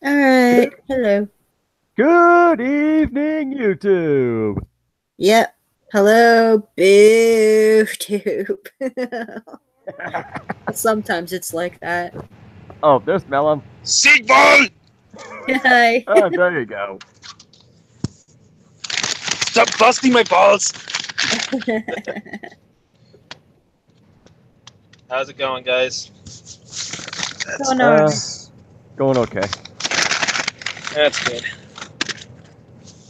All right. Hello. Good evening, YouTube. Yep. Hello, BooTube. Sometimes it's like that. Oh, there's Melon. Siegwald! Hi. Oh, there you go. Stop busting my balls! How's it going, guys? That's Going good. on. Going okay. That's good.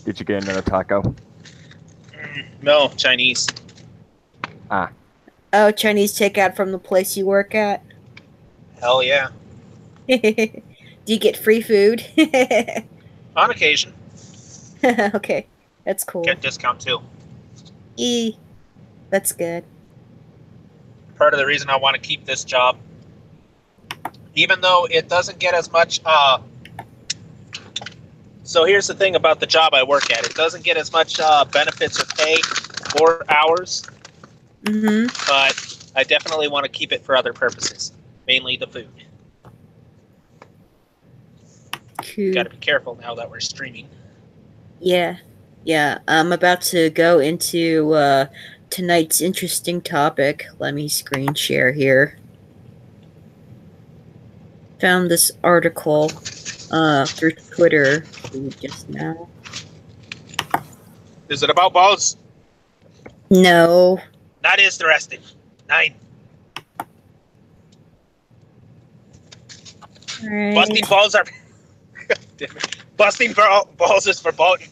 Did you get another taco? No, Chinese. Ah, Oh, Chinese takeout from the place you work at. Hell yeah. Do you get free food? On occasion. Okay, that's cool. Get discount too. E, that's good. Part of the reason I want to keep this job. Even though it doesn't get as much, so here's the thing about the job I work at. It doesn't get as much benefits or pay or hours, Mm-hmm. but I definitely want to keep it for other purposes. Mainly the food. Cool. Got to be careful now that we're streaming. Yeah. Yeah. I'm about to go into tonight's interesting topic. Let me screen share here. Found this article through Twitter just now. Is it about balls? No. Not interested. 9. All right. Busting balls are. Busting balls is verboten.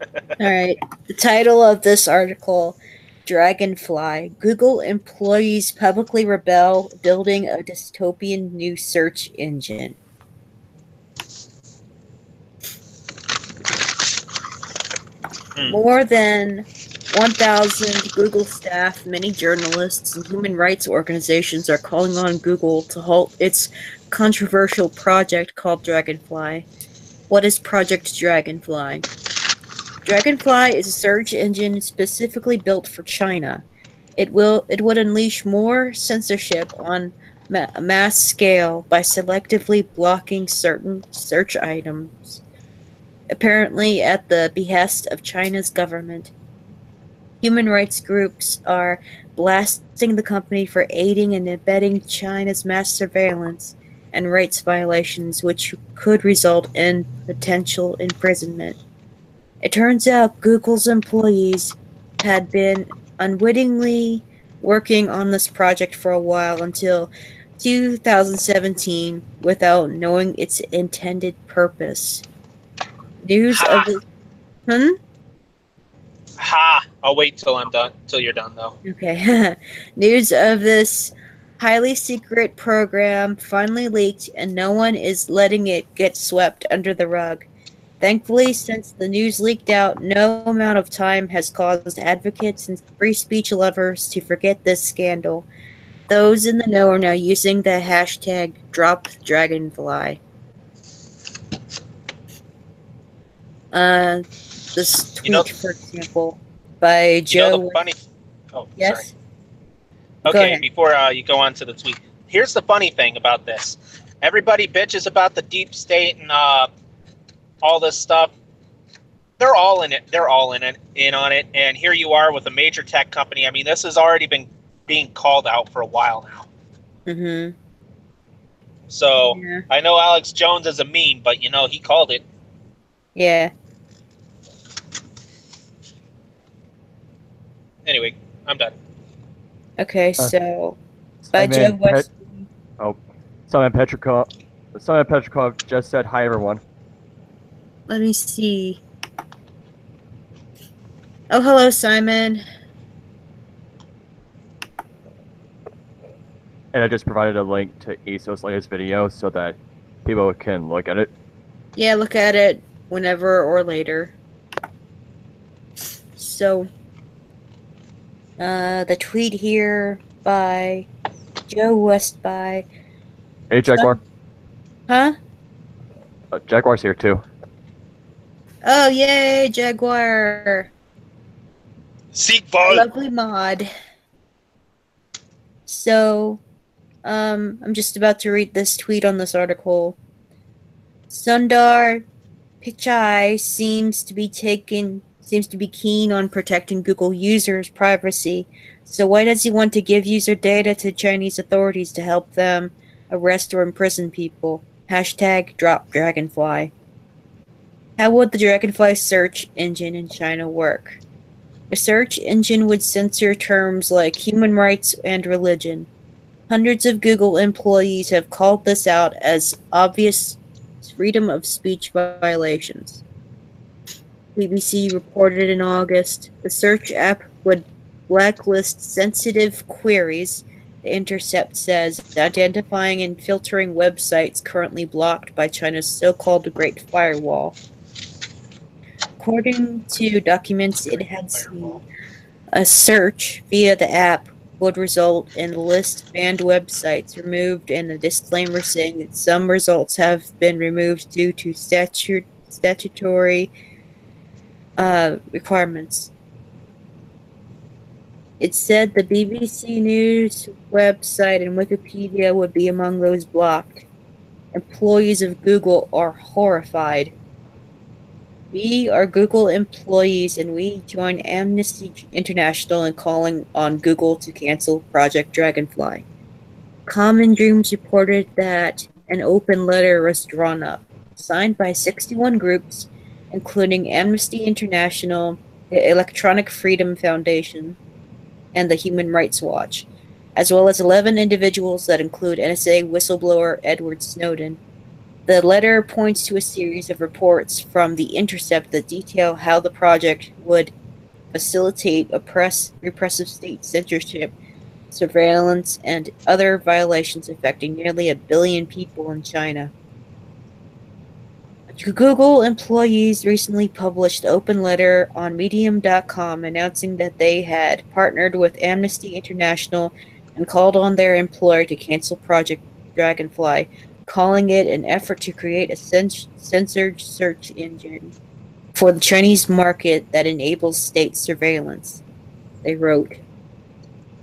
All right. The title of this article: Dragonfly. Google employees publicly rebel, building a dystopian new search engine. More than 1,000 Google staff, many journalists, and human rights organizations are calling on Google to halt its controversial project called Dragonfly. What is Project Dragonfly? Dragonfly is a search engine specifically built for China. It would unleash more censorship on a mass scale by selectively blocking certain search items, apparently at the behest of China's government. Human rights groups are blasting the company for aiding and abetting China's mass surveillance and rights violations, which could result in potential imprisonment. It turns out Google's employees had been unwittingly working on this project for a while until 2017 without knowing its intended purpose. News of the. Hmm? Ha! I'll wait till I'm done. Till you're done, though. Okay. News of this highly secret program finally leaked, and no one is letting it get swept under the rug. Thankfully, since the news leaked out, no amount of time has caused advocates and free speech lovers to forget this scandal. Those in the know are now using the hashtag #DropDragonfly. This tweet, for example, by Joe. The funny. Oh, yes. Sorry. Okay, before you go on to the tweet, here's the funny thing about this. Everybody bitches about the deep state and all this stuff. They're all in it. They're all in on it. And here you are with a major tech company. I mean, this has already been being called out for a while now. Mm-hmm. So yeah. I know Alex Jones is a meme, but he called it. Yeah. Anyway, I'm done. Okay, so by Joe West. Simon Petrikov just said hi, everyone. Let me see. Oh, hello, Simon. And I just provided a link to ASO's latest video so that people can look at it. Yeah, look at it whenever or later. So, the tweet here by Joe West by. Hey, Jaguar. Huh? Jaguar's here too. Oh, yay, Jaguar. Siegwald. Lovely mod. So, I'm just about to read this tweet on this article. Sundar Pichai seems to be keen on protecting Google users' privacy. So why does he want to give user data to Chinese authorities to help them arrest or imprison people? Hashtag drop Dragonfly. How would the Dragonfly search engine in China work? A search engine would censor terms like human rights and religion. Hundreds of Google employees have called this out as obvious freedom of speech violations. BBC reported in August the search app would blacklist sensitive queries, The Intercept says, identifying and filtering websites currently blocked by China's so-called Great Firewall. According to documents it had seen, a search via the app would result in a list of banned websites removed and a disclaimer saying that some results have been removed due to statutory requirements. It said the BBC News website and Wikipedia would be among those blocked. Employees of Google are horrified. We are Google employees and we join Amnesty International in calling on Google to cancel Project Dragonfly. Common Dreams reported that an open letter was drawn up, signed by 61 groups, including Amnesty International, the Electronic Freedom Foundation, and the Human Rights Watch, as well as 11 individuals that include NSA whistleblower Edward Snowden. The letter points to a series of reports from The Intercept that detail how the project would facilitate repressive state censorship, surveillance, and other violations affecting nearly 1 billion people in China. Google employees recently published an open letter on Medium.com announcing that they had partnered with Amnesty International and called on their employer to cancel Project Dragonfly, calling it an effort to create a censored search engine for the Chinese market that enables state surveillance. They wrote.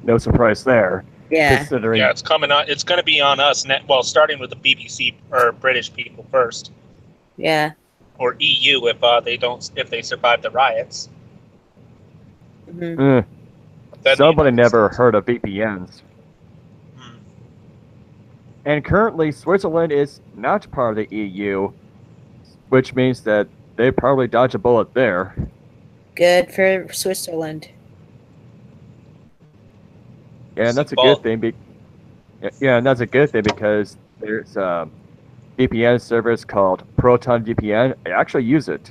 No surprise there. Yeah. Considering Yeah, it's coming on. It's going to be on us. Well, starting with the BBC or British people first, Yeah. or EU if they survive the riots. Mm-hmm. Somebody never heard of VPNs. And currently, Switzerland is not part of the EU, which means that they probably dodge a bullet there. Good for Switzerland. Yeah, and that's a good thing. Yeah, and that's a good thing because there's a VPN service called Proton VPN. I actually use it,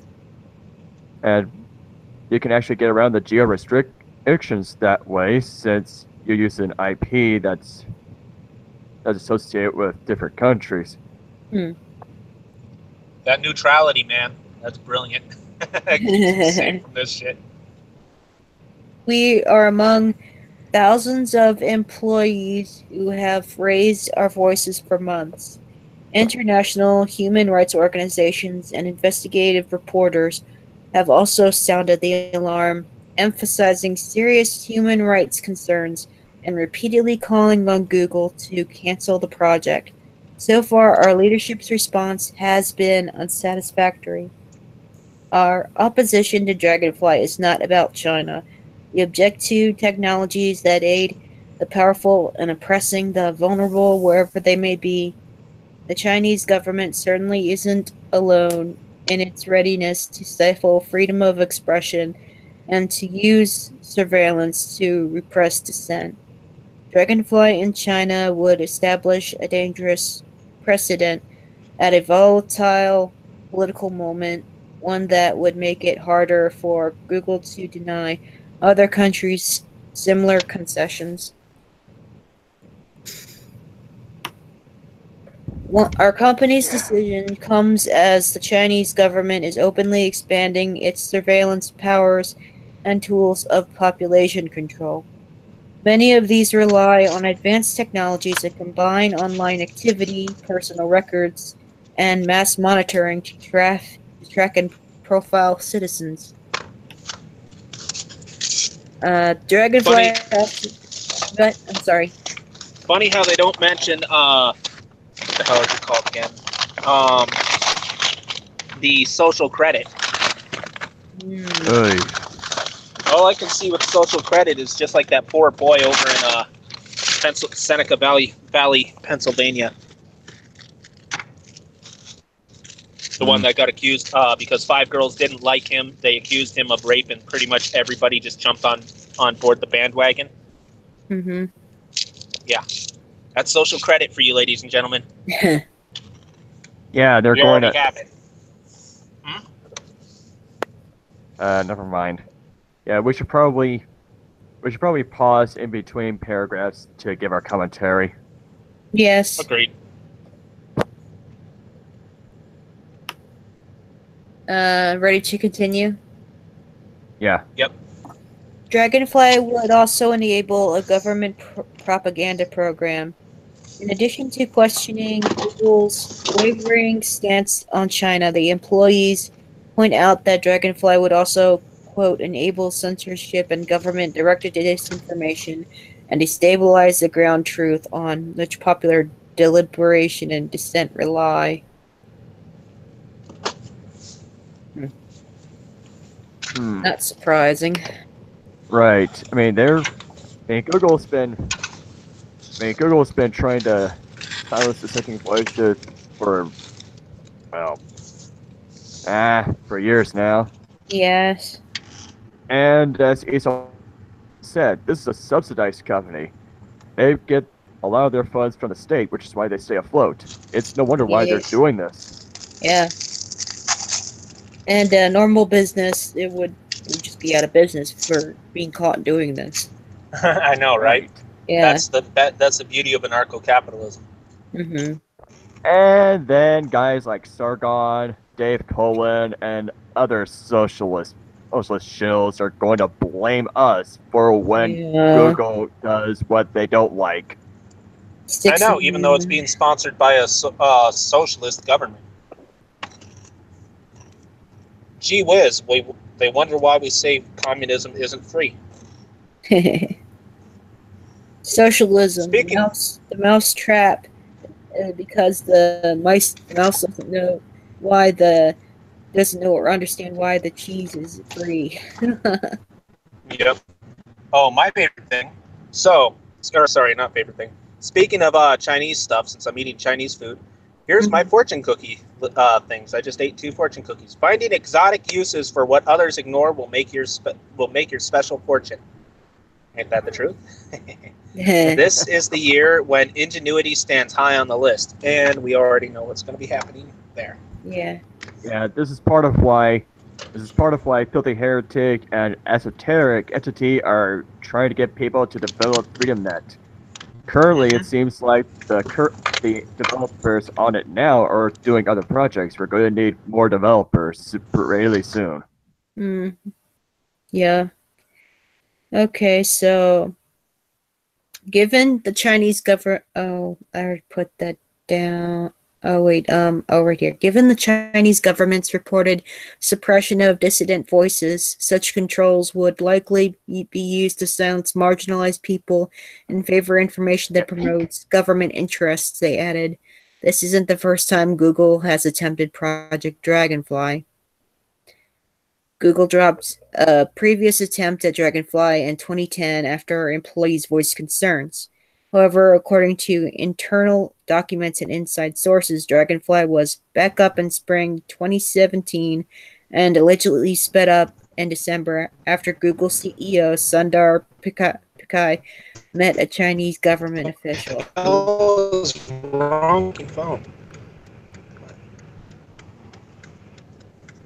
and you can actually get around the geo restrictions that way since you use an IP that's associated with different countries. That neutrality, man, that's brilliant. Safe from this shit. We are among thousands of employees who have raised our voices for months. International human rights organizations and investigative reporters have also sounded the alarm, emphasizing serious human rights concerns and repeatedly calling on Google to cancel the project. So far, our leadership's response has been unsatisfactory. Our opposition to Dragonfly is not about China. We object to technologies that aid the powerful and oppressing the vulnerable wherever they may be. The Chinese government certainly isn't alone in its readiness to stifle freedom of expression and to use surveillance to repress dissent. Dragonfly in China would establish a dangerous precedent at a volatile political moment, one that would make it harder for Google to deny other countries similar concessions. Our company's decision comes as the Chinese government is openly expanding its surveillance powers and tools of population control. Many of these rely on advanced technologies that combine online activity, personal records, and mass monitoring to track and profile citizens. Dragonfly. I'm sorry. Funny how they don't mention what the hell is it called again? the social credit. All I can see with social credit is just like that poor boy over in Seneca Valley, Pennsylvania. The one that got accused because 5 girls didn't like him. They accused him of rape, and pretty much everybody just jumped on board the bandwagon. Mm-hmm. Yeah. That's social credit for you, ladies and gentlemen. Yeah, they're we going already to... have it. Never mind. Yeah, we should probably pause in between paragraphs to give our commentary. Yes. Agreed. Ready to continue? Yeah. Yep. Dragonfly would also enable a government propaganda program. In addition to questioning Google's wavering stance on China, the employees point out that Dragonfly would also, quote, enable censorship and government-directed disinformation and destabilize the ground truth on which popular deliberation and dissent rely. Not surprising. Right. Google's been trying to silence dissenting voices for years now. Yes. And as Esau said, this is a subsidized company. They get a lot of their funds from the state, which is why they stay afloat. It's no wonder why they're doing this. Yeah. And normal business, it would just be out of business for being caught doing this. I know, right? Yeah. That's the beauty of anarcho-capitalism. Mm-hmm. And then guys like Sargon, Dave Cohen, and other socialist shills are going to blame us for when Google does what they don't like. I know, even though it's being sponsored by a socialist government. Gee whiz, they wonder why we say communism isn't free. Socialism, the mouse trap, because the mouse doesn't know or understand why the cheese is free. Yep. Oh, my favorite thing. Not favorite thing. Speaking of Chinese stuff, since I'm eating Chinese food, here's my fortune cookie things. I just ate 2 fortune cookies. Finding exotic uses for what others ignore will make your special fortune. Ain't that the truth? This is the year when ingenuity stands high on the list, and we already know what's going to be happening there. Yeah. Yeah, this is part of why Filthy Heretic and Esoteric Entity are trying to get people to develop FreedomNet. Currently, it seems like the developers on it now are doing other projects. We're going to need more developers really soon. Yeah. Okay, so given the Chinese government, I already put that down. Oh wait, right here. Given the Chinese government's reported suppression of dissident voices, such controls would likely be used to silence marginalized people and favor information that promotes government interests, they added. This isn't the first time Google has attempted Project Dragonfly. Google dropped a previous attempt at Dragonfly in 2010 after employees voiced concerns. However, according to internal documents and inside sources, Dragonfly was back up in spring 2017 and allegedly sped up in December after Google CEO Sundar Pichai met a Chinese government official. What's wrong with the phone?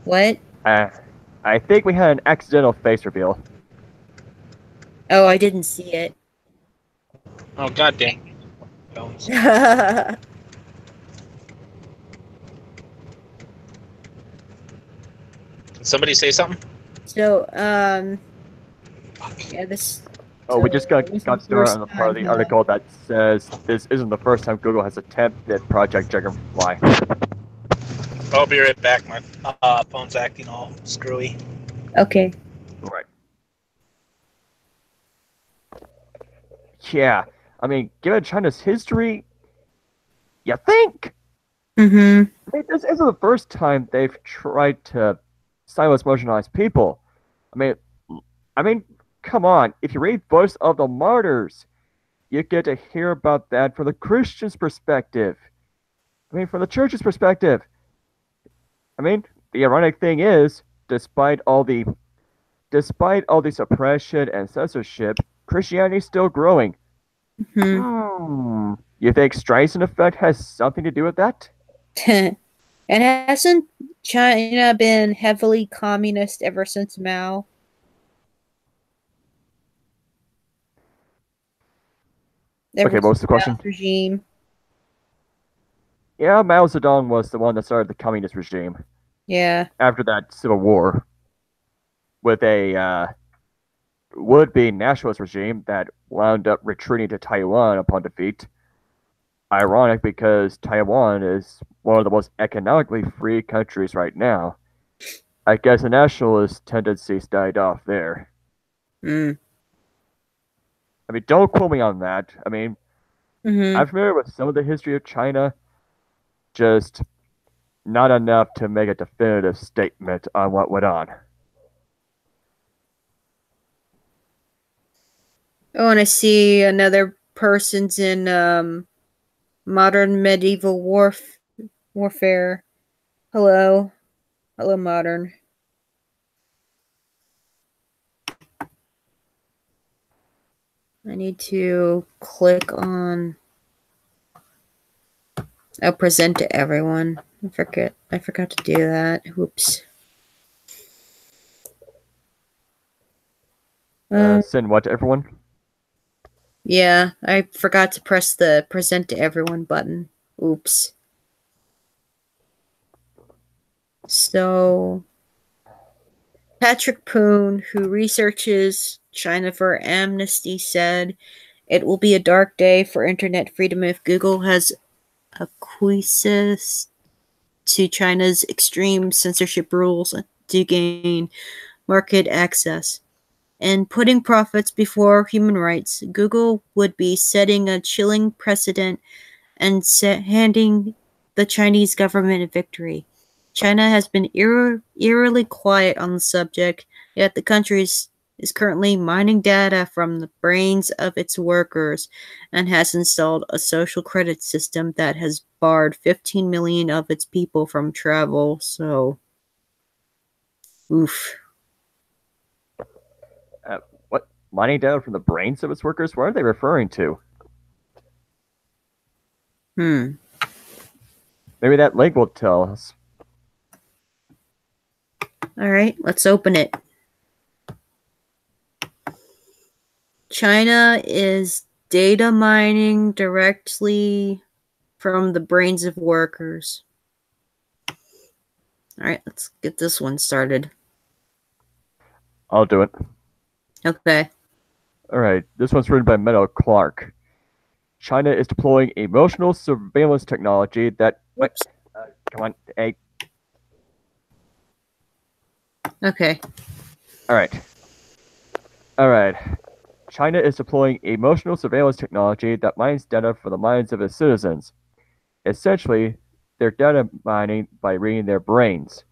What? I think we had an accidental face reveal. Oh, I didn't see it. Oh, goddamn. Somebody say something? So, yeah, this... Oh, we just got started on the part of the article that says this isn't the first time Google has attempted Project Dragonfly. I'll be right back. My phone's acting all screwy. Okay. Right. Yeah, I mean, given China's history, you think? Mm-hmm. I mean, this isn't the first time they've tried to silence marginalized people. I mean, come on. If you read Voice of the Martyrs, you get to hear about that from the Christian's perspective. I mean, from the church's perspective. I mean, the ironic thing is, despite all the suppression and censorship, Christianity is still growing. Mm-hmm. You think Streisand effect has something to do with that? And hasn't China been heavily communist ever since Mao? Okay, what was the question? Mao's regime. Yeah, Mao Zedong was the one that started the communist regime. Yeah. After that civil war, with a would-be nationalist regime that wound up retreating to Taiwan upon defeat. Ironic because Taiwan is one of the most economically free countries right now. I guess the nationalist tendencies died off there. Mm. I mean, don't quote me on that. I mean, Mm-hmm. I'm familiar with some of the history of China, just not enough to make a definitive statement on what went on. Oh, and I see another person's in modern medieval warfare. Hello. Hello, modern. I need to click on I'll present to everyone. I forgot to do that. Whoops. Send what to everyone? Yeah, I forgot to press the present to everyone button. Oops. So, Patrick Poon, who researches China for Amnesty, said it will be a dark day for internet freedom if Google has acquiesced to China's extreme censorship rules to gain market access. And putting profits before human rights, Google would be setting a chilling precedent and handing the Chinese government a victory. China has been eerily quiet on the subject, yet the country is currently mining data from the brains of its workers and has installed a social credit system that has barred 15 million of its people from travel. So, oof. What? Mining data from the brains of its workers? What are they referring to? Maybe that link will tell us. Alright, let's open it. China is data mining directly from the brains of workers. Alright, let's get this one started. I'll do it. Okay. Alright, this one's written by Meadow Clark. China is deploying emotional surveillance technology that... Whoops. Come on, hey. Okay. Alright. China is deploying emotional surveillance technology that mines data for the minds of its citizens. Essentially, they're data mining by reading their brains.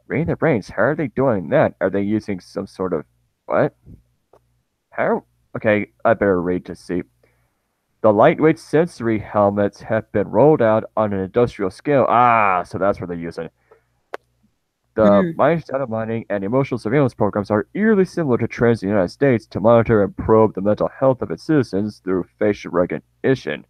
Reading their brains? How are they doing that? Are they using some sort of... What? How? Okay, I better read to see. The lightweight sensory helmets have been rolled out on an industrial scale. So that's what they're using. The mined data mining and emotional surveillance programs are eerily similar to trends in the United States to monitor and probe the mental health of its citizens through facial recognition.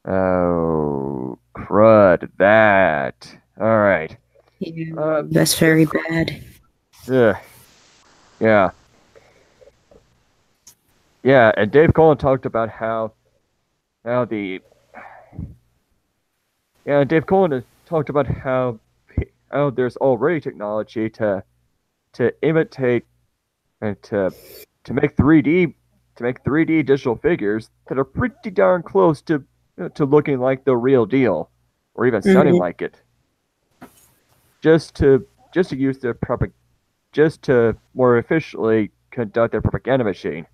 Oh, crud, that. Alright. That's very bad. Yeah. Yeah, and Dave Cullen talked about how Dave Cullen talked about how there's already technology to imitate and to make 3D digital figures that are pretty darn close to looking like the real deal, or even sounding like it. Just to use their just to more efficiently conduct their propaganda machine,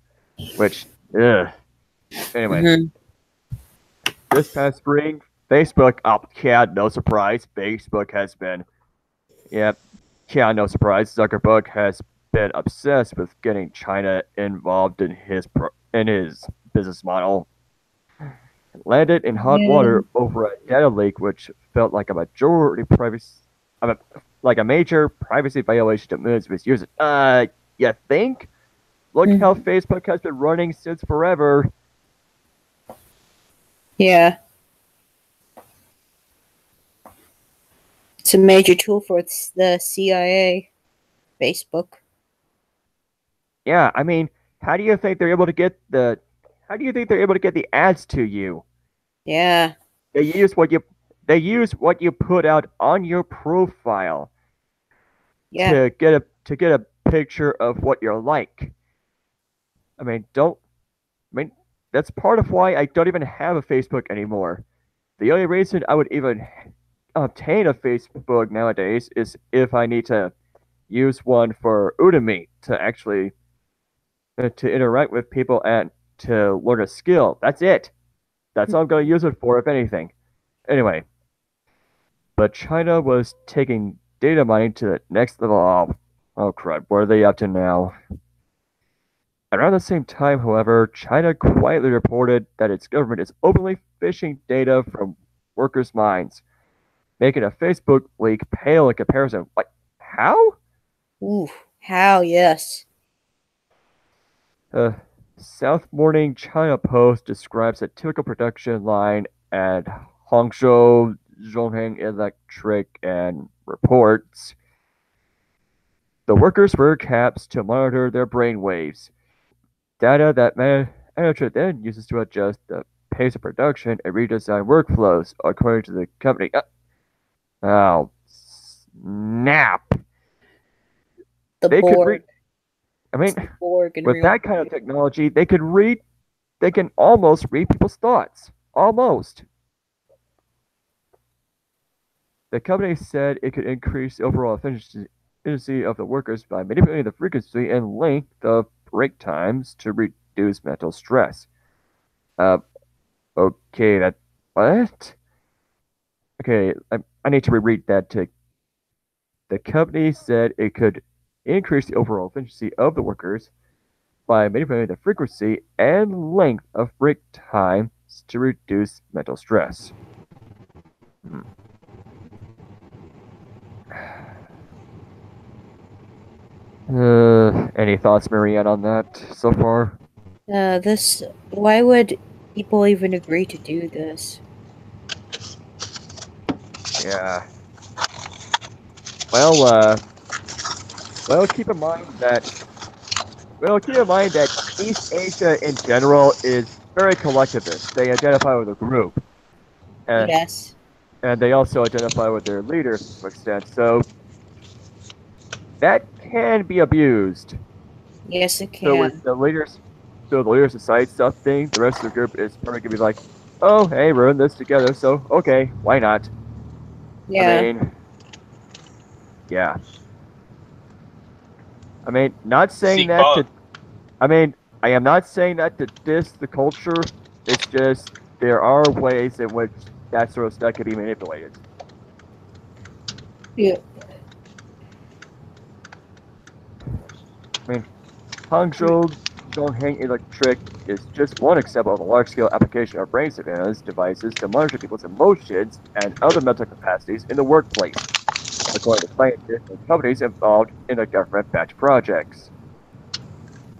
which anyway. This past spring, Facebook, yeah, no surprise. Facebook has been, yeah, no surprise. Zuckerberg has been obsessed with getting China involved in his business model. Landed in hot water over a data leak, which felt like a major privacy violation to millions of its users. You think? Look how Facebook has been running since forever. Yeah. It's a major tool for the CIA, Facebook. Yeah, I mean, how do you think they're able to get the ads to you? Yeah. They use what you put out on your profile to get a picture of what you're like. I mean, that's part of why I don't even have a Facebook anymore. The only reason I would even obtain a Facebook nowadays is if I need to use one for Udemy to actually to interact with people and to learn a skill. That's it. That's all I'm going to use it for, if anything. Anyway, but China was taking data mining to the next level. Oh crud, what are they up to now? Around the same time, however, China quietly reported that its government is openly phishing data from workers' minds, making a Facebook leak pale in comparison. Like, how? Ooh, how? Yes. South Morning China Post describes a typical production line at Hangzhou Zhongheng Electric and reports the workers wear caps to monitor their brain waves. Data that manager then uses to adjust the pace of production and redesign workflows, according to the company. Oh, snap! They could with that kind of technology, they can almost read people's thoughts. Almost. The company said it could increase the overall efficiency of the workers by manipulating the frequency and length of break times to reduce mental stress. Okay, what? Okay, I need to reread that. The company said it could increase the overall efficiency of the workers by manipulating the frequency and length of break times to reduce mental stress. Any thoughts, Marianne, on that so far? Why would people even agree to do this? Yeah. Well, keep in mind that East Asia in general is very collectivist. They identify with a group. Yes. And they also identify with their leaders to some extent. So that can be abused. Yes, it can. So if the leaders decide something, the rest of the group is probably gonna be like, "Oh, hey, we're in this together, so okay, why not?" Yeah. I mean, not saying that to. I mean, I am not saying that to diss the culture. It's just there are ways in which that sort of stuff can be manipulated. Yeah. I mean, Hangzhou Zhongheng Electric is just one example of a large-scale application of brain surveillance devices to monitor people's emotions and other mental capacities in the workplace, according to scientists and companies involved in the government batch projects.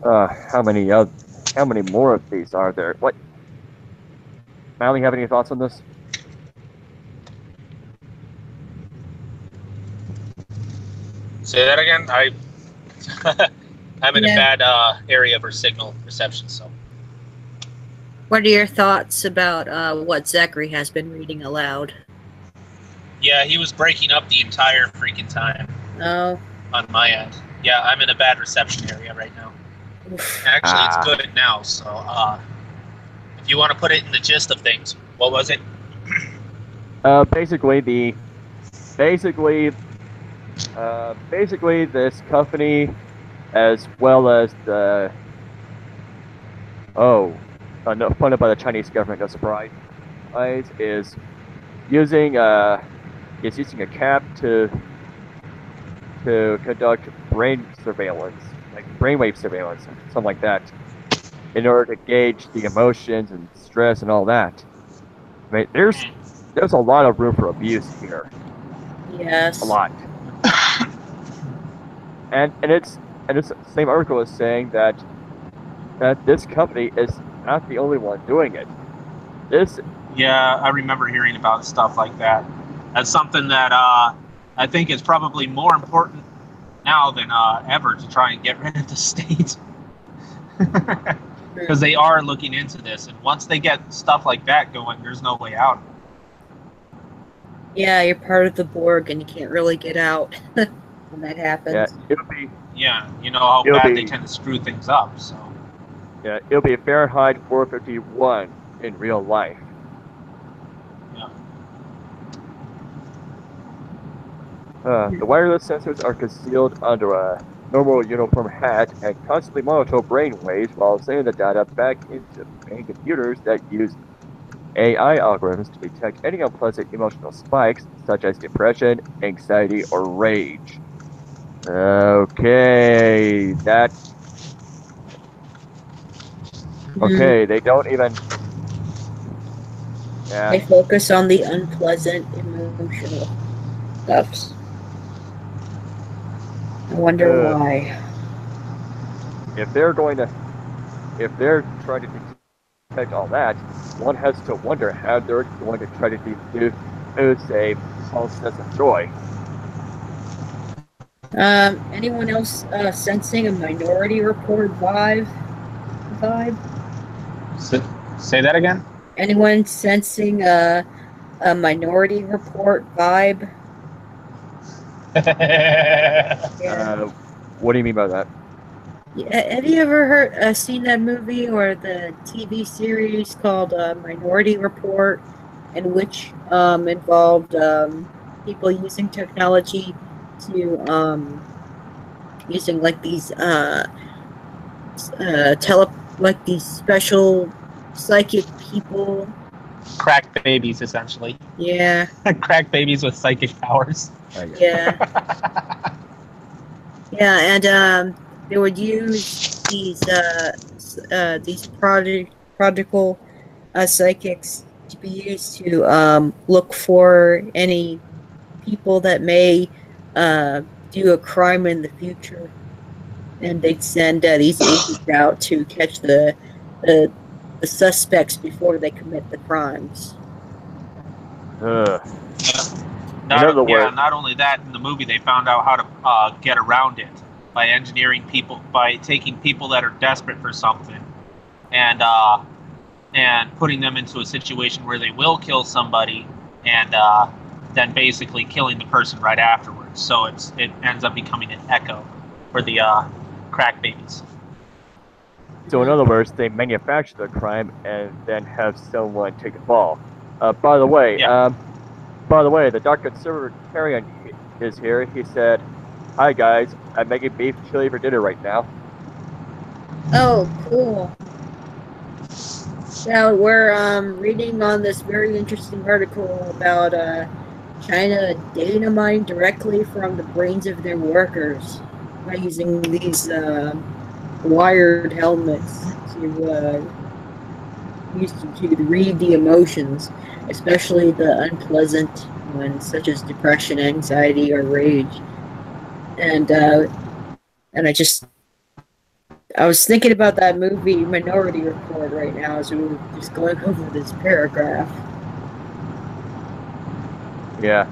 How many more of these are there? What? Mally, have any thoughts on this? Say that again. I'm in a bad area for signal reception. So, what are your thoughts about what Zachary has been reading aloud? Yeah, he was breaking up the entire freaking time. Oh. On my end. Yeah, I'm in a bad reception area right now. Actually, it's good now. So, if you want to put it in the gist of things, what was it? Basically, this company, as well as the funded by the Chinese government, no surprise, is using a cap to conduct brain surveillance, like brainwave surveillance, something like that, in order to gauge the emotions and stress and all that. I mean, there's a lot of room for abuse here. Yes. A lot. and it's the same article is saying that this company is not the only one doing it. Yeah, I remember hearing about stuff like that. That's something that I think is probably more important now than ever to try and get rid of the state. Because they are looking into this, and once they get stuff like that going, there's no way out. Yeah, you're part of the Borg, and you can't really get out when that happens. Yeah, you know how bad they tend to screw things up. So. Yeah, it'll be Fahrenheit 451 in real life. Yeah. The wireless sensors are concealed under a normal uniform hat and constantly monitor brain waves while sending the data back into main computers that use AI algorithms to detect any unpleasant emotional spikes such as depression, anxiety, or rage. Okay, Okay, they don't even... Yeah. They focus on the unpleasant emotional stuff. I wonder why. If they're trying to detect all that, one has to wonder how they're going to try to do say false sense of joy. Anyone else sensing a Minority Report vibe? Say that again? Anyone sensing a Minority Report vibe? Yeah. What do you mean by that? Yeah, have you ever seen that movie or the TV series called Minority Report, in which involved people using technology to using like these like these special psychic people. Crack babies, essentially. Yeah. Crack babies with psychic powers. Yeah. Yeah, and they would use these prodigal psychics to be used to look for any people that may do a crime in the future, and they'd send these agents out to catch the suspects before they commit the crimes. Not only that, in the movie they found out how to get around it by engineering people, by taking people that are desperate for something, and putting them into a situation where they will kill somebody, and then basically killing the person right afterwards. So it ends up becoming an echo for the crack babies. So in other words, they manufacture the crime and then have someone take the fall. By the way, the Dark Conservatarian is here. He said, "Hi guys, I'm making beef chili for dinner right now." Oh, cool. Yeah, we're reading on this very interesting article about China dynamiting directly from the brains of their workers by using these wired helmets to read the emotions, especially the unpleasant ones such as depression, anxiety, or rage. And I was thinking about that movie Minority Report right now as we were just going over this paragraph. Yeah.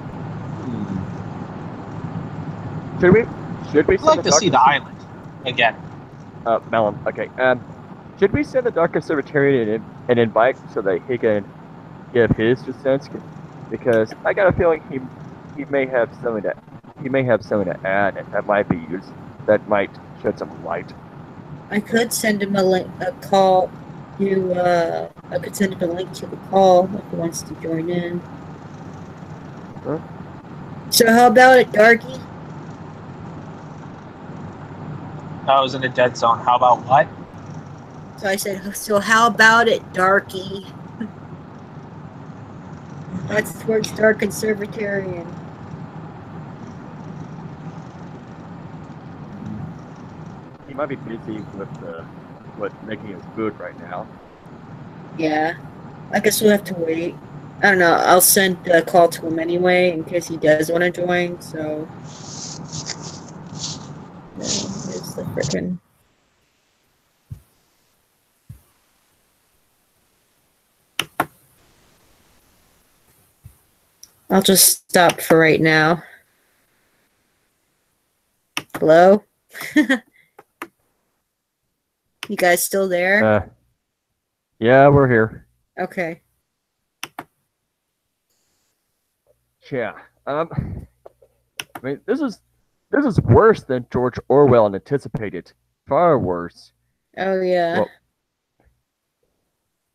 Should we? I'd like to see the island again. Melon. Okay. Should we send the Dark Conservatarian an invite so that he can give his 2 cents? Because I got a feeling he may have something to add that might be used, that might shed some light. I could send him I could send him a link to the call if he wants to join in. Huh? So how about it, Darky? I was in a dead zone. How about what? So I said, so how about it, Darky? That's towards dark conservatarian. He might be busy with making his food right now. Yeah. I guess we'll have to wait. I don't know. I'll send a call to him anyway in case he does want to join. So. Here's the frickin'. I'll just stop for right now. Hello? You guys still there? Yeah, we're here. Okay. Yeah. I mean, this is worse than George Orwell anticipated. Far worse. Oh yeah.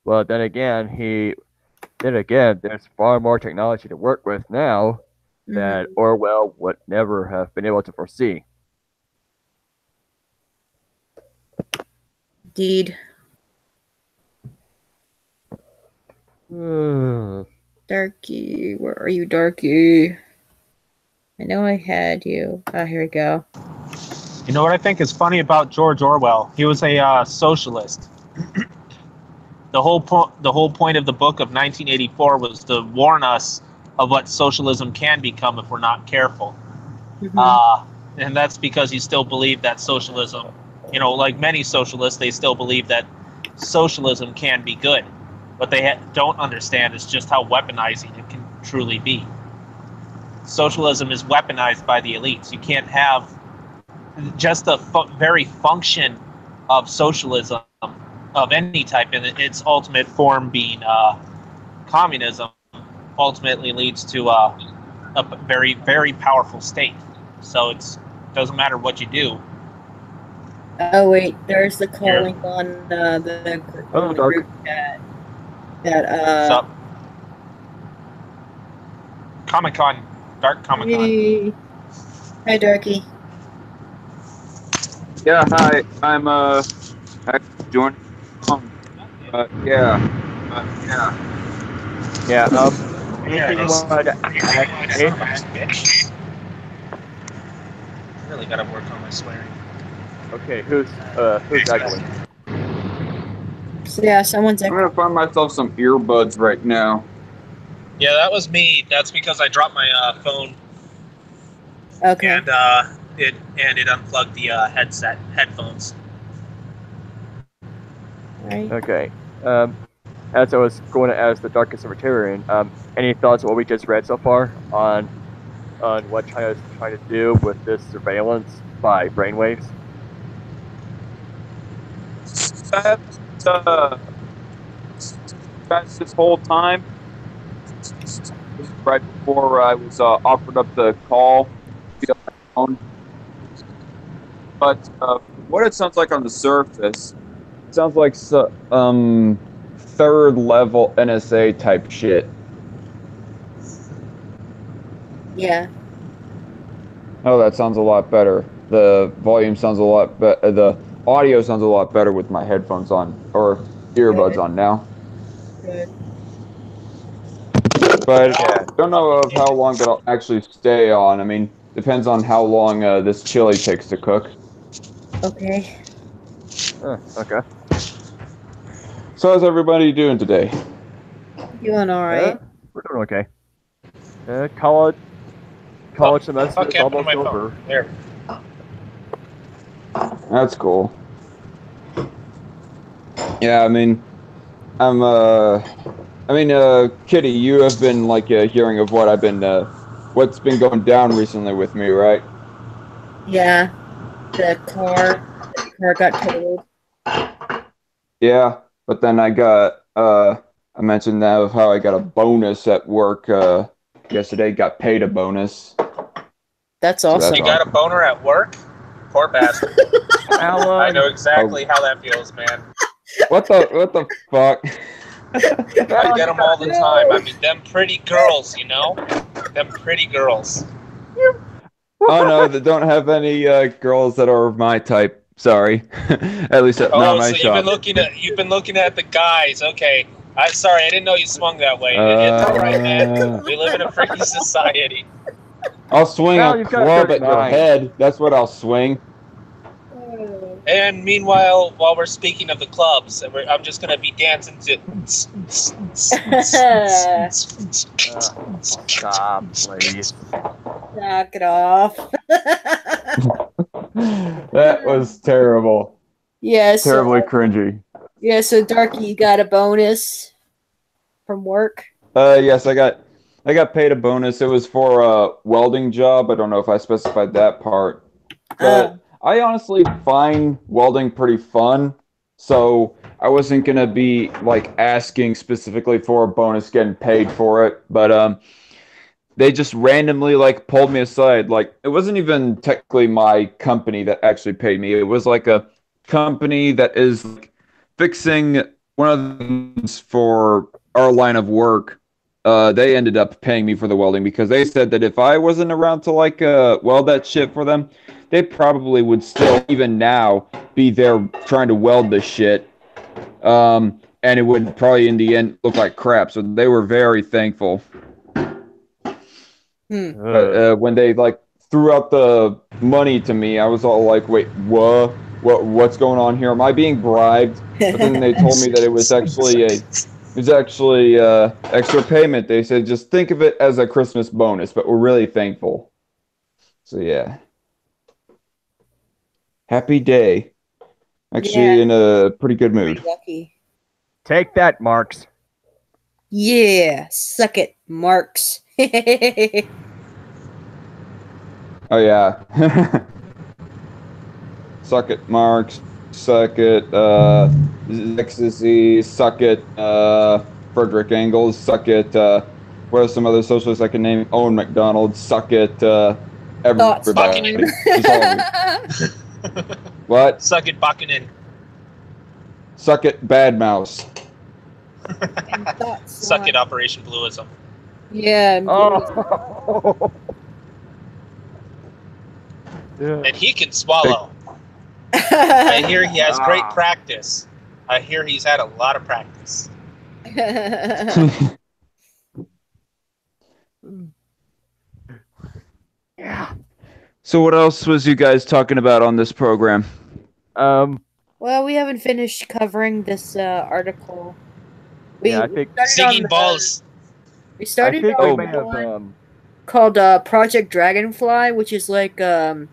Well, then again, there's far more technology to work with now that Orwell would never have been able to foresee. Indeed. Darky, where are you, Darky? I know I had you. Oh, here we go. You know what I think is funny about George Orwell? He was a socialist. The whole point of the book of 1984 was to warn us of what socialism can become if we're not careful. And that's because he still believed that socialism, like many socialists, they still believe that socialism can be good. What they don't understand is just how weaponizing it can truly be. Socialism is weaponized by the elites. You can't have just the very function of socialism of any type, and its ultimate form being communism, ultimately leads to a very, very powerful state. So it doesn't matter what you do. Oh wait, there's the calling on the group chat. What's up? Comic-Con, Dark Comic-Con. Hey. Hi, Darky. Yeah, hi. I'm joining. Yeah. Anything you want to add? Really gotta work on my swearing. Okay, who's echoing? So, yeah, someone's I'm gonna find myself some earbuds right now. Yeah, that was me. That's because I dropped my phone. Okay. And it unplugged the headphones. Right. Okay. As I was going to ask the Dark Conservatarian, any thoughts on what we just read so far on what China is trying to do with this surveillance by brainwaves? This whole time, right before I was offered up the call via my phone. But what it sounds like on the surface, it sounds like third level NSA type shit. Yeah. Oh, that sounds a lot better. The volume sounds a lot better. The audio sounds a lot better with my headphones on or earbuds on now. Good. But I don't know of how long it'll actually stay on. I mean, depends on how long this chili takes to cook. Okay. Okay. So how's everybody doing today? Doing all right. We're doing okay. College semester is almost over. There. That's cool. Yeah, I mean, Kitty, you have been like hearing of what I've been, what's been going down recently with me, right? Yeah. The car got totaled. Yeah, but then I mentioned that of how I got a bonus at work yesterday. Got paid a bonus. That's awesome. You got a boner at work? Poor bastard. I know exactly how that feels, man. What the fuck? I get them all the time. I mean, them pretty girls, them pretty girls. Oh no, they don't have any girls that are my type. Sorry, at least not my shop. You've been looking at the guys. Okay, I'm sorry, I didn't know you swung that way. It's all right, man. We live in a free society. I'll swing Well, a you've got club at your 39. head. That's what I'll swing. And meanwhile, while we're speaking of the clubs, I'm just gonna be dancing to. Stop, please. Knock it off. That was terrible. Yeah, so, Terribly cringy. yeah, so Darky, you got a bonus from work? Yes, I got paid a bonus. It was for a welding job. I don't know if I specified that part. But I honestly find welding pretty fun. So I wasn't gonna be like asking specifically for a bonus getting paid for it. But they just randomly like pulled me aside. Like it wasn't even technically my company that actually paid me. It was like a company that is like, fixing one of the things for our line of work. They ended up paying me for the welding because they said that if I wasn't around to like weld that shit for them, they probably would still even now be there trying to weld this shit. And it would probably in the end look like crap. So they were very thankful. But when they like threw out the money to me, I was all like, "Wait, what's going on here? Am I being bribed?" But then they told me that it was actually extra payment. They said just think of it as a Christmas bonus, but we're really thankful. So yeah, happy day. Actually, in a pretty good mood. Lucky. Take that, Marks. Yeah, suck it, Marks. Oh yeah. Suck it, Marx. Suck it, Ecstasy. Suck it, Frederick Engels. Suck it, what are some other socialists I can name? Owen McDonald. Suck it, everybody. Just all of you. What? Suck it, Bakunin. Suck it, Bad Mouse. Suck it, Operation Bluism. Yeah. Oh. Yeah. And he can swallow. I hear he has great practice. I hear he's had a lot of practice. Yeah. So what else was you guys talking about on this program? Well, we haven't finished covering this article. I think Singing balls. We started I think on we may have, called Project Dragonfly, which is like a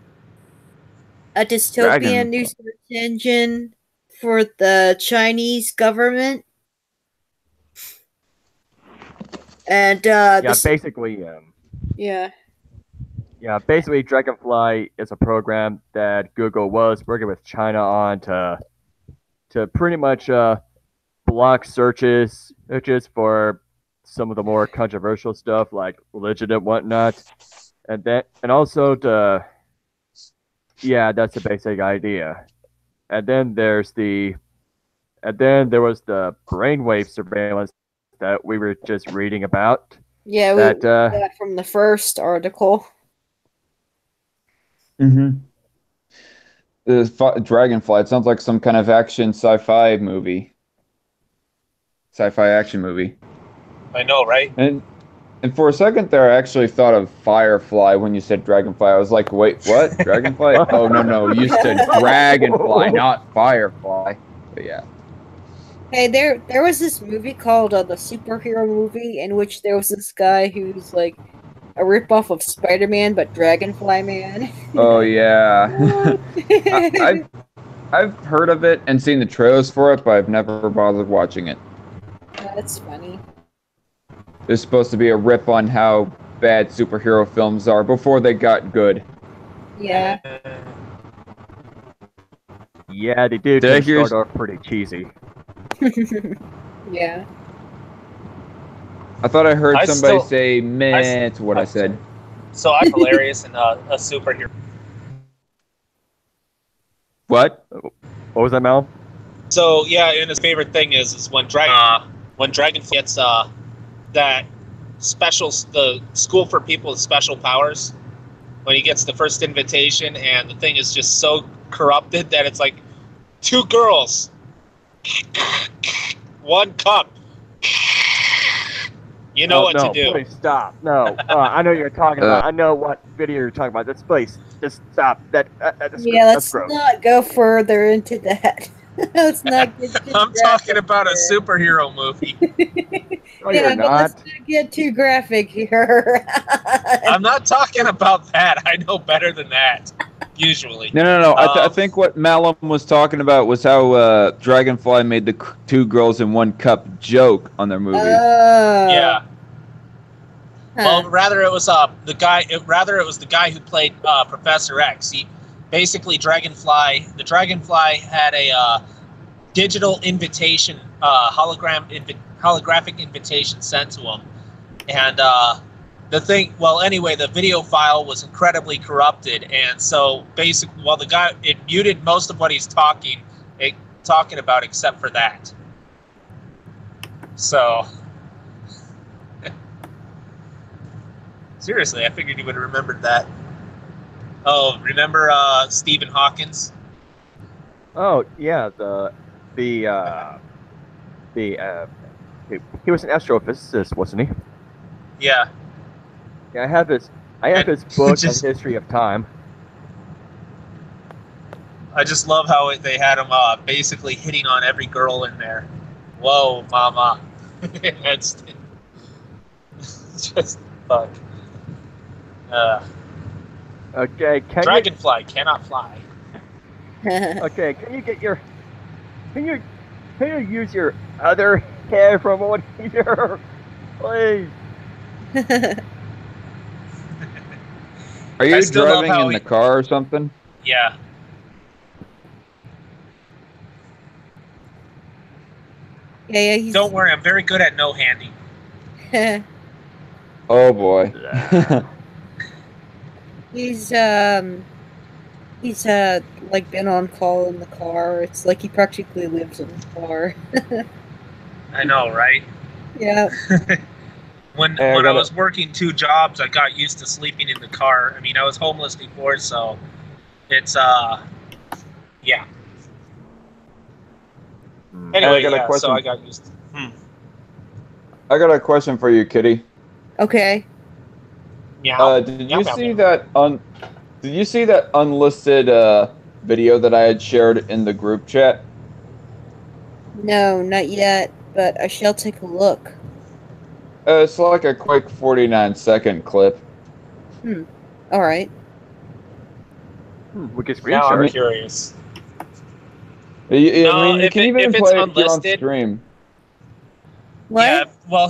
dystopian new search engine for the Chinese government. And basically, basically, Dragonfly is a program that Google was working with China on to pretty much block searches for some of the more controversial stuff like religion and whatnot, and also that's the basic idea. And then there was the brainwave surveillance that we were just reading about. Yeah, we got that from the first article. Mm-hmm. The Dragonfly. It sounds like some kind of action sci-fi movie. Sci-fi action movie. I know, right? And for a second there, I actually thought of Firefly when you said Dragonfly. I was like, wait, what? Dragonfly? Oh, no. You said Dragonfly, not Firefly. But yeah. Hey, there was this movie called the Superhero Movie, in which there was this guy who's like a ripoff of Spider-Man, but Dragonfly Man. Oh, yeah. I've heard of it and seen the trailers for it, but I've never bothered watching it. That's funny. There's supposed to be a rip on how bad superhero films are before they got good. Yeah. Yeah, they did start off pretty cheesy. Yeah. I thought I heard somebody say meh to what I said. So I'm hilarious and a superhero. What? What was that, Mel? So yeah, and his favorite thing is when Dragon gets that the school for people with special powers. When he gets the first invitation, and the thing is just so corrupted that it's like 2 girls, 1 cup, You know what to do. Please stop. No, I know what you're talking about. I know what video you're talking about. Please, just stop. That's let's gross. not go further into that. Let's not get too I'm talking about a superhero movie. No, you're not. Let's not get too graphic here. I'm not talking about that. I know better than that. Usually. No. I think what Malum was talking about was how Dragonfly made the 2 girls in 1 cup joke on their movie. Yeah. Huh. Well, rather it was the guy. Rather it was the guy who played Professor X. He basically the Dragonfly had a digital invitation, holographic invitation sent to him, and the video file was incredibly corrupted, and so basically, it muted most of what he's talking about except for that. So. Seriously, I figured you would have remembered that. Oh, remember Stephen Hawkins? Oh yeah, he was an astrophysicist, wasn't he? Yeah. Yeah, I have his book on History of Time. I just love how they had him basically hitting on every girl in there. Whoa, mama. It's just fuck. Okay, Dragonfly cannot fly. Okay, can you use your other hand from one here, please? Are you driving in the car or something? Yeah. Yeah. Don't worry, I'm very good at no-handing. Oh boy. He's like been on call in the car. It's like he practically lives in the car. I know, right? Yeah. When I was working 2 jobs, I got used to sleeping in the car. I mean, I was homeless before, so it's yeah. Anyway, so I got used to I got a question for you, Kitty. Okay. Yeah. Did you see that unlisted video that I had shared in the group chat? No, not yet, but I shall take a look. It's like a quick 49-second clip. All right. We can screen now share I'm it. curious. You can even play it here on stream. What? Yeah. Well,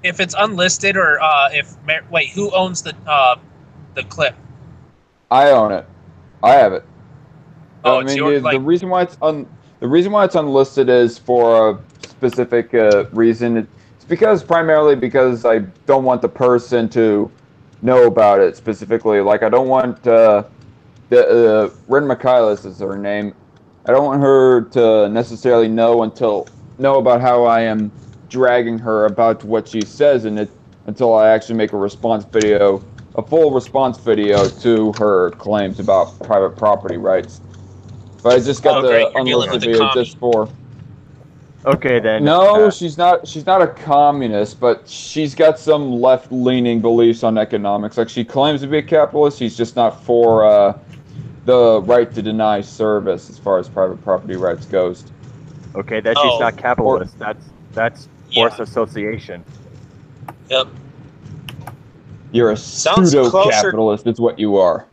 if it's unlisted or who owns the clip? I own it. I have it. Oh, I mean, the reason why it's unlisted is for a specific reason. It's primarily because I don't want the person to know about it specifically. Like, I don't want Ren Michaelis is her name. I don't want her to necessarily know about how I am dragging her about what she says in it until I actually make a full response video to her claims about private property rights. But I just got the unlisted video just for. Okay then. No, she's not a communist, but she's got some left-leaning beliefs on economics. Like, she claims to be a capitalist, she's just not for the right to deny service as far as private property rights goes. Okay, she's not capitalist. That's forced association. Yep. You're a pseudo-capitalist, is what you are.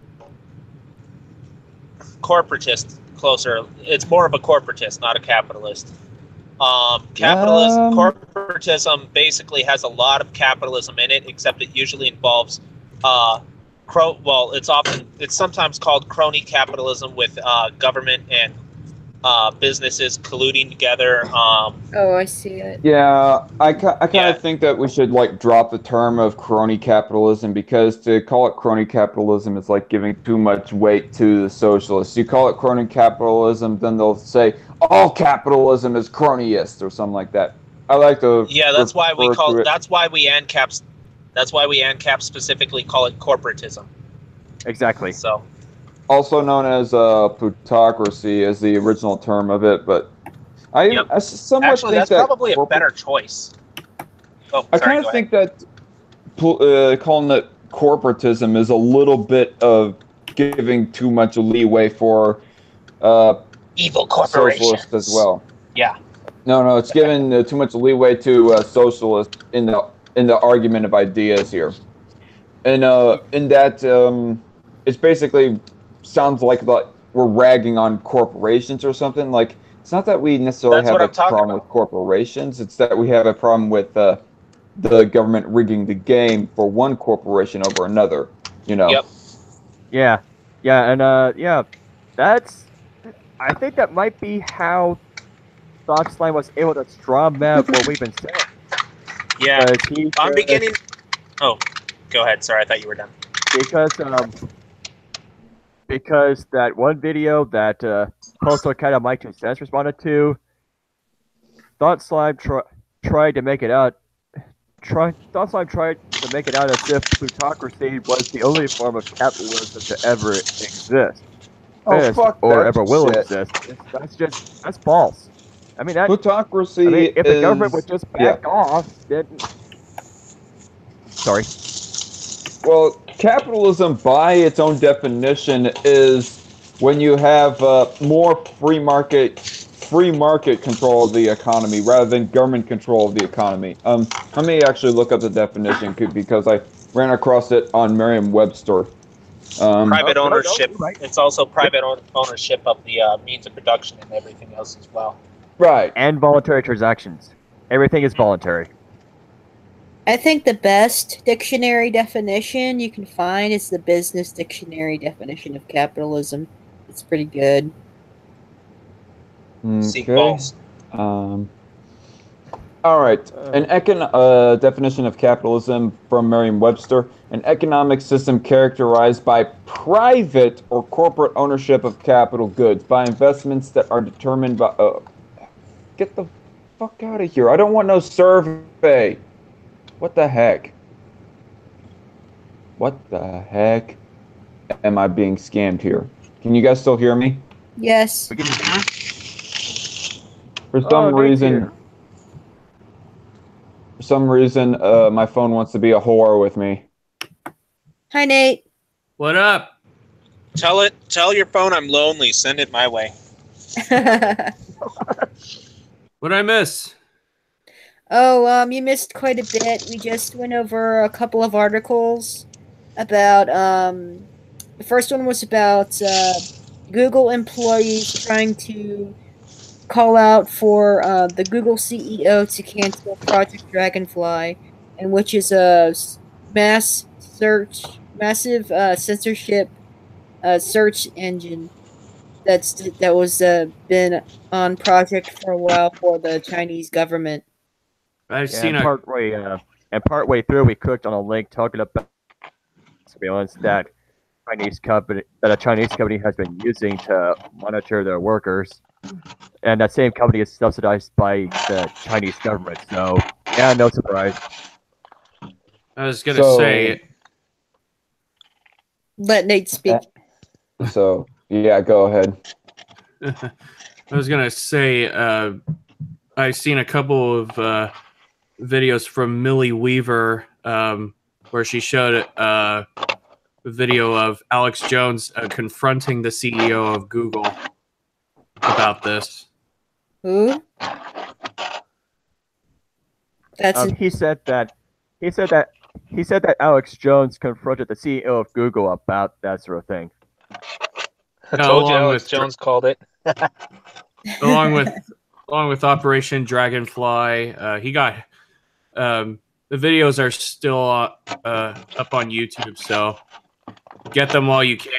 Corporatist, closer. It's more of a corporatist, not a capitalist. Corporatism basically has a lot of capitalism in it, except it usually involves it's sometimes called crony capitalism with government and businesses colluding together. Oh, I see it. Yeah, I kind of think that we should drop the term of crony capitalism, because to call it crony capitalism is like giving too much weight to the socialists. You call it crony capitalism, then they'll say all capitalism is cronyist or something like that. I like to. Yeah, that's why we ANCAP. That's why we ANCAP specifically call it corporatism. Exactly. So. Also known as plutocracy is the original term of it, but I somewhat actually think that's probably a better choice. I kind of think that calling it corporatism is a little bit of giving too much leeway for evil corporations socialists as well. Yeah. No, it's giving too much leeway to socialists in the argument of ideas here, and in that it's basically sounds like we're ragging on corporations or something. Like it's not that we necessarily have a problem with corporations; it's that we have a problem with the government rigging the game for one corporation over another. You know. Yep. Yeah, and that's. I think that might be how Slime was able to straw man what we've been saying. Yeah, I'm beginning. Oh, go ahead. Sorry, I thought you were done. Because that one video that Postal Cat and Mike 2 Cents responded to, Thought Slime tried to make it out. Thought Slime tried to make it out as if plutocracy was the only form of capitalism to ever exist. Oh, fuck or that ever will shit. exist. That's false. I mean, plutocracy. If the government would just back off, then. Sorry. Well, capitalism, by its own definition, is when you have more free market control of the economy rather than government control of the economy. Let me actually look up the definition because I ran across it on Merriam-Webster. Private ownership. Right. It's also private ownership of the means of production and everything else as well. Right. And voluntary transactions. Everything is voluntary. I think the best dictionary definition you can find is the Business Dictionary definition of capitalism. It's pretty good. Okay. All right. An definition of capitalism from Merriam-Webster: an economic system characterized by private or corporate ownership of capital goods, by investments that are determined by. Get the fuck out of here! I don't want no survey. What the heck? What the heck? Am I being scammed here? Can you guys still hear me? Yes. For some reason, my phone wants to be a whore with me. Hi, Nate. What up? Tell your phone I'm lonely. Send it my way. What'd I miss? Oh, you missed quite a bit. We just went over a couple of articles about, the first one was about, Google employees trying to call out for, the Google CEO to cancel Project Dragonfly, and which is a massive, censorship, search engine that was, been on project for a while for the Chinese government. I've seen partway through we clicked on a link talking about surveillance that a Chinese company has been using to monitor their workers, and that same company is subsidized by the Chinese government. So yeah, no surprise. I was gonna say. Let Nate speak. So yeah, go ahead. I was gonna say I've seen a couple of videos from Millie Weaver where she showed a video of Alex Jones confronting the CEO of Google about this. Who? He said that Alex Jones confronted the CEO of Google about that sort of thing. I told you Alex Jones called it. along with Operation Dragonfly, he got the videos are still up on YouTube, so get them while you can.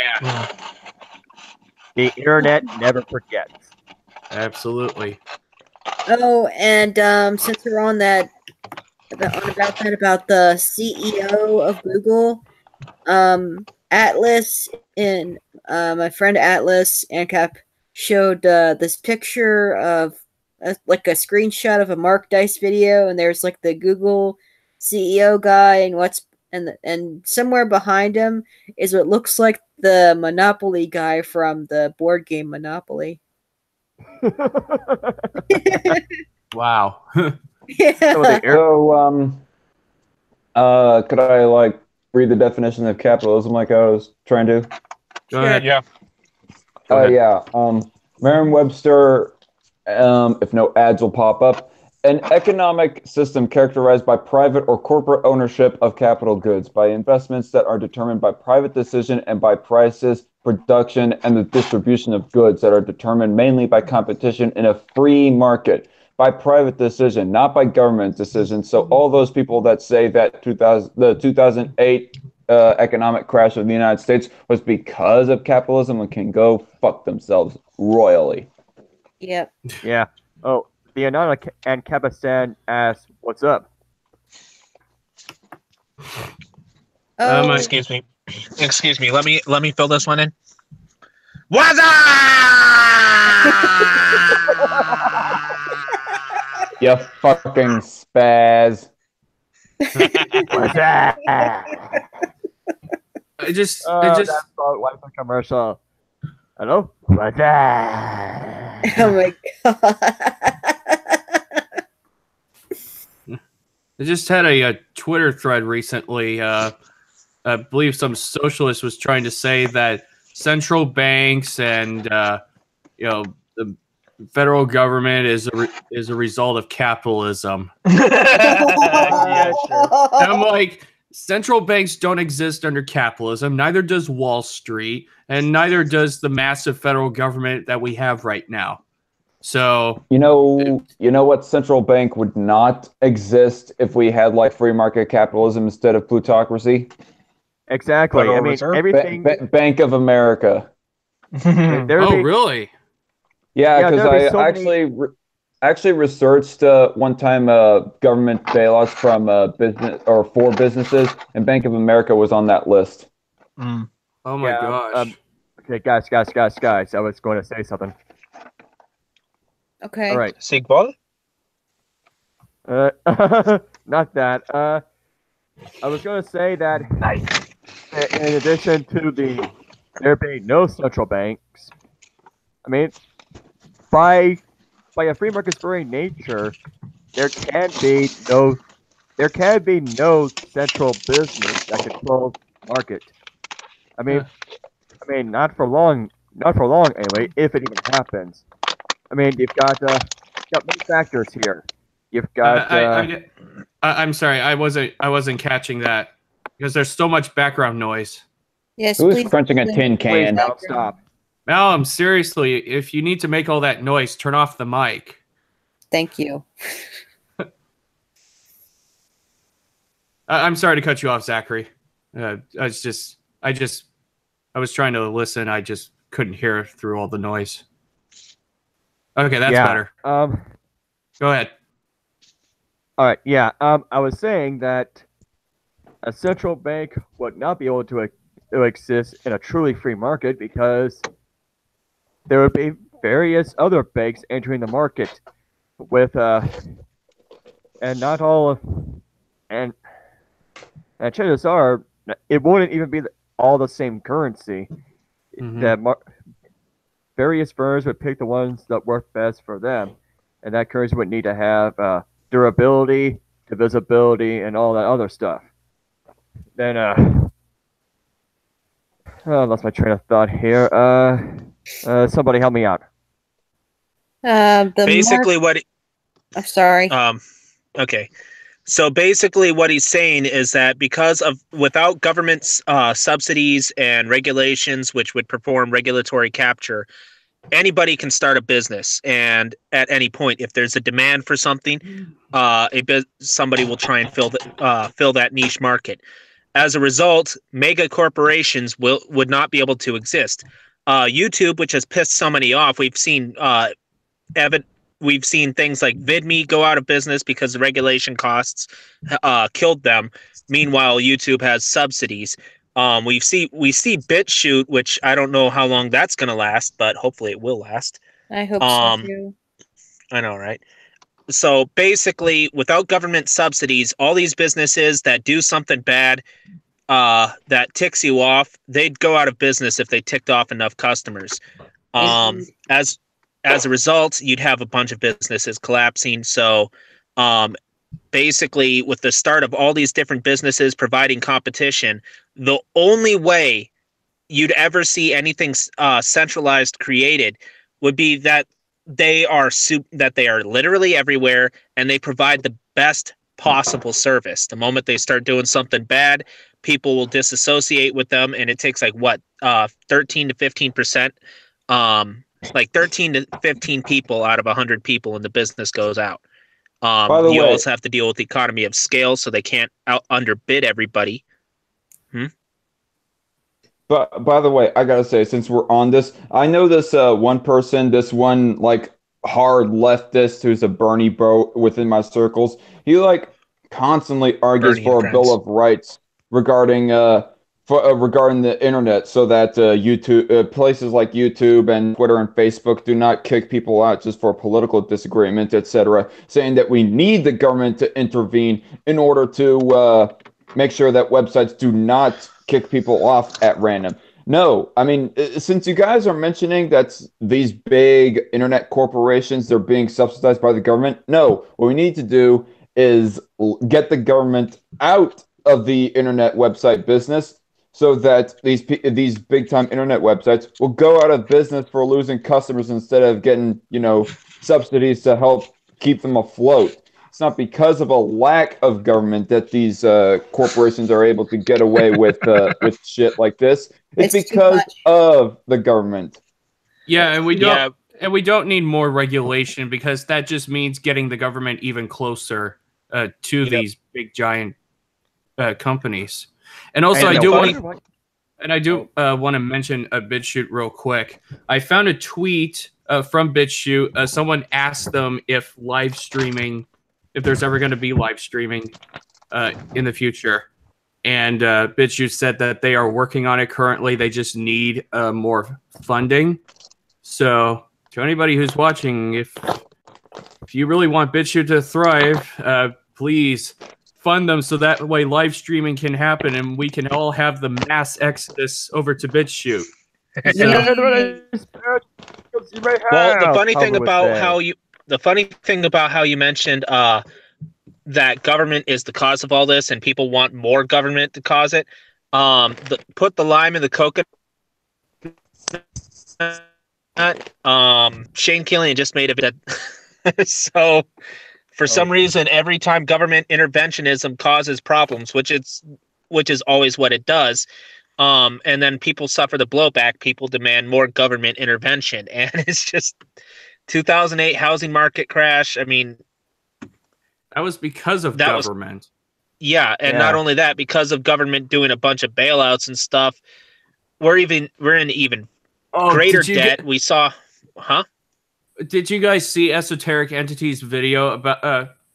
The internet never forgets. Absolutely. Oh, and since we're on that about the CEO of Google, Atlas and my friend Atlas Ancap showed this picture of like a screenshot of a Mark Dice video, and there's like the Google CEO guy, and somewhere behind him is what looks like the Monopoly guy from the board game Monopoly. Wow. Yeah. So, could I like read the definition of capitalism like I was trying to? Go ahead. Yeah. Go ahead. Yeah. Merriam-Webster, if no ads will pop up, an economic system characterized by private or corporate ownership of capital goods, by investments that are determined by private decision, and by prices, production, and the distribution of goods that are determined mainly by competition in a free market, by private decision, not by government decision. So all those people that say that the 2008 economic crash of the United States was because of capitalism and can go fuck themselves royally. Yep. Yeah. Oh, the Ancapistani asks, "What's up?" Oh, Excuse me. Excuse me. Let me fill this one in. What's up? You fucking spaz. What's up? It just That's about like a commercial. Hello? What's up? oh my god. I just had a Twitter thread recently. I believe some socialist was trying to say that central banks and the federal government is a result of capitalism. Yeah, sure. And I'm like, central banks don't exist under capitalism. Neither does Wall Street, and neither does the massive federal government that we have right now. So you know what central bank would not exist if we had like free market capitalism instead of plutocracy? Exactly. Federal I mean, Reserve? everything. Bank of America. really? Yeah, because there'd be I so actually researched one time government bailouts from business or for businesses, and Bank of America was on that list. Mm. Oh my gosh. Okay, guys. I was going to say something. Okay. All right. Sigbol? Not that. I was going to say that in addition to there being no central banks, I mean, by a free market's very nature, there can be no central business that controls the market. I mean, not for long anyway. If it even happens, I mean, you've got many factors here. You've got. I'm sorry, I wasn't catching that because there's so much background noise. Yes, Who's please. crunching a tin Please can? don't stop. Malcolm, seriously, if you need to make all that noise, turn off the mic. Thank you. I'm sorry to cut you off, Zachary. I was trying to listen. I just couldn't hear through all the noise. Okay, that's better. Go ahead. All right. Yeah. I was saying that a central bank would not be able to exist in a truly free market because there would be various other banks entering the market with and not all and chances are it wouldn't even be all the same currency. Mm-hmm. Various firms would pick the ones that work best for them, and that currency would need to have durability, divisibility, and all that other stuff. Then I lost my train of thought here. Somebody help me out. Basically, I'm sorry. Okay. So basically, what he's saying is that without government subsidies and regulations, which would perform regulatory capture, anybody can start a business, and at any point, if there's a demand for something, somebody will try and fill that niche market. As a result, mega corporations would not be able to exist. YouTube, which has pissed so many off, we've seen things like VidMe go out of business because the regulation costs killed them. Meanwhile, YouTube has subsidies. We see BitChute, which I don't know how long that's going to last, but hopefully it will last. I hope so too. I know, right? So basically, without government subsidies, all these businesses that do something bad that ticks you off, they'd go out of business if they ticked off enough customers. As a result, you'd have a bunch of businesses collapsing. So basically with the start of all these different businesses providing competition, the only way you'd ever see anything centralized created would be that they are literally everywhere and they provide the best possible service. The moment they start doing something bad, people will disassociate with them, and it takes like 13 to 15%, like 13 to 15 people out of 100 people in the business goes out. By the you way, also have to deal with the economy of scale, so they can't underbid everybody. But by the way, I gotta say, since we're on this, I know this one person, this one like hard leftist who's a Bernie bro within my circles. He like constantly argues Bernie for a and Bill friends. of Rights regarding regarding the internet, so that YouTube places like YouTube and Twitter and Facebook do not kick people out just for political disagreement, etc. Saying that we need the government to intervene in order to make sure that websites do not kick people off at random. No, I mean, since you guys are mentioning that these big internet corporations, they're being subsidized by the government, no, what we need to do is get the government out of the internet website business so that these big time internet websites will go out of business for losing customers instead of getting, subsidies to help keep them afloat. It's not because of a lack of government that these corporations are able to get away with shit like this. It's because of the government. Yeah, and we don't need more regulation, because that just means getting the government even closer to these big giant companies. And also, I do want to mention BitChute real quick. I found a tweet from BitChute. Someone asked them if there's ever going to be live streaming in the future. And BitChute said that they are working on it currently. They just need more funding. So to anybody who's watching, if you really want BitChute to thrive, please fund them so that way live streaming can happen and we can all have the mass exodus over to BitChute. Well, the funny thing about how you mentioned that government is the cause of all this and people want more government to cause it. Put the lime in the coconut. Shane Killian just made a bit. So for some reason, every time government interventionism causes problems, which is always what it does, and then people suffer the blowback, people demand more government intervention. And it's just 2008 housing market crash. I mean, that was because of government. Not only that, because of government doing a bunch of bailouts and stuff, we're in even greater debt. We saw, Did you guys see Esoteric Entity's video about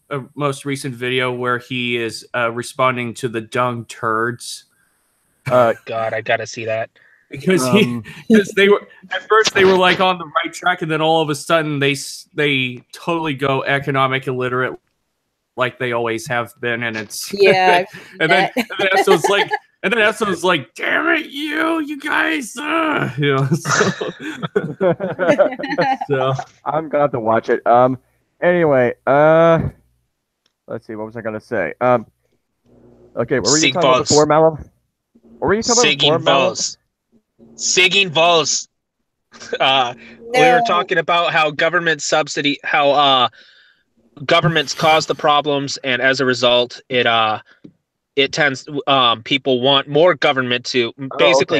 a most recent video where he is responding to the dung turds? God, I gotta see that. Because they were at first they were like on the right track, and then all of a sudden they totally go economic illiterate, like they always have been, and it's and then Eso's like. And then Eso's like, "Damn it, you guys!" So I'm gonna have to watch it. Anyway, let's see. What was I gonna say? Okay, what were you talking about before, Malum? What were you talking about before, Malum? Sigging balls. We were talking about how governments cause the problems, and as a result, it tends people want more government to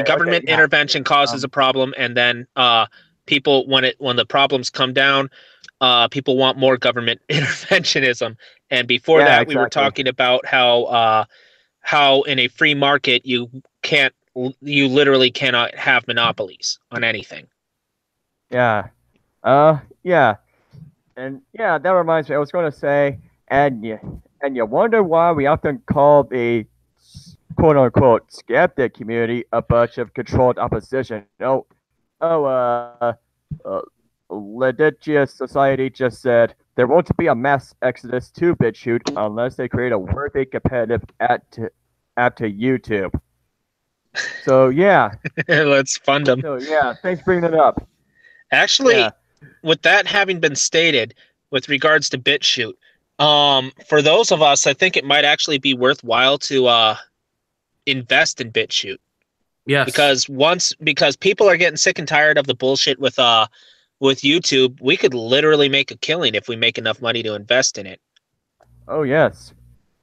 government intervention causes a problem, and then people when the problems come down, people want more government interventionism. And before that, we were talking about how in a free market you literally cannot have monopolies on anything. Yeah. And yeah, that reminds me, I was going to say, and you wonder why we often call the quote-unquote skeptic community a bunch of controlled opposition. Litigious Society just said there won't be a mass exodus to BitChute unless they create a worthy competitive app to YouTube. So yeah. Let's fund them. So yeah, thanks for bringing it up. Actually, with that having been stated, with regards to BitChute, For those of us, I think it might actually be worthwhile to invest in BitChute. Yes. Because people are getting sick and tired of the bullshit with YouTube. We could literally make a killing if we make enough money to invest in it. Oh yes.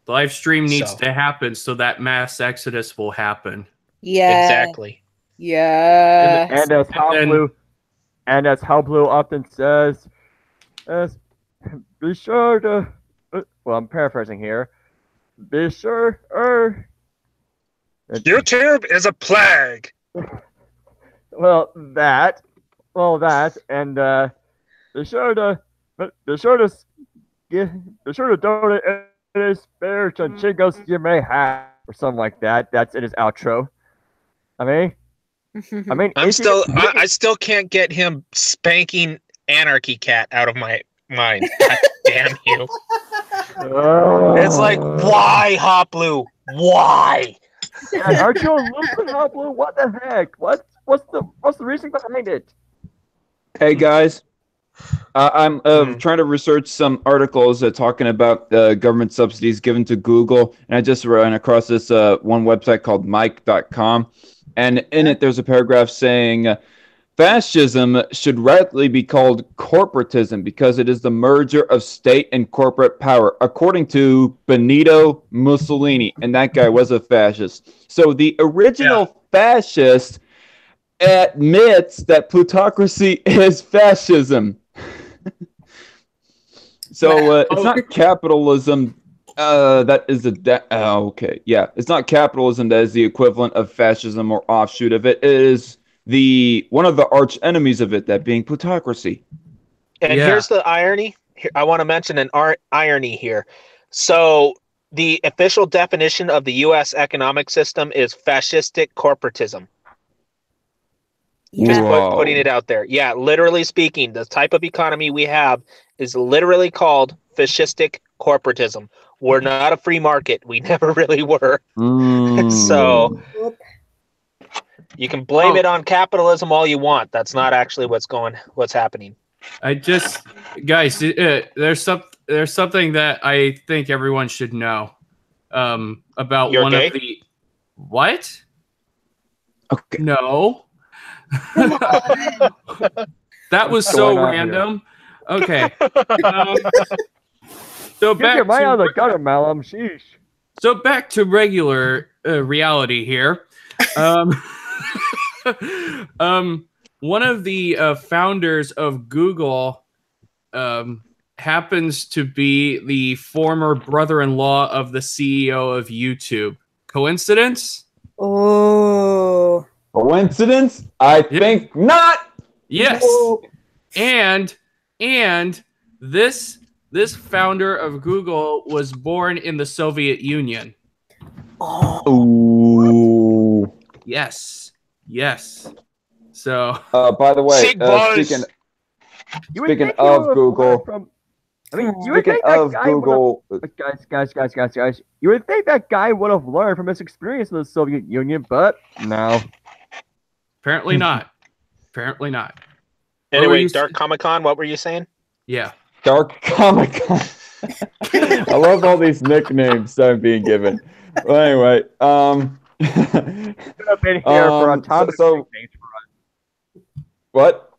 The live stream needs to happen so that mass exodus will happen. Yeah. Exactly. Yeah. And as How Blue often says, be sure to. Well, I'm paraphrasing here. Be sure. YouTube is a plague. Well, that, and be sure to donate any spare chingos you may have, or something like that. That's in his outro. I still can't get him spanking Anarchy Cat out of my mind. God damn you! It's like, why, Hoplu? Why? And aren't you a loser, Hoplu? What the heck? What's the reason behind it? Hey guys, I'm trying to research some articles talking about government subsidies given to Google, and I just ran across this one website called Mike.com, and in it there's a paragraph saying fascism should rightly be called corporatism because it is the merger of state and corporate power, according to Benito Mussolini, and that guy was a fascist. So the original fascist admits that plutocracy is fascism. So it's not capitalism that is it's not capitalism that is the equivalent of fascism or offshoot of it. It is one of the arch enemies of it, that being plutocracy. And here's the irony. I want to mention an irony here. So the official definition of the U.S. economic system is fascistic corporatism. Just putting it out there. Yeah, literally speaking, the type of economy we have is literally called fascistic corporatism. We're not a free market. We never really were. So you can blame it on capitalism all you want. That's not actually what's happening. Guys, there's something that I think everyone should know about You're one gay? of the what? Okay. No. That was so random. Okay. So Get your mind out of the gutter, Malum. Sheesh. So back to regular reality here. One of the founders of Google happens to be the former brother-in-law of the CEO of YouTube. Coincidence? Oh. Coincidence? I think not. Yes. And this founder of Google was born in the Soviet Union. Oh. Yes. So. By the way, speaking of Google. Speaking of Google, guys, you would think that guy would have learned from his experience in the Soviet Union, but no. Apparently not. Apparently not. Anyway, Dark Comic-Con, what were you saying? Yeah. Dark Comic-Con. I love all these nicknames that are being given. Well, anyway, You should have been here for Atomic nicknames for us. What?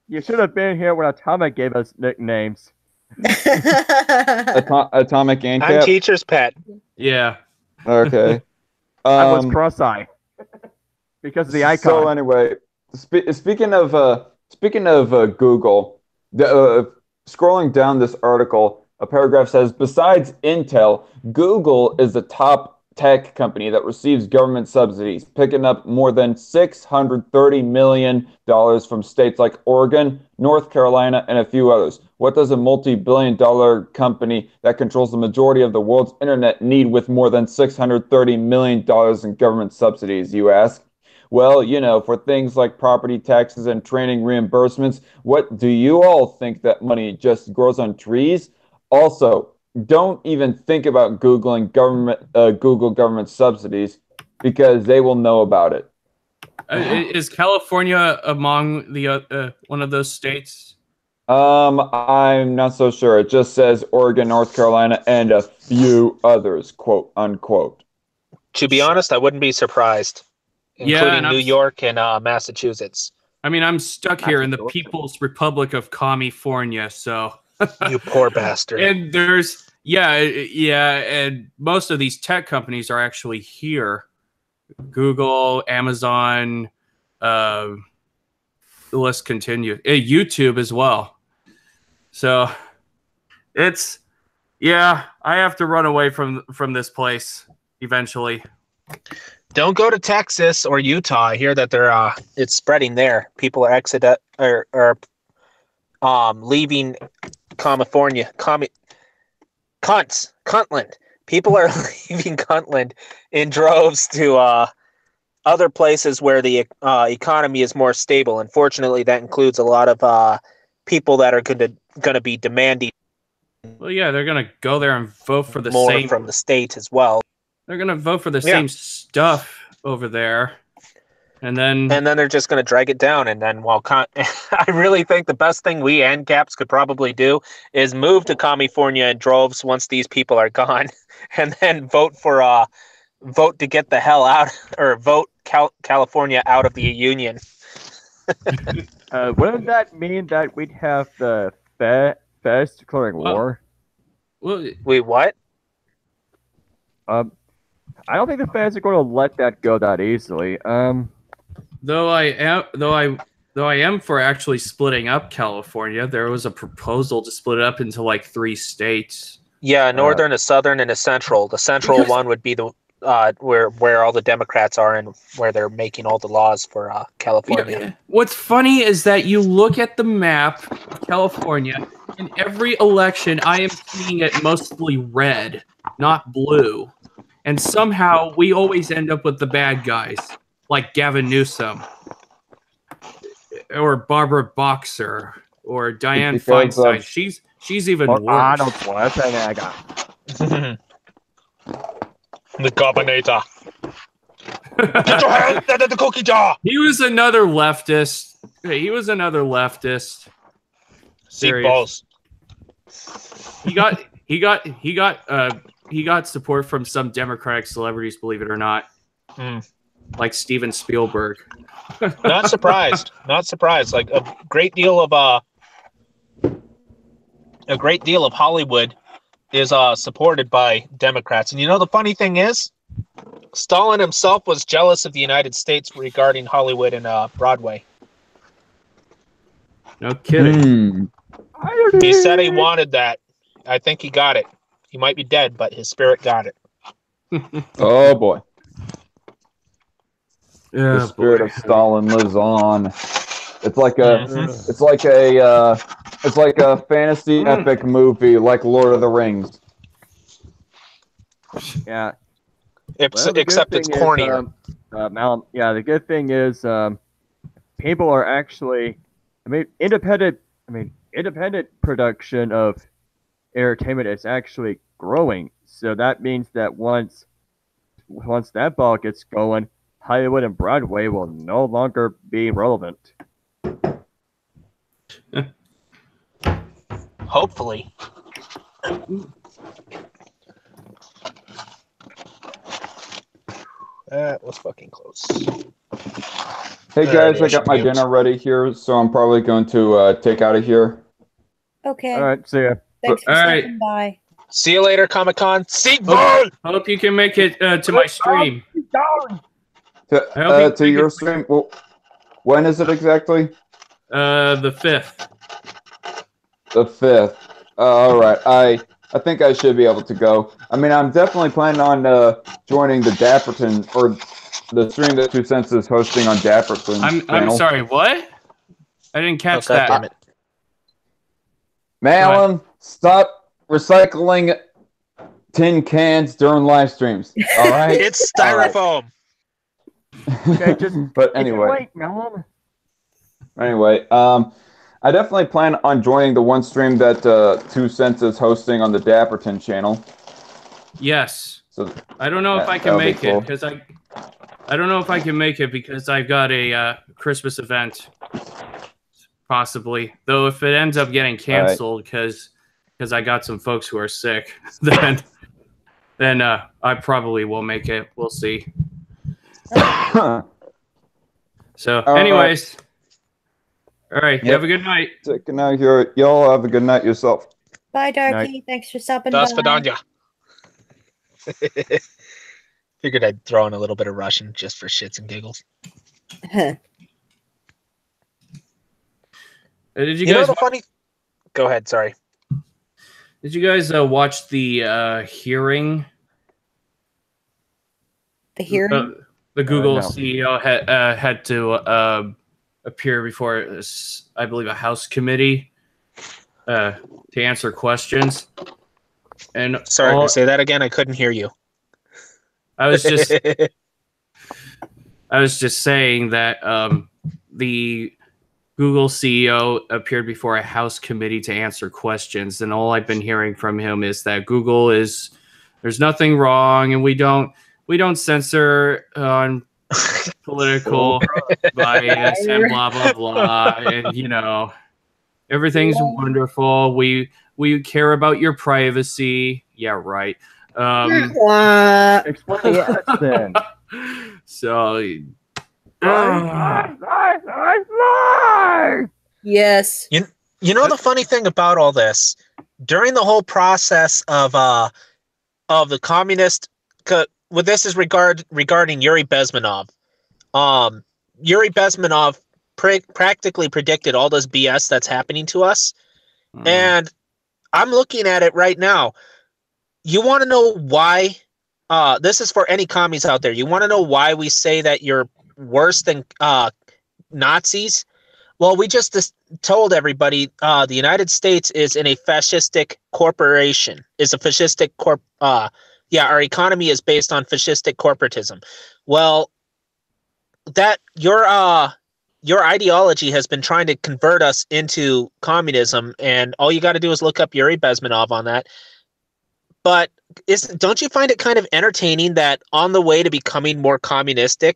You should have been here when Atomic gave us nicknames. Atomic Ancap? I'm teacher's pet. Yeah. Okay. I was cross-eye. Because of the icon. So anyway, speaking of Google, scrolling down this article, a paragraph says, besides Intel, Google is the top tech company that receives government subsidies, picking up more than $630 million from states like Oregon, North Carolina, and a few others. What does a multi-billion-dollar company that controls the majority of the world's internet need with more than $630 million in government subsidies, you ask? Well, for things like property taxes and training reimbursements, what do you all think that money just grows on trees? Also, don't even think about Googling Google government subsidies because they will know about it. Is California among the one of those states? I'm not so sure. It just says Oregon, North Carolina, and a few others, quote unquote. To be honest, I wouldn't be surprised, including and New York and Massachusetts. I mean, I'm stuck here in the People's Republic of California, so You poor bastard. and there's and most of these tech companies are actually here. Google, Amazon, the list continues. YouTube as well. So it's I have to run away from this place eventually. Don't go to Texas or Utah. I hear that they're it's spreading there. People are leaving California. Cuntland. People are leaving Cuntland in droves to other places where the economy is more stable. Unfortunately, that includes a lot of people that are going to be demanding. Well, yeah, they're going to go there and vote for the more same from the state as well. They're going to vote for the same stuff over there. And then they're just going to drag it down. And then I really think the best thing we ANCAPs could probably do is move to California in droves once these people are gone, and then vote to get the hell out, or vote California out of the union. Wouldn't that mean that we'd have the Feds declaring war? Well, wait, what? I don't think the Feds are going to let that go that easily. Though I am for actually splitting up California. There was a proposal to split it up into like 3 states. Yeah, a northern, a southern, and a central. The central one would be the where all the Democrats are and where they're making all the laws for California. Yeah. What's funny is that you look at the map of California, in every election I am seeing it mostly red, not blue. And somehow we always end up with the bad guys, like Gavin Newsom, or Barbara Boxer, or Dianne Feinstein. She's even worse. Arnold Schwarzenegger. The Governator. Get your hand out of the cookie jar. He was another leftist. Seek balls. He got support from some Democratic celebrities, believe it or not, like Steven Spielberg. Not surprised. Not surprised. Like a great deal of Hollywood is supported by Democrats. And you know the funny thing is, Stalin himself was jealous of the United States regarding Hollywood and Broadway. No kidding. He said he wanted that. I think he got it. He might be dead, but his spirit got it. Oh boy. Yeah, the spirit of Stalin lives on. It's like a fantasy epic movie like Lord of the Rings. Yeah. Except it's cornier. The good thing is people are actually independent production of entertainment is actually growing. So that means that once that ball gets going, Hollywood and Broadway will no longer be relevant. Hopefully. That was fucking close. Hey guys, I got my dinner ready here, so I'm probably going to take out of here. Okay. All right, see ya. Thanks for stopping by. See you later, Comic-Con. Hope you can make it to my stream. To your stream? Well, when is it exactly? The 5th. The 5th. All right. I think I should be able to go. I mean, I'm definitely planning on joining the Dapperton, or the stream that 2 Cents is hosting on Dapperton. I'm sorry, what? I didn't catch that. Damn it. Malum, stop recycling tin cans during live streams. All right? It's styrofoam. Okay, but anyway. Anyway, I definitely plan on joining the one stream that 2 Cents is hosting on the Dapperton channel. Yes. So I don't know if I can make it because I don't know if I can make it because I've got a Christmas event. Possibly. Though if it ends up getting canceled because I got some folks who are sick, then I probably will make it. We'll see. So, anyways. All right. You have a good night. Good night, here. Y'all have a good night yourself. Bye, Darky. Night. Thanks for stopping Das by. Vidanya. Figured I'd throw in a little bit of Russian just for shits and giggles. Did you You know guys the funny? Go ahead. Sorry. Did you guys watch the hearing? The hearing? The Google No. CEO had to appear before, I believe, a House committee to answer questions. And Sorry, say that again. I couldn't hear you. I was just saying that the Google CEO appeared before a House committee to answer questions, and all I've been hearing from him is that there's nothing wrong, and we don't censor on political bias and blah blah blah, and everything's wonderful. We care about your privacy. Yeah, right. Explain that then. So. Yes. You know the funny thing about all this, during the whole process of the communist, well, this is regarding Yuri Bezmenov. Yuri Bezmenov practically predicted all this BS that's happening to us, and I'm looking at it right now. You want to know why? This is for any commies out there. You want to know why we say that you're worse than Nazis? Well, we just told everybody the United States is in a fascistic corporation. Is a fascistic our economy is based on fascistic corporatism. Well, that your ideology has been trying to convert us into communism, and all you got to do is look up Yuri Bezmenov on that. But don't you find it kind of entertaining that on the way to becoming more communistic,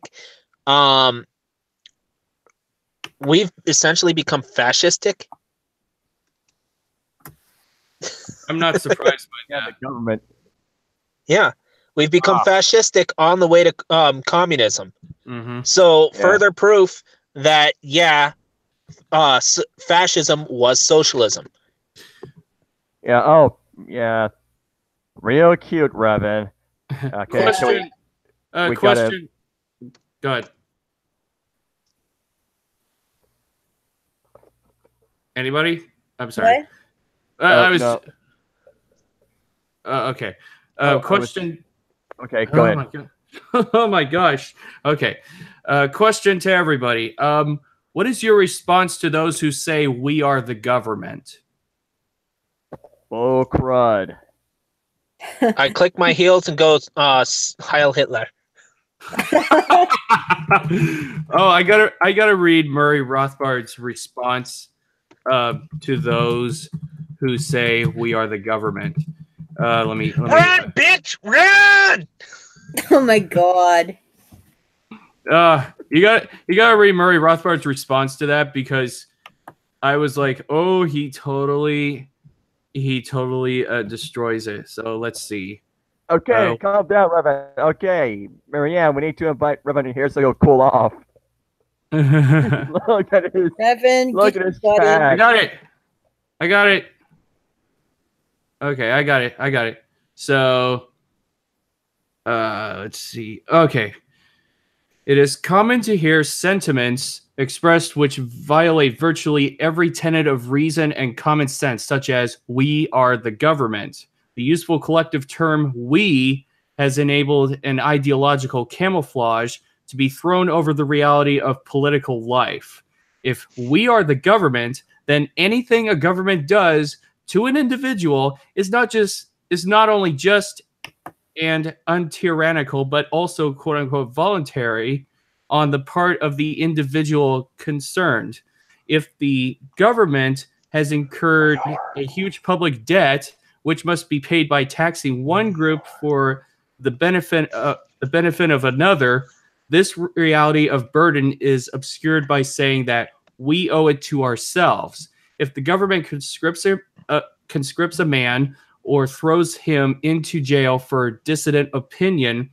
we've essentially become fascistic? I'm not surprised by The government. Yeah, we've become fascistic on the way to communism. Mm-hmm. So further proof that fascism was socialism. Yeah. Oh, yeah. Real cute, Revan. Okay. Question. we Question. Go ahead. Anybody? I'm sorry. I was. No. Okay. Oh, Question. Okay, go ahead. My God. Oh my gosh. Okay. Question to everybody. What is your response to those who say we are the government? Oh, crud. I click my heels and go, Heil Hitler. Oh, I gotta read Murray Rothbard's response to those who say we are the government. Let me Run, bitch, run! Oh my god. You gotta read Murray Rothbard's response to that, because I was like, oh, he totally destroys it. So let's see. Okay, calm down, Revan. Okay, Marianne, we need to invite Revan in here so he'll cool off. Look at his. Revan, Look at his buddy. tag. I got it. Okay, I got it. So, let's see. Okay. It is common to hear sentiments expressed which violate virtually every tenet of reason and common sense, such as "we are the government." The useful collective term "we" has enabled an ideological camouflage to be thrown over the reality of political life. If we are the government, then anything a government does to an individual is not only just and untyrannical, but also "quote unquote" voluntary on the part of the individual concerned. If the government has incurred a huge public debt, which must be paid by taxing one group for the benefit of another, this reality of burden is obscured by saying that we owe it to ourselves. If the government conscripts a man or throws him into jail for dissident opinion,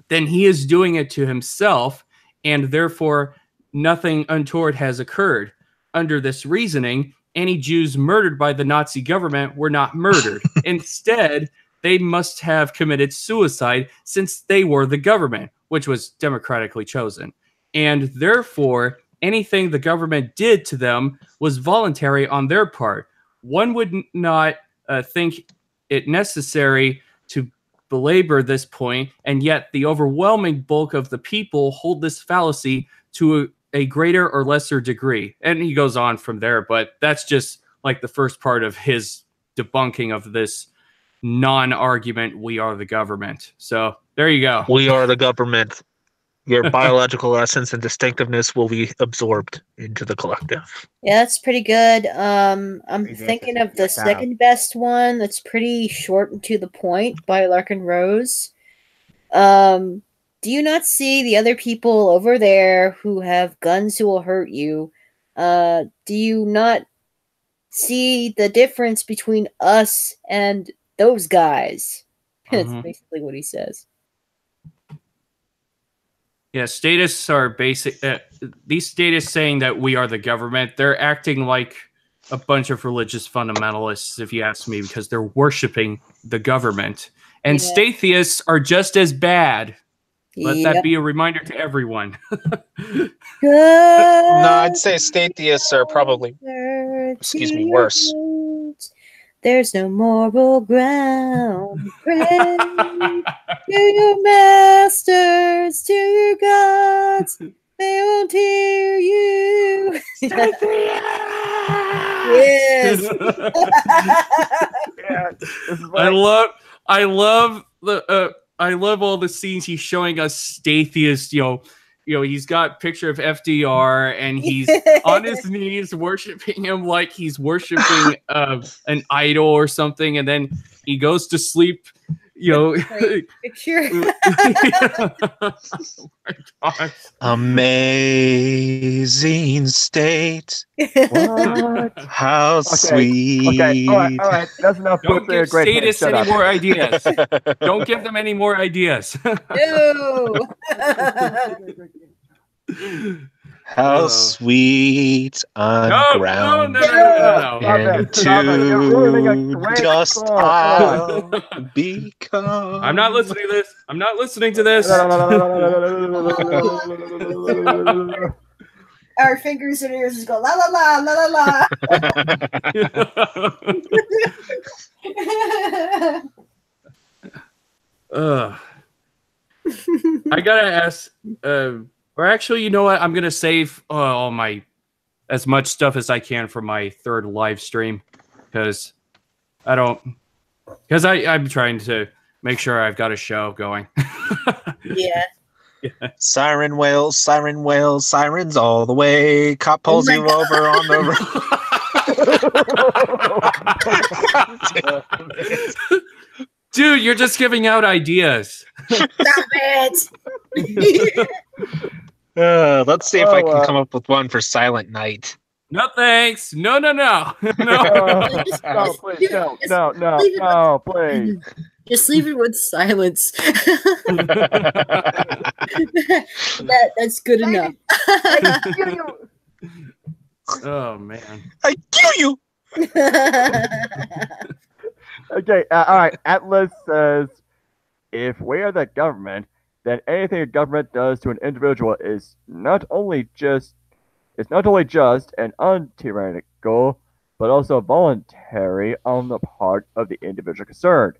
then he is doing it to himself, and therefore nothing untoward has occurred. Under this reasoning, any Jews murdered by the Nazi government were not murdered. Instead, they must have committed suicide since they were the government, which was democratically chosen. And therefore, anything the government did to them was voluntary on their part. One would not think it necessary to belabor this point, and yet the overwhelming bulk of the people hold this fallacy to a greater or lesser degree. And he goes on from there, but that's just like the first part of his debunking of this non-argument, we are the government. So there you go. We are the government. Your biological essence and distinctiveness will be absorbed into the collective. Yeah, that's pretty good. I'm thinking of the second best one that's pretty short and to the point by Larkin Rose. Do you not see the other people over there who have guns who will hurt you? Do you not see the difference between us and those guys? That's basically what he says. Yeah, statists are basic. These statists saying that we are the government, they're acting like a bunch of religious fundamentalists, if you ask me, because they're worshiping the government. And stateists are just as bad. Let that be a reminder to everyone. No, I'd say stateists are probably, worse. There's no moral ground. Pray to your masters, to your gods. They won't hear you. Yes. I love all the scenes he's showing us stateists, you know, he's got a picture of FDR and he's on his knees worshiping him like he's worshiping an idol or something, and then he goes to sleep. Picture. Oh my gosh. Amazing state. What? How sweet. Okay. All right. That's enough. Don't give statists any more ideas. Don't give them any more ideas. Ew. How sweet on ground. No. Into dust I'll become. I'm not listening to this. Our fingers and ears just go la la la la la la. I gotta ask. Or actually, you know what? I'm gonna save all my as much stuff as I can for my third live stream because I'm trying to make sure I've got a show going. Yeah. Siren whales, sirens all the way. Cop pulls you over on the road. Dude, you're just giving out ideas. Stop it. Let's see if I can come up with one for Silent Night. No thanks. No. No, please. No, please. Just leave it with silence. That's good enough. Oh man. I kill you. Okay, all right. Atlas says, if we are the government, then anything a government does to an individual is not only just and untyrannical, but also voluntary on the part of the individual concerned.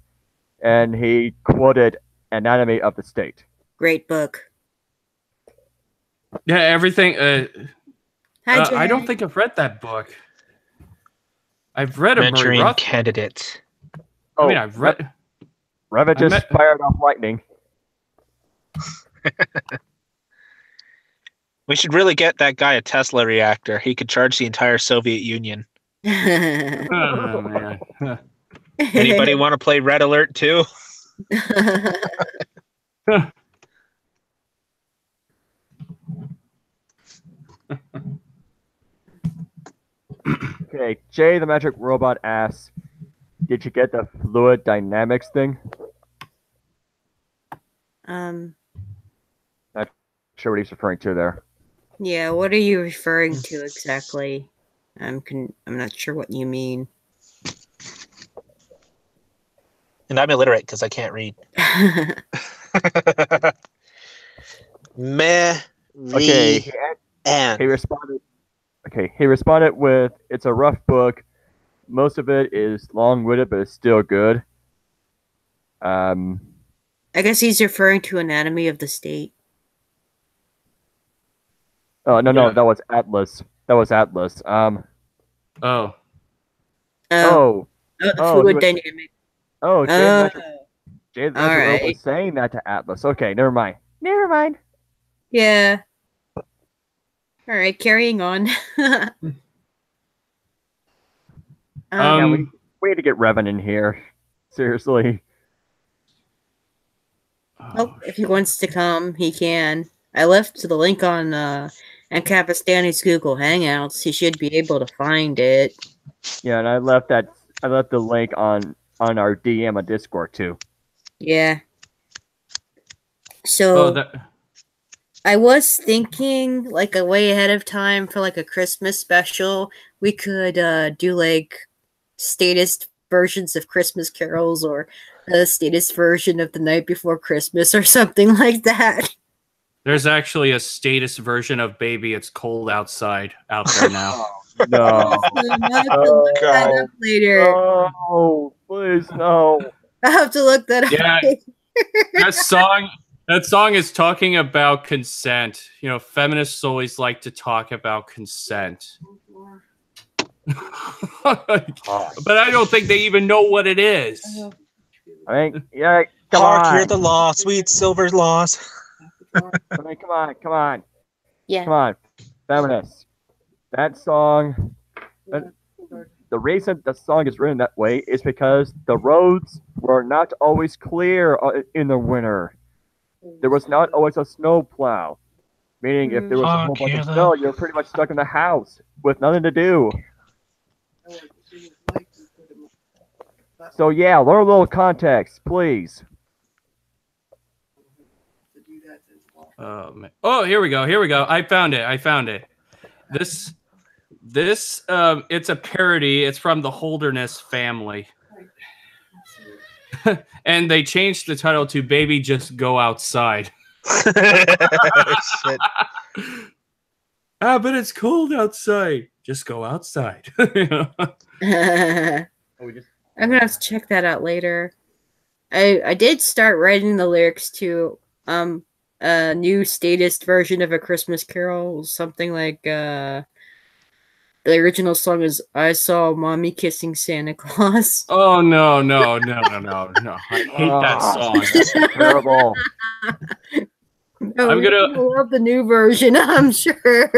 And he quoted Anatomy of the State. Great book. Yeah, everything. Hi, I don't think I've read that book. I've read a Manchurian Candidate. I mean, I've read. Revit just fired off lightning. We should really get that guy a Tesla reactor. He could charge the entire Soviet Union. Oh man. Anybody want to play Red Alert 2? Okay, Jay the Magic Robot asks, did you get the fluid dynamics thing? Um, Not sure what he's referring to there. yeah, what are you referring to exactly? I'm not sure what you mean. And I'm illiterate because I can't read. Okay, and he responded. Okay, he responded with, "It's a rough book. Most of it is long-winded, but it's still good." I guess he's referring to Anatomy of the State. Oh no, Yeah. that was Atlas. That was Atlas. Oh. Oh, the oh, fluid he was- dynamic. oh, Jay the Magic all Robot right. was saying that to Atlas. Okay, never mind. Never mind. Yeah. All right, carrying on. Yeah, we need to get Revan in here. Seriously. Well, if he wants to come, he can. I left the link on Ancapistani's Google Hangouts. He should be able to find it. Yeah, and I left the link on our DM on Discord too. Yeah. So I was thinking, like, a way ahead of time for like a Christmas special, we could do like statist versions of Christmas carols or a statist version of The Night Before Christmas or something like that. There's actually a status version of Baby It's Cold Outside out there now. No. I'll have to look that up later. No, please no. I'll have to look that up. Yeah. That song is talking about consent. You know, feminists always like to talk about consent. But I don't think they even know what it is. I mean, yeah, come Hark, on. hear the law, sweet silver laws. I mean, come on. Yeah. Come on, feminists. That song. The reason the song is written that way is because the roads were not always clear in the winter. There was not always a snow plow. Meaning, if there was a whole bunch of snow, you're pretty much stuck in the house with nothing to do. So yeah, learn a little context, please. Oh, here we go. I found it. This it's a parody. It's from the Holderness Family. And they changed the title to Baby Just Go Outside. Shit. But it's cold outside. Just go outside. I'm gonna have to check that out later. I did start writing the lyrics to a new statist version of A Christmas Carol, something like the original song is "I Saw Mommy Kissing Santa Claus." Oh no. I hate that song. That's terrible. No, I'm gonna love the new version, I'm sure.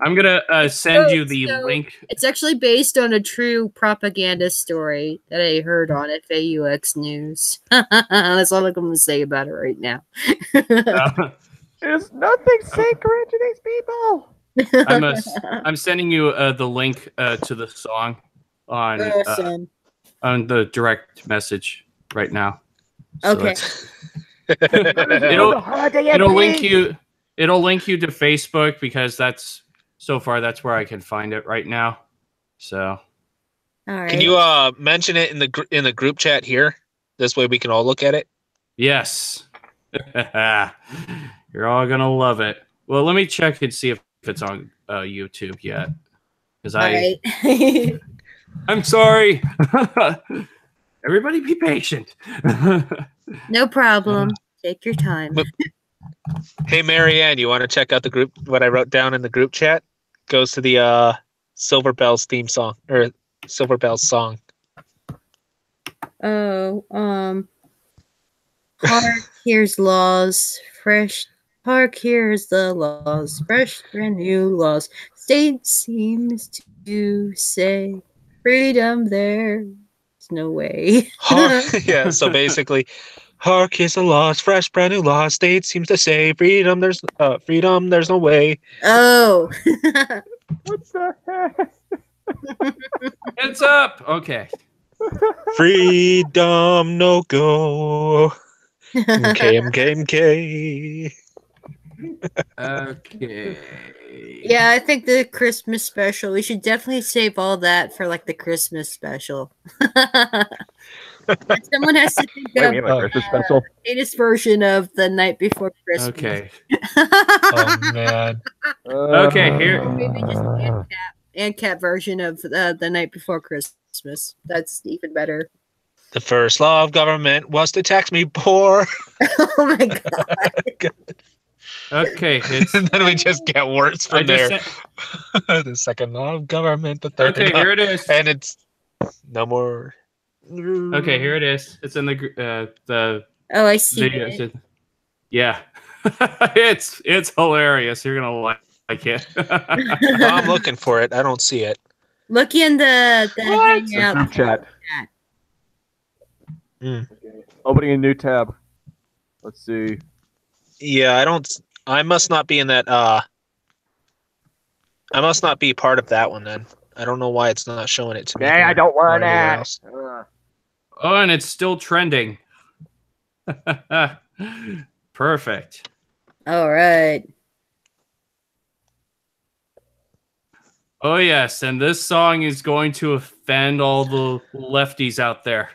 I'm gonna send you the link. It's actually based on a true propaganda story that I heard on at FAUX News. That's all I'm going to say about it right now. There's nothing sacred to these people. I'm sending you the link to the song on the direct message right now. So okay. It'll link you to Facebook because that's where I can find it right now. So, all right. Can you mention it in the group chat here? This way we can all look at it. Yes. You're all gonna love it. Well, let me check and see if it's on YouTube yet. Because I'm sorry. Everybody be patient. No problem. Take your time. Hey, Marianne, you want to check out the group? What I wrote down in the group chat goes to the Silver Bells theme song or Silver Bells song. Oh, Hark, here's laws, fresh. Hark, here's the laws, fresh, brand new laws. State seems to say freedom there's no way. Yeah, so basically, hark, here's the laws, fresh, brand new laws. State seems to say freedom there's no way. Oh. What the heck? It's up. Okay. Freedom no go. MK. Okay. Yeah, I think the Christmas special. We should definitely save all that for like the Christmas special. Someone has to think Wait, of we have a Christmas special? the latest version of the night before Christmas. Okay. Oh man. Okay, here. Or maybe just Ancap version of the night before Christmas. That's even better. The first law of government was to tax me poor. Oh my god. Okay, it's And then we just get worse from there. said, The second law of government, the third. okay, here it is. And it's no more. Okay, here it is. It's in the Oh, I see. video. Yeah, it's hilarious. You're gonna like it. I'm looking for it. I don't see it. Look in the hangout Group chat. Opening a new tab. Let's see. Yeah, I don't. I must not be in that. I must not be part of that one then. I don't know why it's not showing it to me. Okay, here I don't or want anywhere that. else. Oh, and it's still trending. Perfect. All right. Oh yes, and this song is going to offend all the lefties out there.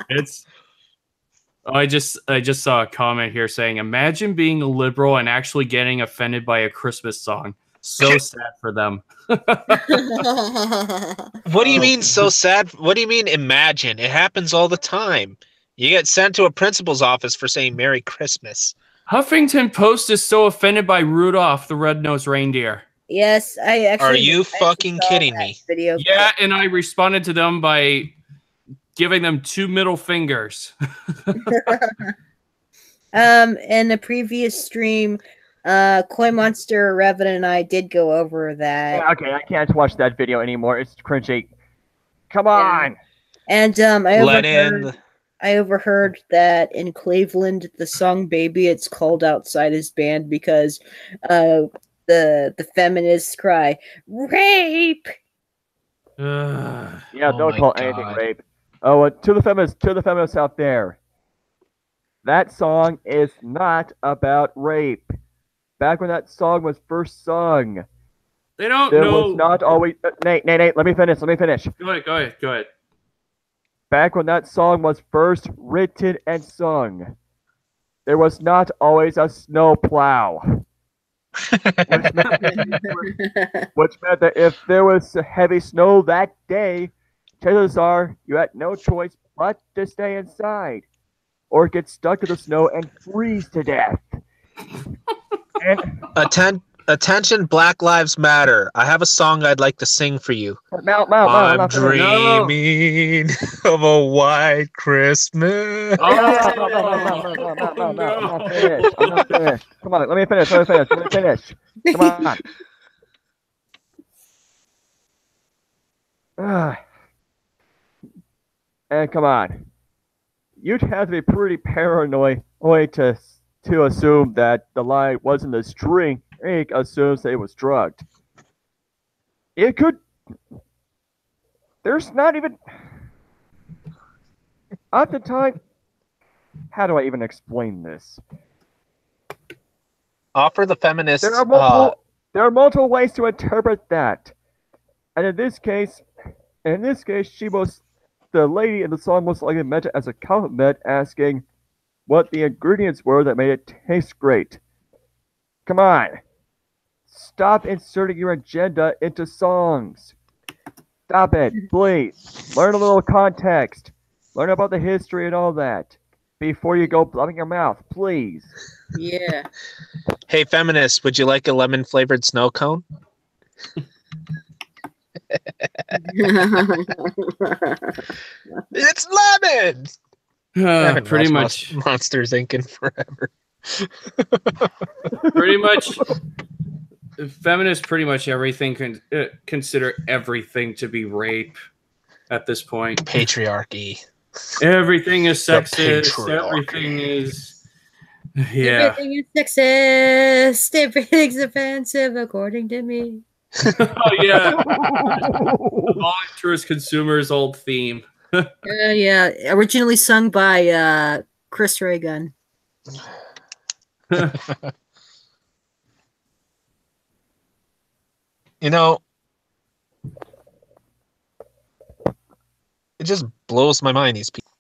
It's. Oh, I just saw a comment here saying, "Imagine being a liberal and actually getting offended by a Christmas song. So sad for them." What do you mean so sad? What do you mean imagine? It happens all the time. You get sent to a principal's office for saying Merry Christmas. Huffington Post is so offended by Rudolph the Red-Nosed Reindeer. Yes, I actually. Are you fucking kidding me? Video Yeah, and I responded to them by giving them 2 middle fingers. In the previous stream, Koi Monster, Revan, and I did go over that. Yeah, okay, I can't watch that video anymore. It's cringy. Come on. And I overheard that in Cleveland, the song "Baby" it's called outside his band because the feminists cry rape. Yeah, Oh don't my call God. anything rape. Oh, to the feminists out there. That song is not about rape. Back when that song was first sung, They don't there know. was not always. Nate, let me finish. Go ahead. Back when that song was first written and sung, there was not always a snow plow. Which meant that if there was heavy snow that day, chances are you had no choice but to stay inside or get stuck in the snow and freeze to death. And Attention, Black Lives Matter. I have a song I'd like to sing for you. I'm dreaming of a white Christmas. I'm not finished. Come on, let me finish. Come on. And come on. You'd have to be pretty paranoid to assume that the line wasn't a string. It assumes that it was drugged. It could. There's not even. At the time. How do I even explain this? Offer the feminists. There are multiple ways to interpret that. And in this case, the lady in the song was likely meant it as a compliment, asking what the ingredients were that made it taste great. Come on. Stop inserting your agenda into songs. Stop it, please. Learn a little context. Learn about the history and all that before you go blubbing your mouth, please. Yeah. Hey, feminists, would you like a lemon-flavored snow cone? It's lemon! Pretty much. Monsters Inc. in forever. Pretty much. Feminists pretty much everything consider everything to be rape at this point. Patriarchy. Everything is sexist. Everything is. Yeah. Everything is sexist. Everything's offensive, according to me. Oh yeah, the volunteers consumers old theme. Yeah, originally sung by Chris Ray Gun. You know, it just blows my mind. These people.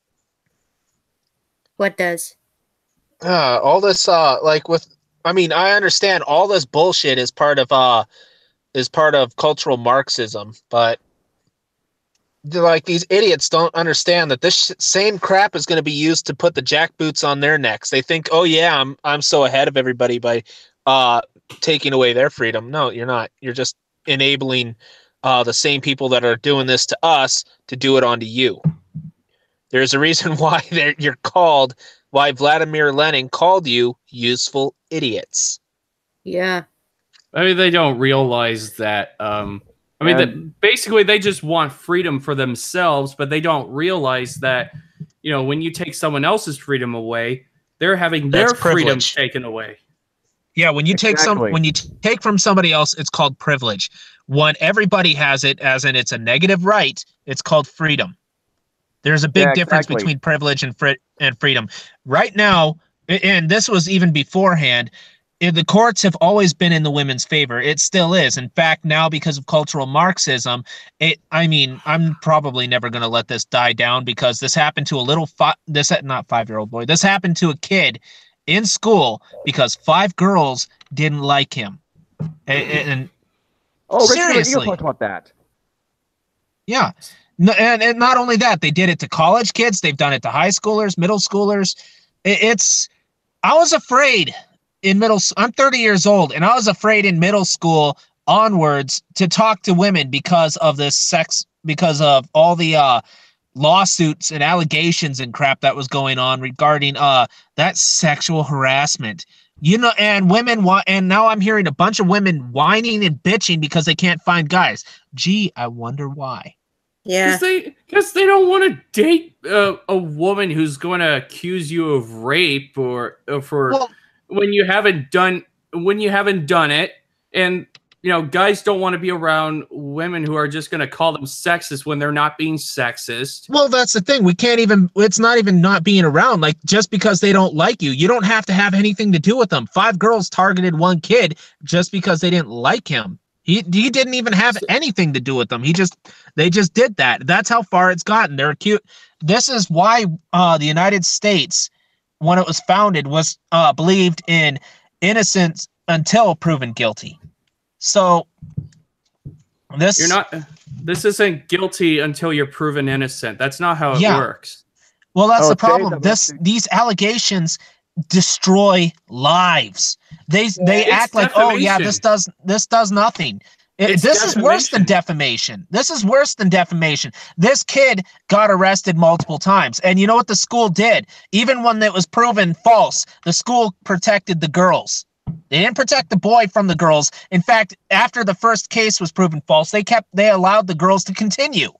What does? All this, like with. I mean, I understand all this bullshit is part of cultural Marxism, but like these idiots don't understand that this same crap is going to be used to put the jackboots on their necks. They think, oh yeah, I'm so ahead of everybody by taking away their freedom. No, you're not. You're just enabling the same people that are doing this to us to do it onto you. There's a reason why why Vladimir Lenin called you useful idiots. Yeah. I mean, they don't realize that. I mean, basically, they just want freedom for themselves, but they don't realize that, when you take someone else's freedom away, they're having their freedom taken away. Yeah, when you take from somebody else, it's called privilege. When everybody has it, as in it's a negative right, it's called freedom. There's a big difference between privilege and freedom. Right now, and this was even beforehand, the courts have always been in the women's favor. It still is. In fact, now because of cultural Marxism, I'm probably never going to let this die down because this happened to not 5-year-old boy. This happened to a kid in school because 5 girls didn't like him. And seriously, you talked about that. Yeah. And not only that, they did it to college kids. They've done it to high schoolers, middle schoolers. I was afraid I'm 30 years old, and I was afraid in middle school onwards to talk to women because of because of all the lawsuits and allegations and crap that was going on regarding that sexual harassment. And women and now I'm hearing a bunch of women whining and bitching because they can't find guys. Gee, I wonder why. Yeah, because they don't want to date a woman who's going to accuse you of rape or when you haven't done it, and guys don't want to be around women who are just going to call them sexist when they're not being sexist. Well, that's the thing. It's not even not being around. Like, just because they don't like you don't have to have anything to do with them. 5 girls targeted 1 kid just because they didn't like him. He didn't even have anything to do with them. They just did that. That's how far it's gotten. They're cute. This is why the United States, when it was founded, was believed in innocence until proven guilty. So this isn't guilty until you're proven innocent. That's not how it works. Well, that's the problem. These allegations destroy lives. They act like, oh yeah, this does nothing. This is worse than defamation. This kid got arrested multiple times, and you know what the school did? Even when it was proven false, the school protected the girls. They didn't protect the boy from the girls. In fact, after the first case was proven false, they allowed the girls to continue.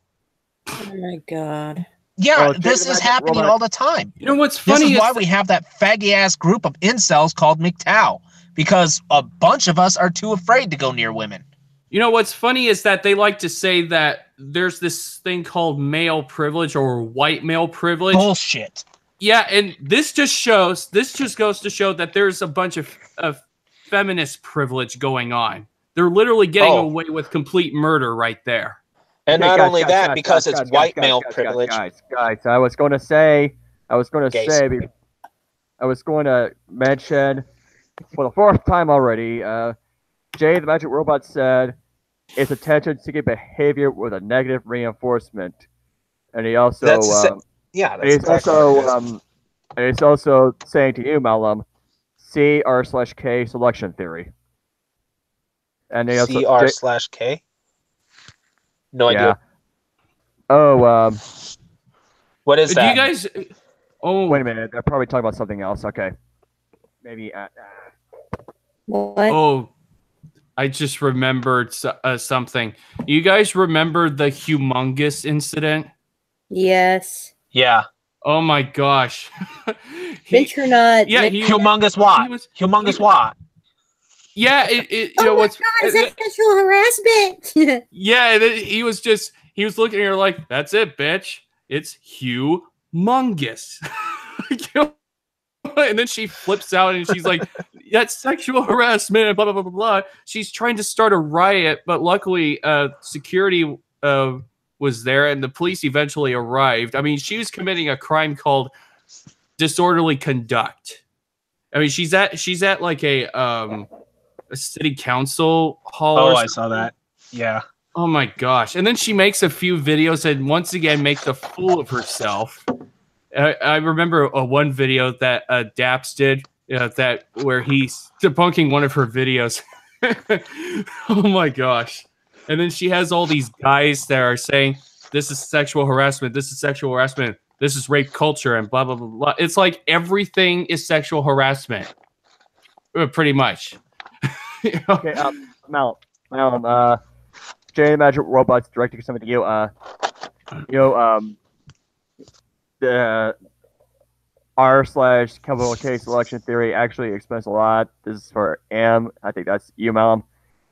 Oh my God. Yeah, this is happening all the time. You know what's funny? This is why we have that faggy ass group of incels called MGTOW, because a bunch of us are too afraid to go near women. You know what's funny is that they like to say that there's this thing called male privilege or white male privilege. Bullshit. Yeah, and this just goes to show that there's a bunch of feminist privilege going on. They're literally getting away with complete murder right there. And not only that, because it's white male privilege. Guys, I was going to mention for the 4th time already, Jay the Magic Robot said it's attention-seeking behavior with a negative reinforcement. And he also he's also saying to you, Malum, CR/K selection theory. And he also CR/K? No idea. Oh, what is that? Do you guys? Oh, wait a minute. They're probably talking about something else. Okay, maybe. What? Oh, I just remembered something. You guys remember the humongous incident? Yes. Yeah. Oh my gosh. Venture not. Yeah, humongous what? Humongous what? Yeah, you know what's God, is that sexual harassment? yeah, he was looking at her like, that's it, bitch. It's humongous. And then she flips out and she's like, that's sexual harassment, blah, blah, blah, blah, blah. She's trying to start a riot, but luckily security was there and the police eventually arrived. I mean, she was committing a crime called disorderly conduct. I mean, she's at like a city council hall. Oh, I saw that. Yeah. Oh my gosh. And then she makes a few videos and once again makes a fool of herself. I remember one video that Daps did that where he's debunking one of her videos. Oh my gosh. And then she has all these guys that are saying, this is sexual harassment, this is sexual harassment, this is rape culture, and blah, blah, blah, blah. It's like everything is sexual harassment. Pretty much. Okay, Mal, Jay Magic Robots directing something to you. The r/K selection theory actually explains a lot. This is for M. I think that's you, Malum.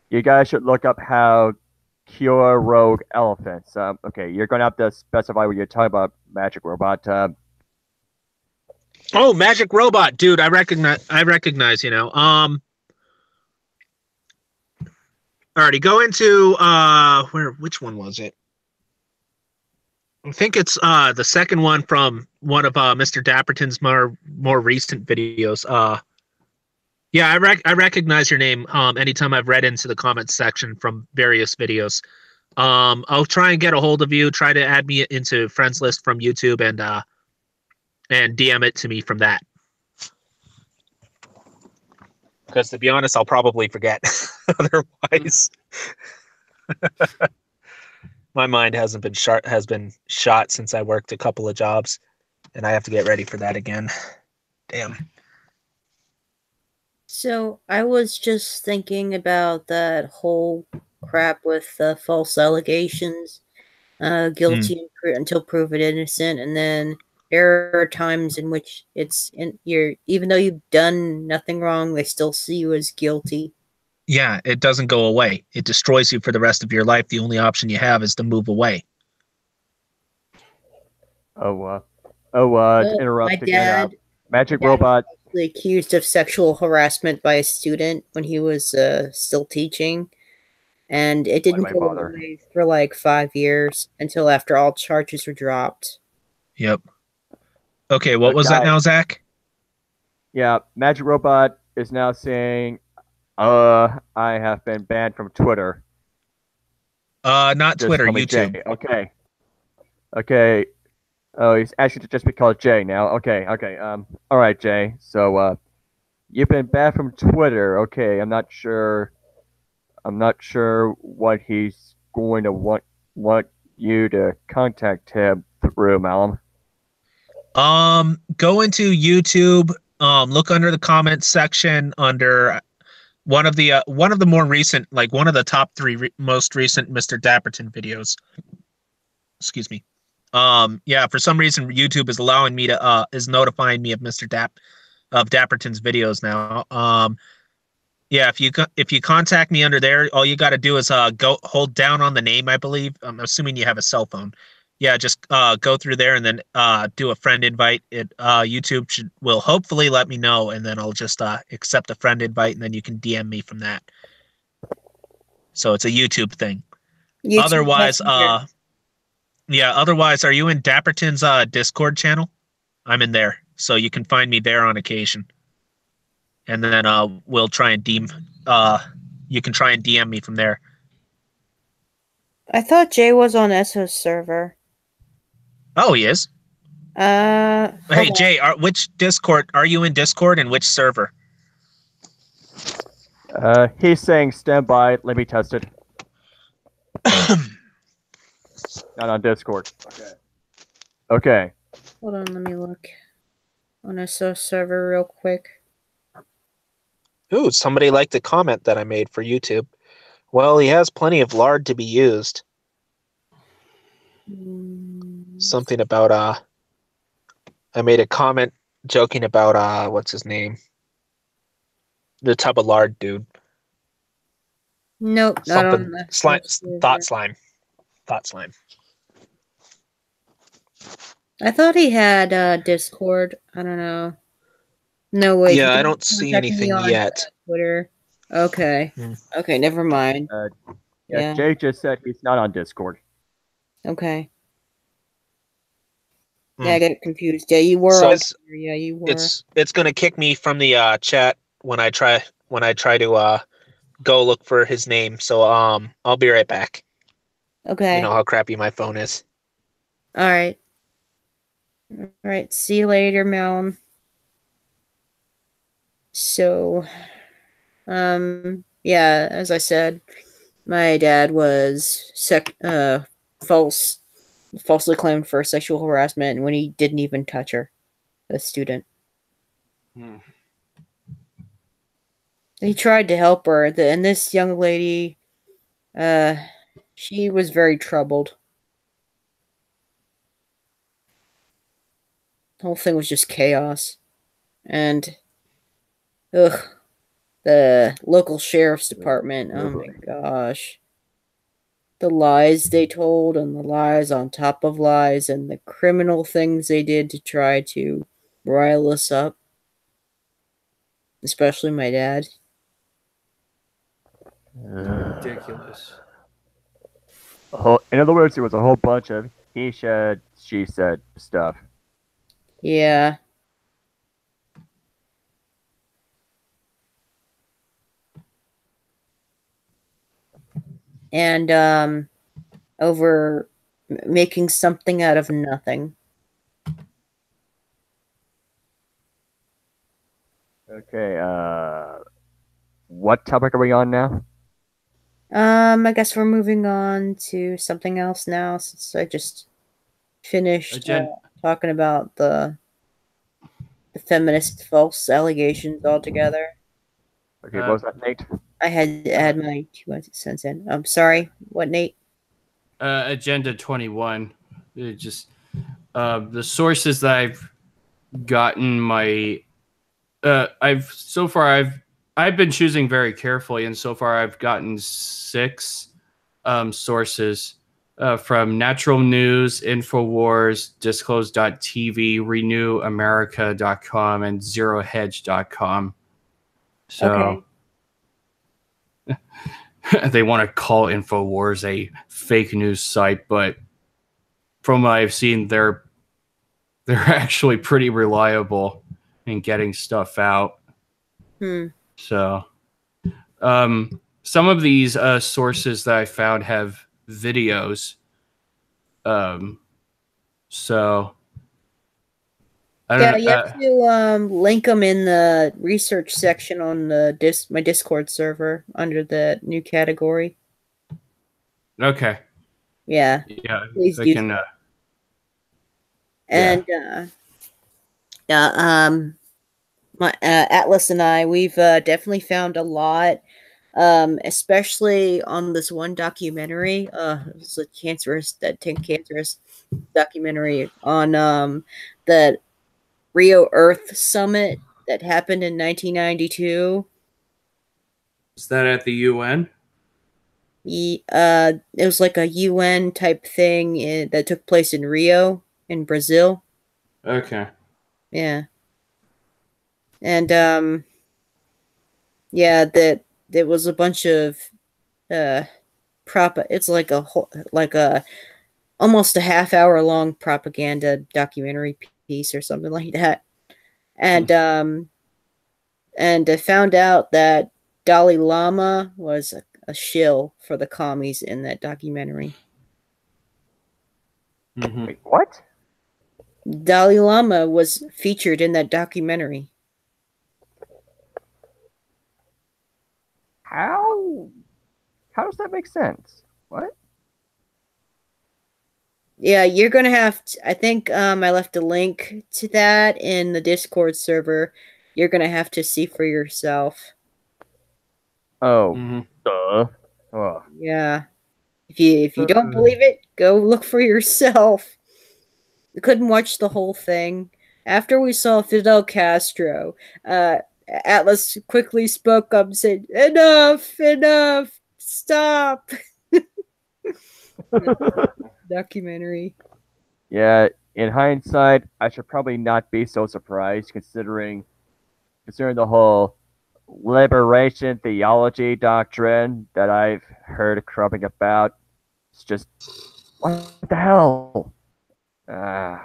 You guys should look up how cure rogue elephants. Okay, you're going to have to specify what you're talking about, Magic Robot. Oh, Magic Robot, dude! I recognize. You know. Alrighty, go into which one was it? I think it's the second one from one of Mr. Dapperton's more recent videos. Yeah, I recognize your name. Anytime I've read into the comments section from various videos, I'll try and get a hold of you. Try to add me into friends list from YouTube and DM it to me from that. Because to be honest, I'll probably forget otherwise. My mind has been shot since I worked a couple of jobs, and I have to get ready for that again. Damn. So I was just thinking about that whole crap with the false allegations, guilty until proven innocent, and then there are times in which even though you've done nothing wrong, they still see you as guilty. Yeah, it doesn't go away. It destroys you for the rest of your life. The only option you have is to move away. To interrupt again, Magic Robot was accused of sexual harassment by a student when he was still teaching, and it didn't go away for like 5 years until after all charges were dropped. Yep. Okay, what was that now, Zach? Yeah, Magic Robot is now saying, I have been banned from Twitter. Not Twitter, YouTube. Jay. Okay. Oh, he's actually just be called Jay now. Okay. All right, Jay. So, you've been banned from Twitter. Okay, I'm not sure what he's going to want you to contact him through, Malum. Go into YouTube. Look under the comments section under one of the more recent, like one of the top 3 most recent Mr. Dapperton videos. Excuse me. Yeah, for some reason YouTube is allowing me to is notifying me of Dapperton's videos now. Yeah, if you contact me under there, all you got to do is go hold down on the name, I believe. I'm assuming you have a cell phone. Yeah, just go through there and then do a friend invite. YouTube will hopefully let me know, and then I'll just accept a friend invite, and then you can DM me from that. So it's a YouTube thing. Otherwise, otherwise, are you in Dapperton's Discord channel? I'm in there, so you can find me there on occasion. And then we'll try and you can try and DM me from there. I thought Jay was on Esso's server. Oh, he is? Hey, Jay, which Discord? Are you in Discord and which server? He's saying stand by, let me test it. Not on Discord. Okay. Hold on, let me look on Esso's server real quick. Ooh, somebody liked a comment that I made for YouTube. Well, he has plenty of lard to be used. Something about I made a comment joking about what's his name? The tub of lard dude. Nope, not Something on the slime. server. Thought slime. Thought slime. I thought he had Discord. I don't know. No, wait. Yeah, he I didn't don't see contact me anything on yet. Twitter. Okay. Hmm. Okay, never mind. Yeah, Jay just said he's not on Discord. Okay. Hmm. Yeah, I get confused. Yeah, you were So on Twitter. Yeah, you were. it's gonna kick me from the chat when I try to go look for his name. So I'll be right back. Okay. You know how crappy my phone is. All right. All right. See you later, Melon. So, yeah, as I said, my dad was falsely claimed for sexual harassment when he didn't even touch her, a student. He tried to help her, and this young lady, she was very troubled. The whole thing was just chaos. And, the local sheriff's department, oh my gosh. The lies they told, and the lies on top of lies, and the criminal things they did to try to rile us up. Especially my dad. Ridiculous. In other words, there was a whole bunch of he said, she said stuff. Yeah. And over making something out of nothing. Okay, what topic are we on now? I guess we're moving on to something else now, since I just finished talking about the feminist false allegations altogether. Okay, what was that, Nate? I had to add my 2 cents in. I'm sorry. What, Nate? Agenda 21. It just the sources that I've gotten I've been choosing very carefully, and so far I've gotten 6 sources from Natural News, Infowars, Disclose.tv, RenewAmerica.com, and ZeroHedge.com. So they want to call Infowars a fake news site, but from what I've seen, they're actually pretty reliable in getting stuff out. So, some of these sources that I found have videos. So, You have to link them in the research section on the my Discord server under the new category. Okay. Yeah. Yeah. Please do. Can, and my Atlas and I, we've definitely found a lot, especially on this one documentary. It's a cancerous documentary on the Rio Earth Summit that happened in 1992. Is that at the UN? It was like a UN type thing that took place in Rio, in Brazil. Okay. Yeah. And yeah, that there was a bunch of it's like a almost a half-hour long propaganda documentary piece or something like that. And I found out that Dalai Lama was a shill for the commies in that documentary. Wait, what? Dalai Lama was featured in that documentary. How does that make sense? What? Yeah, you're gonna have to, I think I left a link to that in the Discord server. You're gonna have to see for yourself. Oh, duh. Oh. Yeah. If you don't believe it, go look for yourself. We couldn't watch the whole thing. After we saw Fidel Castro, Atlas quickly spoke up and said, enough, enough. Stop. Documentary. Yeah, in hindsight, I should probably not be so surprised considering the whole liberation theology doctrine that I've heard cropping about. It's just what the hell? I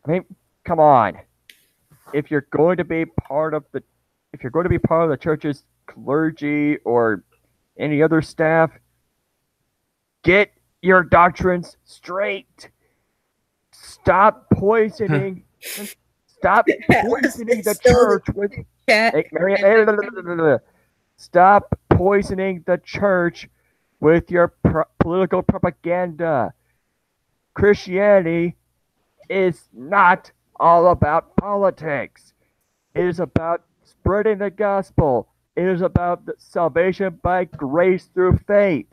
mean, come on. If you're going to be part of the church's clergy or any other staff, get your doctrines straight. Stop poisoning the church with stop poisoning the church with your political propaganda. Christianity is not all about politics. It is about spreading the gospel. It is about the salvation by grace through faith.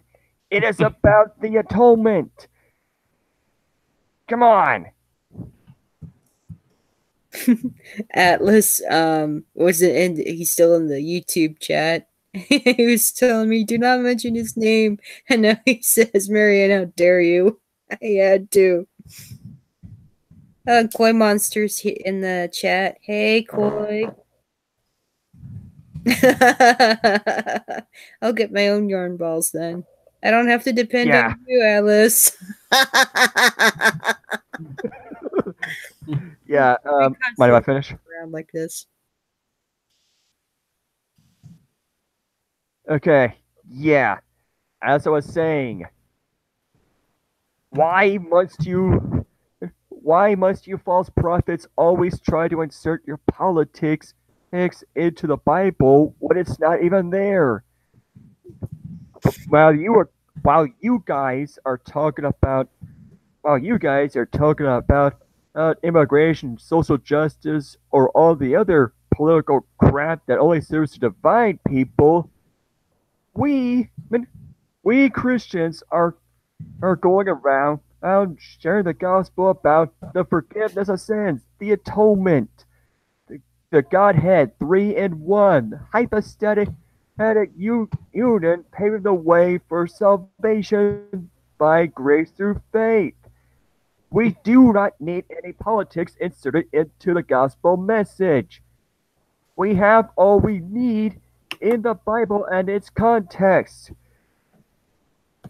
It is about the atonement. Come on. Atlas was in he's still in the YouTube chat. He was telling me do not mention his name, and now he says, Marianne, how dare you? I had to. Koi Monsters in the chat. Hey Koi. I'll get my own yarn balls then. I don't have to depend on you, Alice. Yeah, mind if I finish? Around like this. Okay, yeah. As I was saying, why must you false prophets always try to insert your politics into the Bible when it's not even there? While you guys are talking about immigration, social justice, or all the other political crap that only serves to divide people, we Christians are going around sharing the gospel about the forgiveness of sins, the atonement, the Godhead, 3 in 1, hypostatic union, paving the way for salvation by grace through faith. We do not need any politics inserted into the gospel message. We have all we need in the Bible and its context.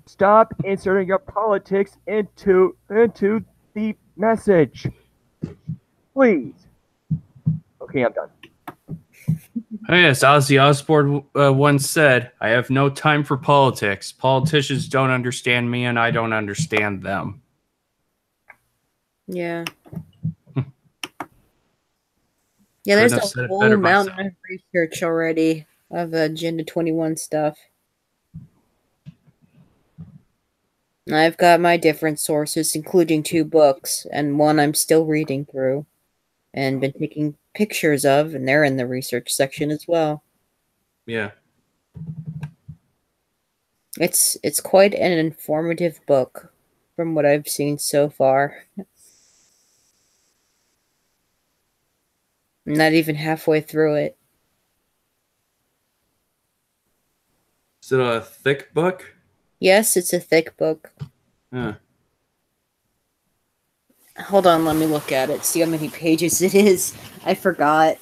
Stop inserting your politics into the message. Please. Okay, I'm done. Oh, yes, Ozzy Osbourne once said, I have no time for politics. Politicians don't understand me, and I don't understand them. Yeah. Yeah, there's a whole mountain of research already of Agenda 21 stuff. I've got my different sources, including 2 books, and one I'm still reading through and been taking pictures of, and they're in the research section as well. Yeah. It's quite an informative book from what I've seen so far. I'm not even halfway through it. Is it a thick book? Yes, it's a thick book. Huh. Hold on, let me look at it, see how many pages it is. I forgot.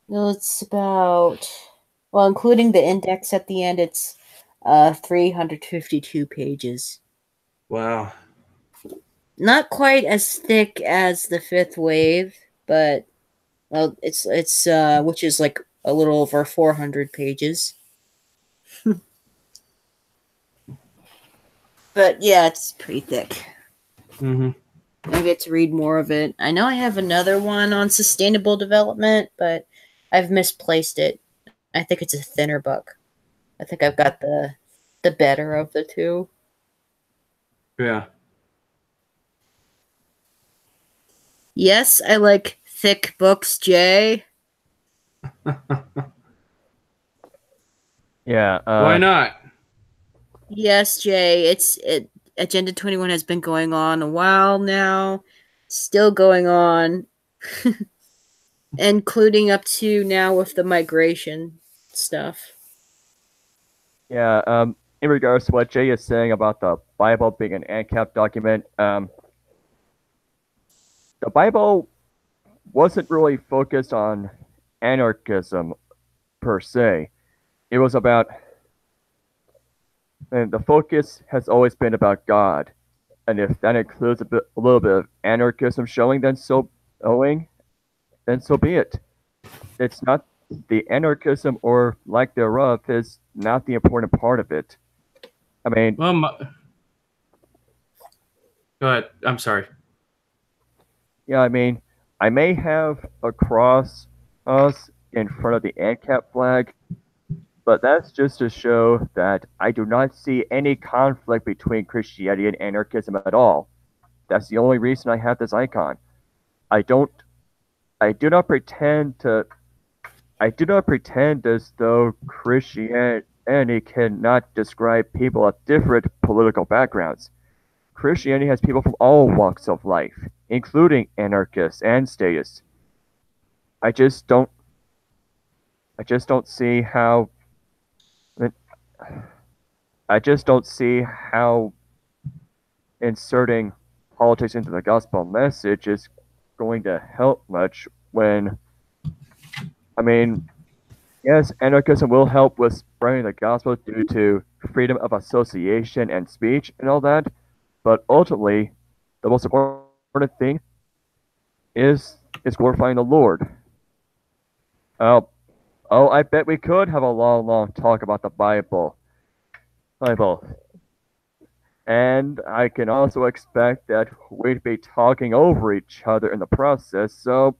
No, it's about, well, including the index at the end, it's 352 pages. Wow. Not quite as thick as the 5th wave, but well, it's which is like a little over 400 pages. But yeah, it's pretty thick. Mm-hmm. I get to read more of it. I know I have another one on sustainable development, but I've misplaced it. I think it's a thinner book. I think I've got the better of the 2. Yeah. Yes, I like thick books, Jay. Yeah. Why not? Yes, Jay. Agenda 21 has been going on a while now. Still going on. including up to now with the migration stuff. Yeah, in regards to what Jay is saying about the Bible being an ANCAP document, the Bible wasn't really focused on anarchism per se. It was about, and the focus has always been about God. And if that includes a little bit of anarchism showing, then so be it. It's not the anarchism or lack thereof is not the important part of it. I mean, Well, go ahead. I'm sorry. yeah, I mean, I may have a cross us in front of the ANCAP flag, but that's just to show that I do not see any conflict between Christianity and anarchism at all. That's the only reason I have this icon. I do not pretend as though Christianity cannot describe people of different political backgrounds. Christianity has people from all walks of life, including anarchists and statists. I just don't see how inserting politics into the gospel message is going to help much when, I mean, yes, anarchism will help with spreading the gospel due to freedom of association and speech and all that, but ultimately, the most important thing is glorifying the Lord. I bet we could have a long talk about the Bible. And I can also expect that we'd be talking over each other in the process, so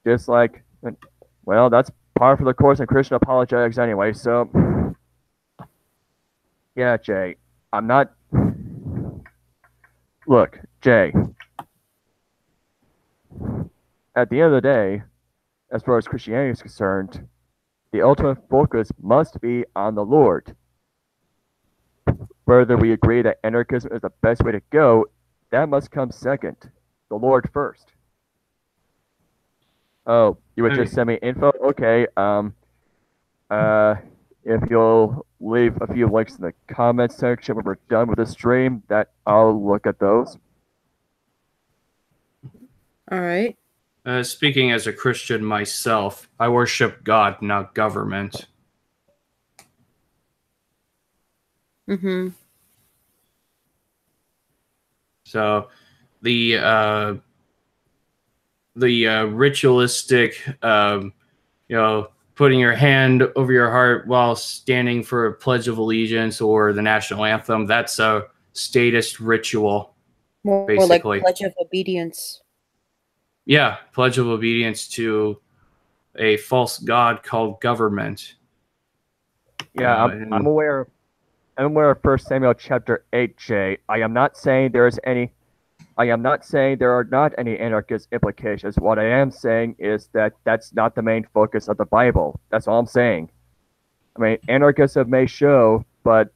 just like, well, that's par for the course in Christian apologetics anyway, so yeah, Jay, I'm not... Look, Jay, at the end of the day, as far as Christianity is concerned, the ultimate focus must be on the Lord. Whether we agree that anarchism is the best way to go, that must come second. The Lord first. Oh, you would just send me info? Okay, if you'll leave a few links in the comments section when we're done with the stream, that I'll look at those. All right. Speaking as a Christian myself, I worship God, not government. Mm-hmm. So the ritualistic, putting your hand over your heart while standing for a Pledge of Allegiance or the national anthem, that's a statist ritual. More basically. like Pledge of Obedience. Yeah, Pledge of Obedience to a false god called government. Yeah, I'm aware of 1 Samuel chapter 8, Jay. I am not saying there are not any anarchist implications. What I am saying is that that's not the main focus of the Bible. That's all I'm saying. I mean, anarchism may show, but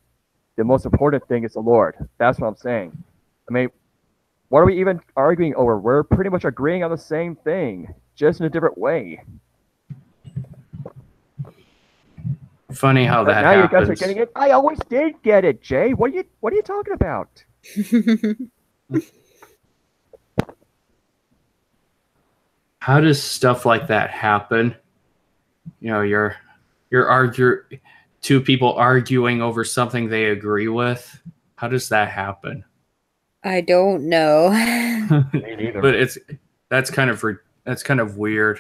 the most important thing is the Lord. That's what I'm saying. I mean, what are we even arguing over? We're pretty much agreeing on the same thing, just in a different way. Funny how that now happens. You guys are getting it. I always did get it, Jay. What are you talking about? How does stuff like that happen? You're two people arguing over something they agree with. How does that happen? I don't know. Me neither. But that's kind of weird.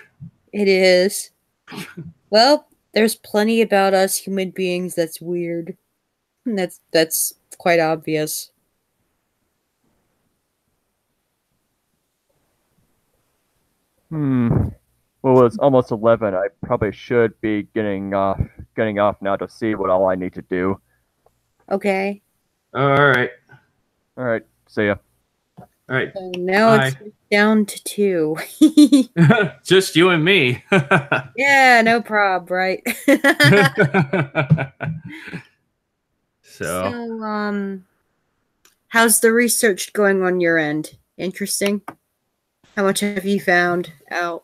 It is. Well, there's plenty about us human beings that's weird. That's quite obvious. Well, it's almost 11. I probably should be getting off now to see what all I need to do. Okay. All right. See ya. All right. So now it's down to 2. Just you and me. Yeah, no prob, right? So, how's the research going on your end? Interesting? How much have you found out?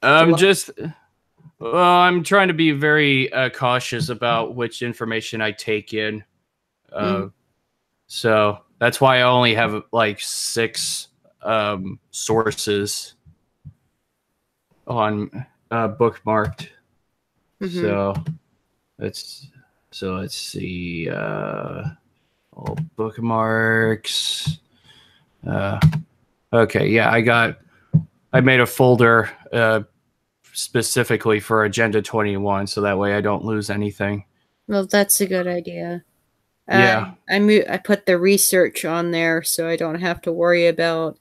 I'm trying to be very cautious about which information I take in. So that's why I only have like 6 sources on bookmarked. So let's see. All bookmarks. Okay, yeah, I made a folder specifically for Agenda 21, so that way I don't lose anything. Well, that's a good idea. Yeah. I put the research on there so I don't have to worry about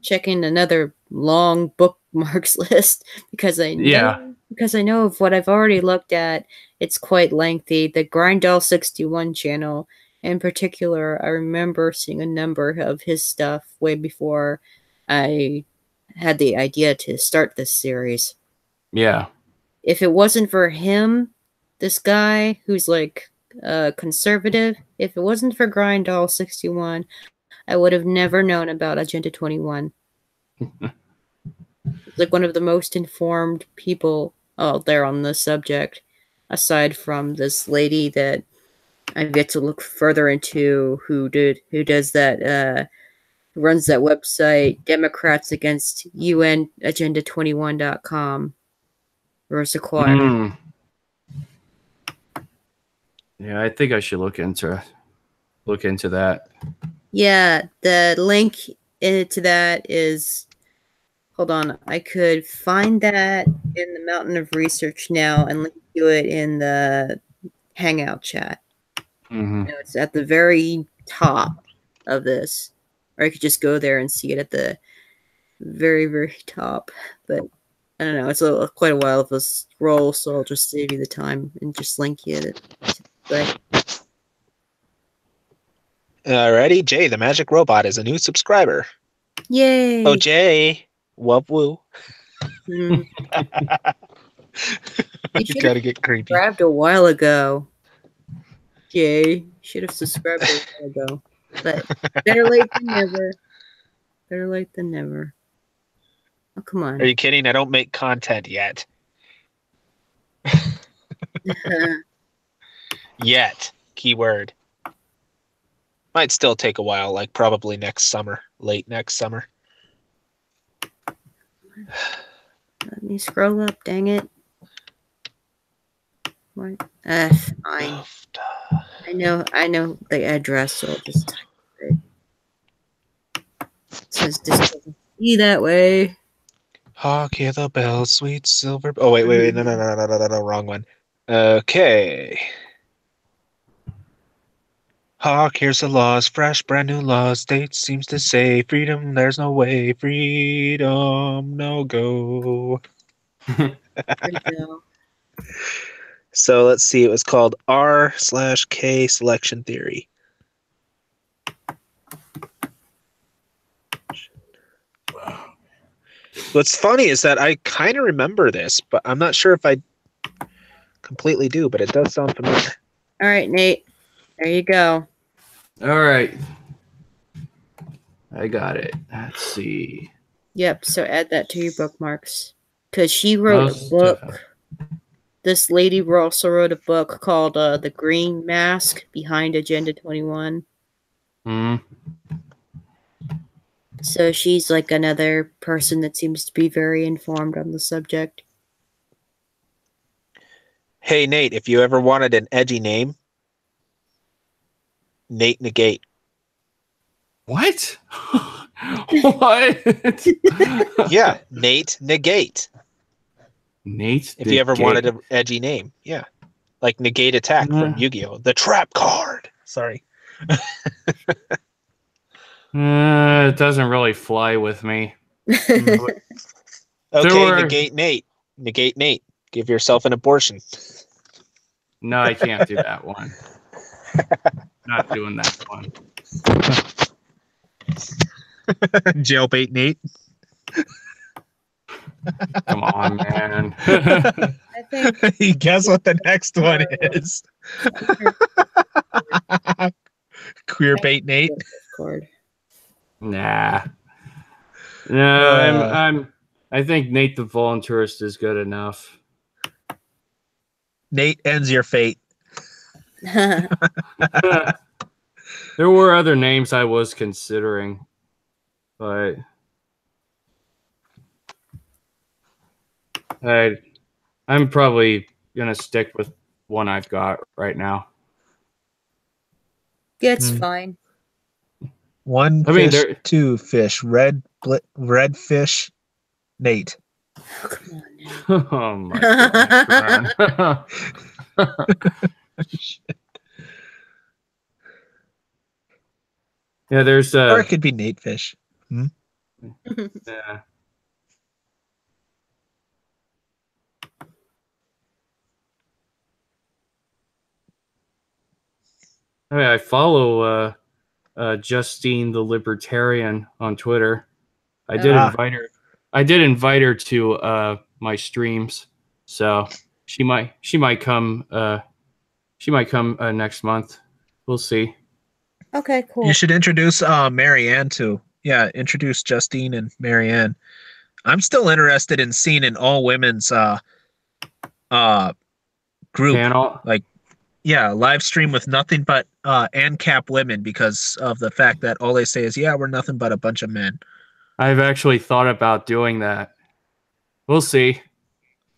checking another long bookmarks list because I know of what I've already looked at. It's quite lengthy. The Grindall61 channel in particular, I remember seeing a number of his stuff way before I had the idea to start this series. Yeah. If it wasn't for him, this guy who's like conservative, if it wasn't for Grindall61, I would have never known about Agenda 21. It's like one of the most informed people out there on the subject, aside from this lady that I've yet to look further into who does that who runs that website, Democrats Against UN Agenda21.com. Rosa Clark. Yeah, I think I should look into that. Yeah, the link to that is. Hold on, I could find that in the Mountain of Research now and link to it in the Hangout chat. It's at the very top of this, or I could just go there and see it at the very, very top. But I don't know, it's quite a while of a scroll, so I'll just save you the time and just link you to it. Alrighty, Jay, the magic robot, is a new subscriber. Yay! Oh, Jay. Wub woo. You gotta get creepy. Subscribed a while ago. Jay should have subscribed a while ago. But better late than never. Better late than never. Oh, come on. Are you kidding? I don't make content yet. Yet. Keyword. Might still take a while, like probably next summer. Late next summer. Let me scroll up, dang it. What? Fine. I know the address, so I'll just type it. Since this doesn't be that way. Hark, hear the bells, sweet silver. Oh, wait. No, wrong one. Okay. Hark, here's the laws, fresh, brand new laws. State seems to say freedom, there's no way. Freedom, no go. There you go. So let's see. It was called R/K selection theory. What's funny is that I kind of remember this, but I'm not sure if I completely do, but it does sound familiar. All right, Nate. There you go. All right. I got it. Let's see. Yep, so add that to your bookmarks. Because she wrote a book. This lady also wrote a book called The Green Mask Behind Agenda 21. So she's like another person that seems to be very informed on the subject. Hey, Nate, if you ever wanted an edgy name, Nate Negate. What? What? Yeah, Nate Negate. Nate If you ever wanted an edgy name, yeah. Like Negate Attack from Yu-Gi-Oh! The Trap card. Sorry. It doesn't really fly with me. Okay, Negate Nate. Negate Nate. Give yourself an abortion. No, I can't do that one. Not doing that one. Jailbait Nate. Come on, man. I think. Guess what the next one is? Queerbait Nate. Nah. No, I think Nate the Volunteerist is good enough. Nate ends your fate. There were other names I was considering, but I'm probably gonna stick with one I've got right now. Yeah, it's fine. One fish, two fish. Red fish, Nate. Oh, come on now. Oh my god. Yeah, there's or it could be Nate Fish. Yeah. I follow Justine the Libertarian on Twitter. I did invite her to my streams, so she might come next month. We'll see. Okay, cool. You should introduce Marianne too. Yeah, introduce Justine and Marianne. I'm still interested in seeing an all women's group Panel. like live stream with nothing but ANCAP women because of the fact that all they say is we're nothing but a bunch of men. I've actually thought about doing that. We'll see.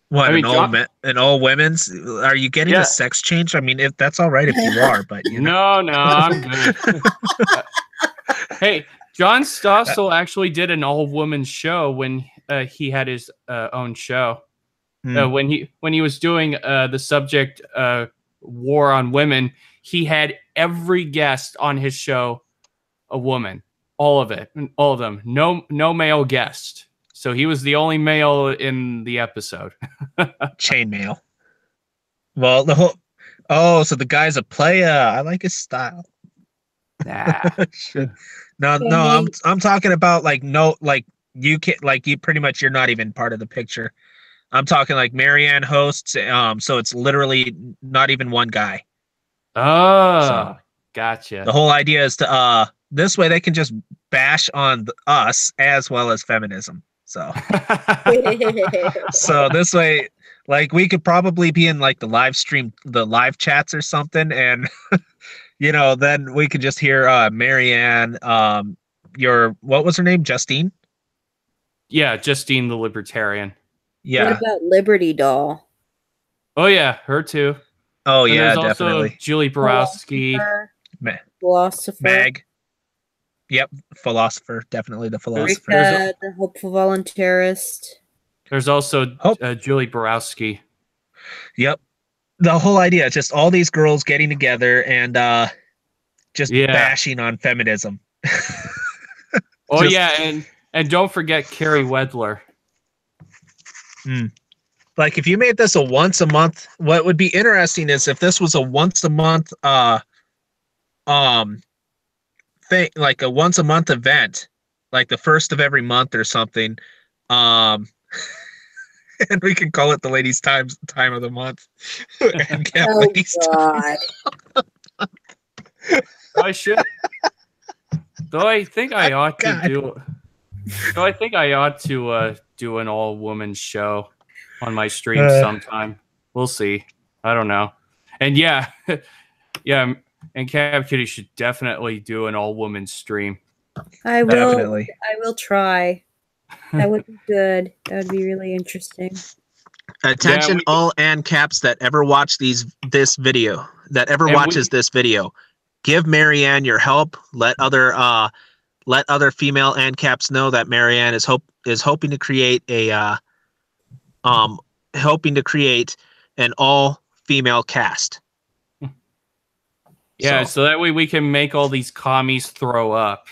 What, an all women's? Are you getting a sex change? I mean, if that's all right if you are, but No, I'm good. Hey, John Stossel actually did an all-woman show when he had his own show. When he was doing the subject war on women, he had every guest on his show a woman, all of them, no male guest. So he was the only male in the episode. Chainmail. Well, so the guy's a player. I like his style. Nah. No, I'm talking about you can't you pretty much you're not even part of the picture. I'm talking like Marianne hosts, so it's literally not even one guy. Oh, gotcha. The whole idea is to this way they can just bash on us as well as feminism. So so this way, we could probably be in the live stream, the live chats or something, and then we could just hear Marianne, what was her name? Justine? Yeah, Justine the Libertarian. Yeah. What about Liberty Doll? Oh yeah, her too. Oh and yeah, there's definitely. Also Julie Borowski. Philosopher. Mag. Yep, philosopher, definitely the philosopher. Rika, the hopeful volunteerist. There's also Julie Borowski. Yep. The whole idea is just all these girls getting together and just bashing on feminism. And don't forget Carrie Wedler. If you made this a once a month, what would be interesting is if this was a once a month thing, like a once a month event, like the first of every month or something, and we can call it the ladies' time of the month. God. I should. Though I think I ought to do. So I think I ought to do an all-woman show on my stream sometime. We'll see. I don't know. And and Cab Kitty should definitely do an all-woman stream. I will. Definitely. I will try. That would be good. That would be really interesting. Attention, all ANCAPs that ever watch this video, watches this video. Give Marianne your help. Let other female ANCAPs know that Marianne is hoping to create an all-female cast. Yeah, so that way we can make all these commies throw up.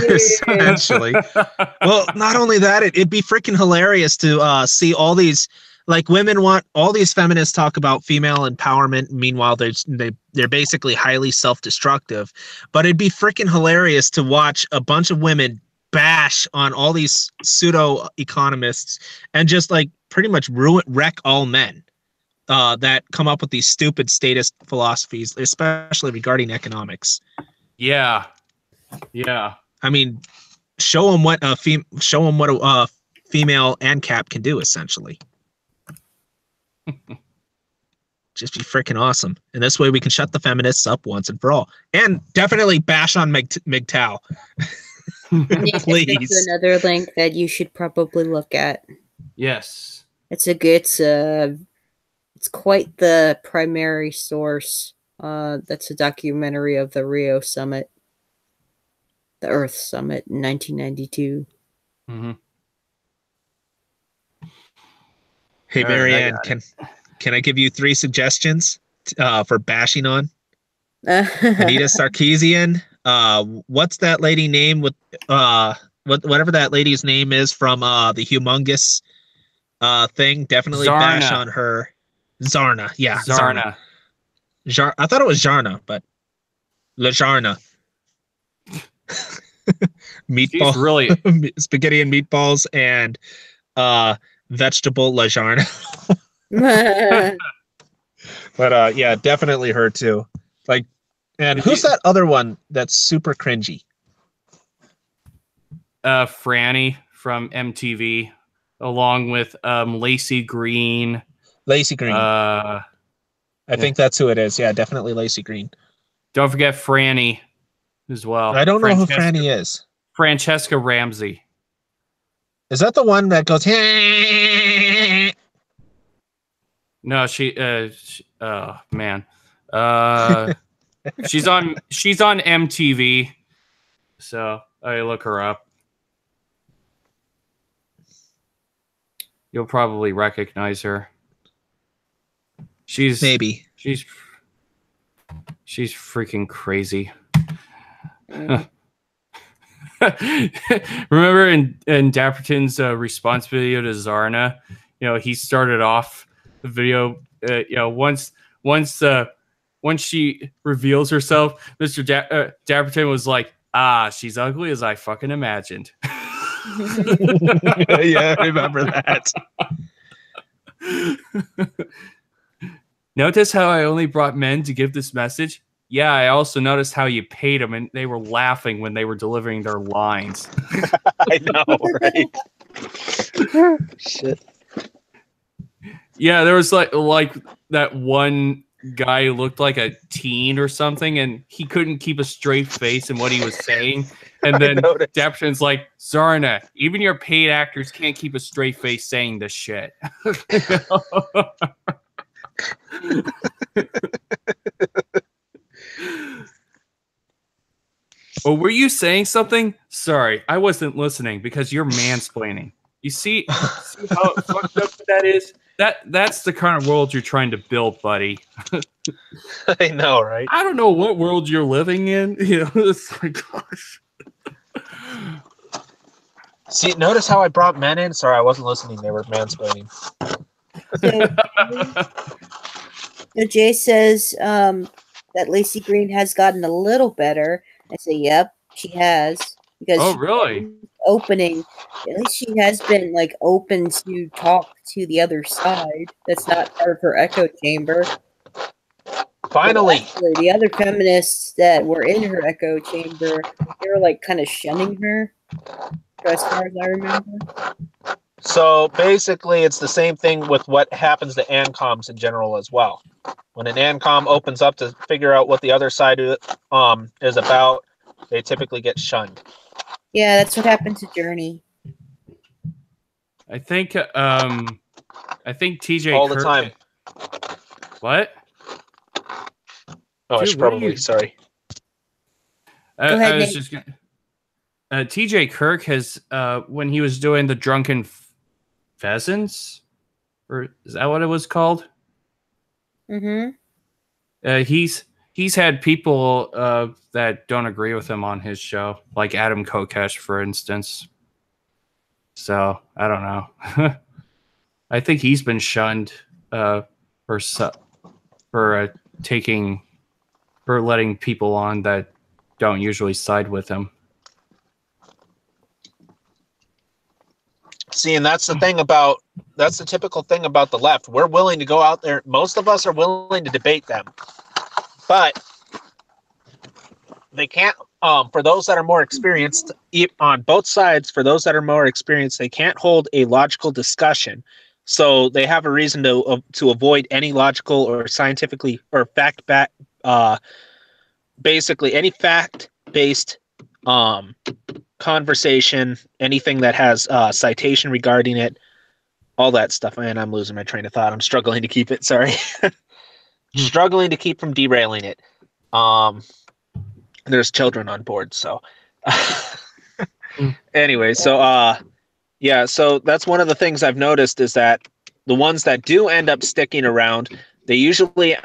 Essentially. Well, not only that, it'd be freaking hilarious to see all these women want all these feminists talk about female empowerment. Meanwhile, they're basically highly self-destructive. But it'd be freaking hilarious to watch a bunch of women bash on all these pseudo economists and just pretty much wreck all men that come up with these stupid statist philosophies, especially regarding economics. Yeah. I mean, show them what a female ANCAP can do, essentially. Just be freaking awesome. And this way we can shut the feminists up once and for all. And definitely bash on MGTOW. Please. That's another link that you should probably look at. Yes. It's quite the primary source. That's a documentary of the Rio Summit. The Earth Summit in 1992. Mm-hmm. Hey, Marianne, can I give you 3 suggestions for bashing on? Anita Sarkeesian. What's that lady name with whatever that lady's name is from the Humongous thing? Definitely Zarna. Bash on her. Zarna, yeah. Zarna. I thought it was Jarna, but LaJarna. Meatball, She's really spaghetti and meatballs, and vegetable LaJarna. But yeah, definitely her too. Like, and who's that other one that's super cringy? Franny from MTV, along with Lacey Green. Lacey Green. I think that's who it is. Yeah, definitely Lacey Green. Don't forget Franny as well. I don't know who Franny is. Francesca Ramsey. Is that the one that goes? No, oh man. She's on MTV. So I look her up. You'll probably recognize her. She's freaking crazy. Remember in Dapperton's response video to Zarna, he started off the video, once she reveals herself, Mr. Dapperton was like, she's ugly as I fucking imagined. Yeah, I remember that. Notice how I only brought men to give this message? Yeah, I also noticed how you paid them, and they were laughing when they were delivering their lines. I know, right? Shit. Yeah, there was like that one guy who looked like a teen or something, and he couldn't keep a straight face in what he was saying. And then Dapperton's like, Zarna, even your paid actors can't keep a straight face saying this shit. Oh, were you saying something? Sorry, I wasn't listening because you're mansplaining. You see how fucked up that is? That's the kind of world you're trying to build, buddy. I know, right? I don't know what world you're living in. It's like, gosh. See, notice how I brought men in? Sorry, I wasn't listening. They were mansplaining. So Jay says that Lacey Green has gotten a little better. I say, yep, she has. Because really? Opening, at least she has been like open to talk to the other side. That's not part of her echo chamber. Finally, actually, the other feminists that were in her echo chamber, they were like kind of shunning her, as far as I remember. So basically, it's the same thing with what happens to ANCOMs in general as well. When an ANCOM opens up to figure out what the other side is about, they typically get shunned. Yeah, that's what happened to Journey. I think TJ all Kirk, the time. What? Oh, I should probably. Sorry. Go ahead, I was Nate. just gonna. TJ Kirk has when he was doing the Drunken Pheasants, or is that what it was called? Mm-hmm. He's had people that don't agree with him on his show, like Adam Kokesh, for instance. So I don't know. I think he's been shunned for letting people on that don't usually side with him. See, and that's the typical thing about the left. We're willing to go out there. Most of us are willing to debate them, but they can't for those that are more experienced, on both sides, for those that are more experienced, they can't hold a logical discussion. So they have a reason to avoid any logical or scientifically or basically any fact-based conversation, anything that has citation regarding it, all that stuff. And I'm losing my train of thought. I'm struggling to keep it. Sorry. Struggling to keep from derailing it. There's children on board, so anyway, so yeah, so that's one of the things I've noticed is that the ones that do end up sticking around, they usually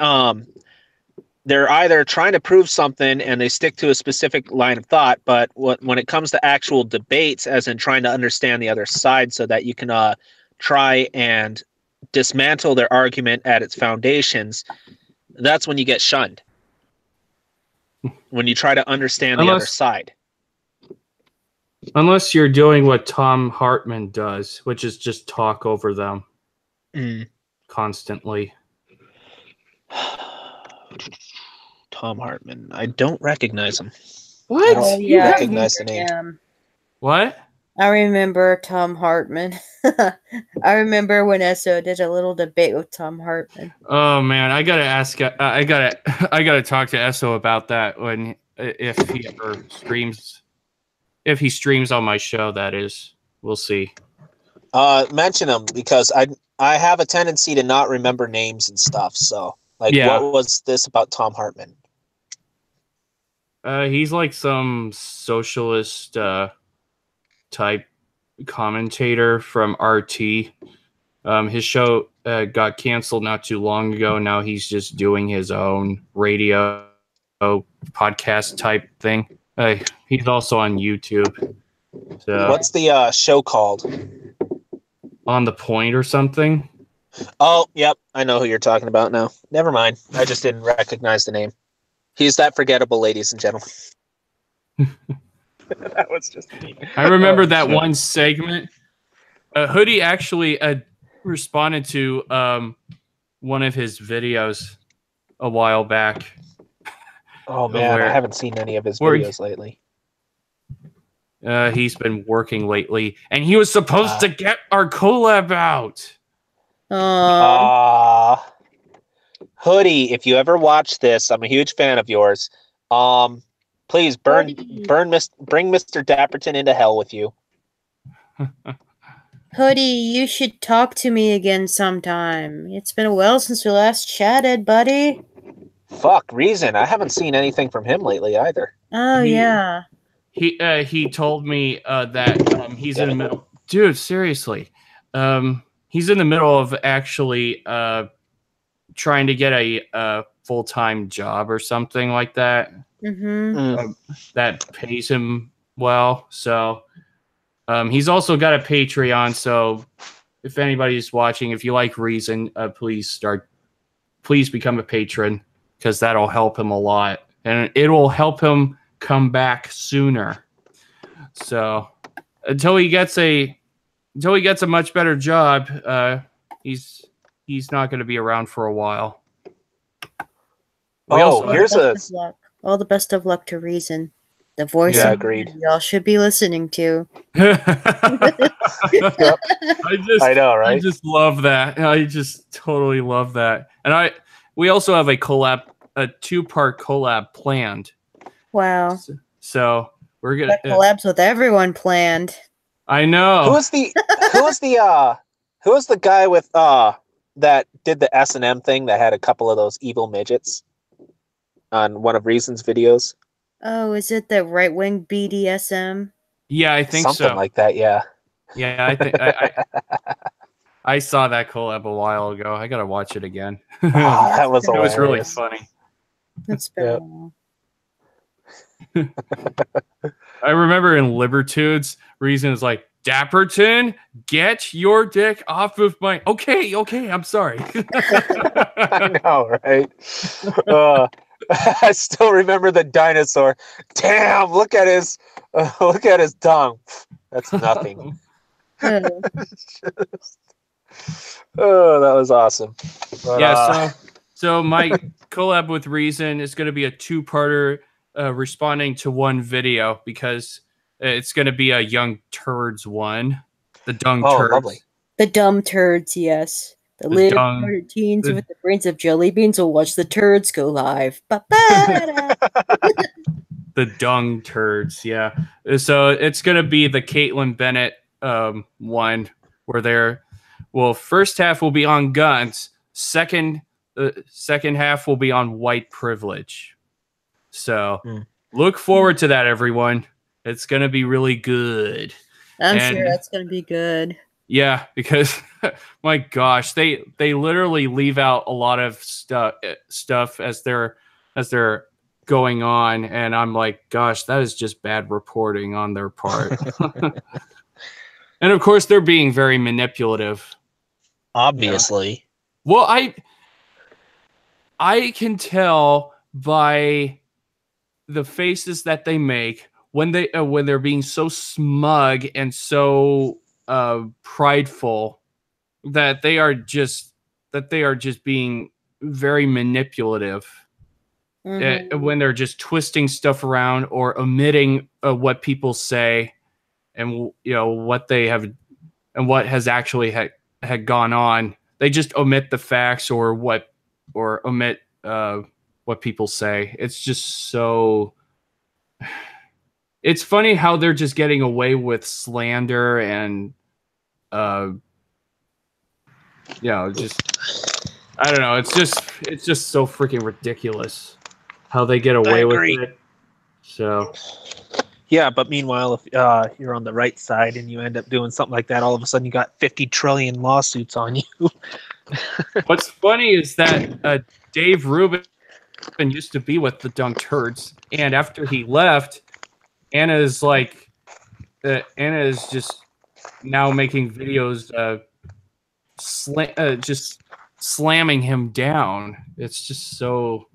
they're either trying to prove something and they stick to a specific line of thought, but when it comes to actual debates, as in trying to understand the other side so that you can try and dismantle their argument at its foundations, that's when you get shunned. When you try to understand the other side. Unless you're doing what Tom Hartman does, which is just talk over them constantly. Tom Hartman. I don't recognize him. What? I don't recognize the name. What? I remember Tom Hartman. I remember when SO did a little debate with Tom Hartman. Oh man, I gotta ask. I gotta talk to SO about that if he ever streams. If he streams on my show, that is. We'll see. Mention him because I have a tendency to not remember names and stuff. So, like, what was this about Tom Hartman? He's like some socialist type commentator from RT. His show got canceled not too long ago. Now he's just doing his own radio podcast type thing. He's also on YouTube. So, what's the show called? On the Point or something? Oh, yep. I know who you're talking about now. Never mind. I just didn't recognize the name. He's that forgettable, ladies and gentlemen. That was just me. I remember that one segment. Hoodie actually responded to one of his videos a while back. Oh man, I haven't seen any of his videos lately. He's been working lately, and he was supposed to get our collab out. Hoodie, if you ever watch this, I'm a huge fan of yours. Please bring Mr. Dapperton into hell with you. Hoodie, you should talk to me again sometime. It's been a while since we last chatted, buddy. Fuck, Reason. I haven't seen anything from him lately either. Oh, yeah. He told me that he's in the middle. Dude, seriously. He's in the middle of actually trying to get a full-time job or something like that. That pays him well. So he's also got a Patreon. So if anybody's watching, if you like Reason, please become a patron, because that'll help him a lot, and it will help him come back sooner. So until he gets a much better job, he's not going to be around for a while. All the best of luck to Reason, the voice y'all should be listening to. I know, right? I just love that. I just totally love that. And we also have a 2-part collab planned. Wow. So we're gonna collabs with everyone planned. I know. Who was the guy with that did the S&M thing that had a couple of those evil midgets on one of Reason's videos? Oh, is it the right-wing BDSM? Yeah, I think something like that. Yeah. Yeah, I think I saw that collab a while ago. I gotta watch it again. That was hilarious. It was really funny. That's been a while. I remember in Libertudes, Reason is like, Dapperton, get your dick off of my... Okay, I'm sorry. I know, right? I still remember the dinosaur. Damn, look at his tongue. That's nothing. Oh, that was awesome. But, so my collab with Reason is going to be a 2-parter responding to one video because it's going to be a young turds one. The dung turds. Lovely. The dumb turds, yes. The little retarded teens with the brains of jelly beans will watch the turds go live. Ba-ba-da. The dung turds, yeah. So it's going to be the Caitlin Bennett one where they're, well, first half will be on guns. Second half will be on white privilege. So look forward to that, everyone. It's going to be really good. I'm sure that's going to be good. Yeah, because my gosh, they literally leave out a lot of stuff as they're going on, and I'm like, gosh, that is just bad reporting on their part. And of course, they're being very manipulative. Obviously. Yeah. Well, I can tell by the faces that they make when they're being so smug and so prideful that they are just being very manipulative. When they're just twisting stuff around or omitting what people say and what they have and what has actually had gone on. They just omit the facts or omit what people say. It's just so. It's funny how they're just getting away with slander and, just I don't know. It's just so freaking ridiculous how they get away with it. So. Yeah, but meanwhile, if you're on the right side and you end up doing something like that, all of a sudden you got 50 trillion lawsuits on you. What's funny is that Dave Rubin used to be with the Dunk Turds, and after he left, Anna is just now making videos, just slamming him down. It's just so.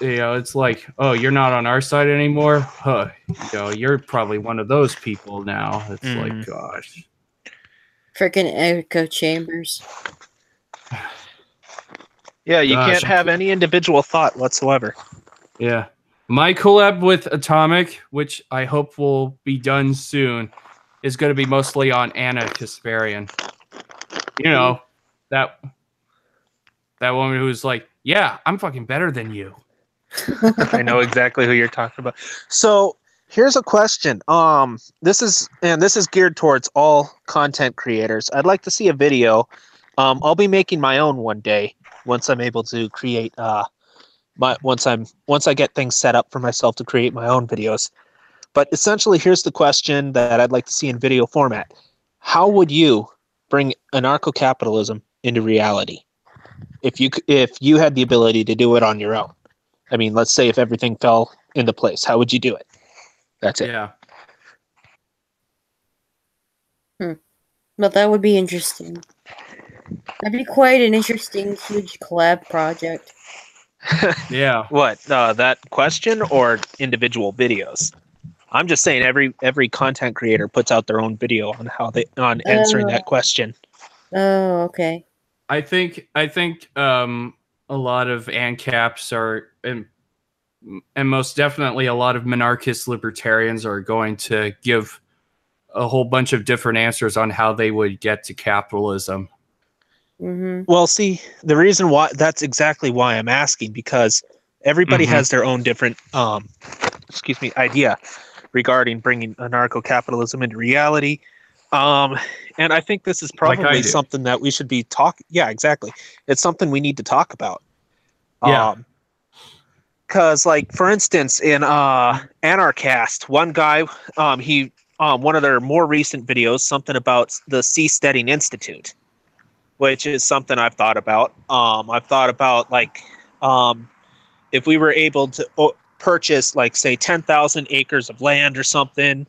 It's like, oh, you're not on our side anymore? Huh. You're probably one of those people now. It's like, gosh. Freaking echo chambers. Yeah, you can't have any individual thought whatsoever. Yeah. My collab with Atomic, which I hope will be done soon, is going to be mostly on Anna Kasparian. That woman who's like, yeah, I'm fucking better than you. I know exactly who you're talking about. So here's a question. This is geared towards all content creators. I'd like to see a video. I'll be making my own one day once I'm able to create. Once I get things set up for myself to create my own videos. But essentially, here's the question that I'd like to see in video format: how would you bring anarcho-capitalism into reality if you had the ability to do it on your own? I mean, let's say if everything fell into place, how would you do it? That's it. Yeah. Well, that would be interesting. That'd be quite an interesting, huge collab project. Yeah. What? That question or individual videos? I'm just saying every content creator puts out their own video on answering that question. Oh, okay. I think a lot of ANCAPs are, and most definitely a lot of monarchist libertarians are going to give a whole bunch of different answers on how they would get to capitalism. Mm-hmm. Well, see, the reason why that's exactly why I'm asking, because everybody has their own different idea regarding bringing anarcho-capitalism into reality. And I think this is probably something that we should be talking. Yeah, exactly. It's something we need to talk about. Yeah. Because, like, for instance, in Anarchast, one guy, one of their more recent videos, something about the Seasteading Institute, which is something I've thought about. I've thought about, like, if we were able to purchase, like, say, 10,000 acres of land or something,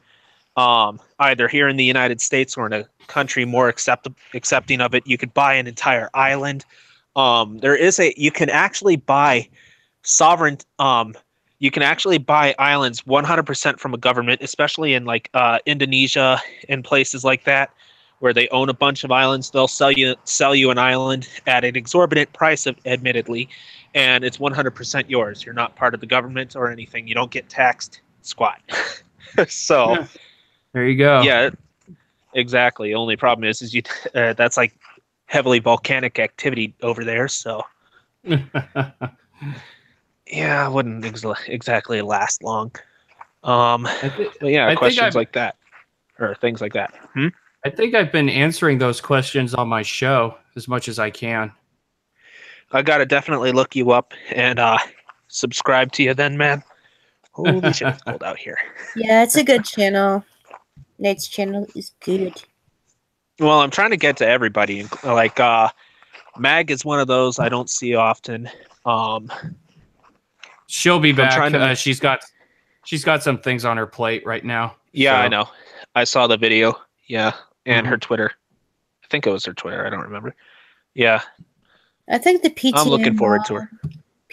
either here in the United States or in a country more accepting of it, you could buy an entire island. You can actually buy sovereign. You can actually buy islands 100% from a government, especially in like Indonesia and places like that, where they own a bunch of islands. They'll sell you an island at an exorbitant price, admittedly, and it's 100% yours. You're not part of the government or anything. You don't get taxed squat. So there you go. Yeah, exactly. Only problem is you that's like heavily volcanic activity over there. So yeah, it wouldn't exactly last long. But yeah, questions like that or things like that. I think I've been answering those questions on my show as much as I can. I gotta definitely look you up and subscribe to you then, man. Holy shit, it's cold out here. Yeah, it's a good channel. Nate's channel is good. Well, I'm trying to get to everybody. Like Mag is one of those I don't see often. She'll be back. She's got some things on her plate right now. Yeah, so. I know. I saw the video. Yeah, and her Twitter. I think it was her Twitter. I don't remember. Yeah. I think the PTA. I'm looking forward to her.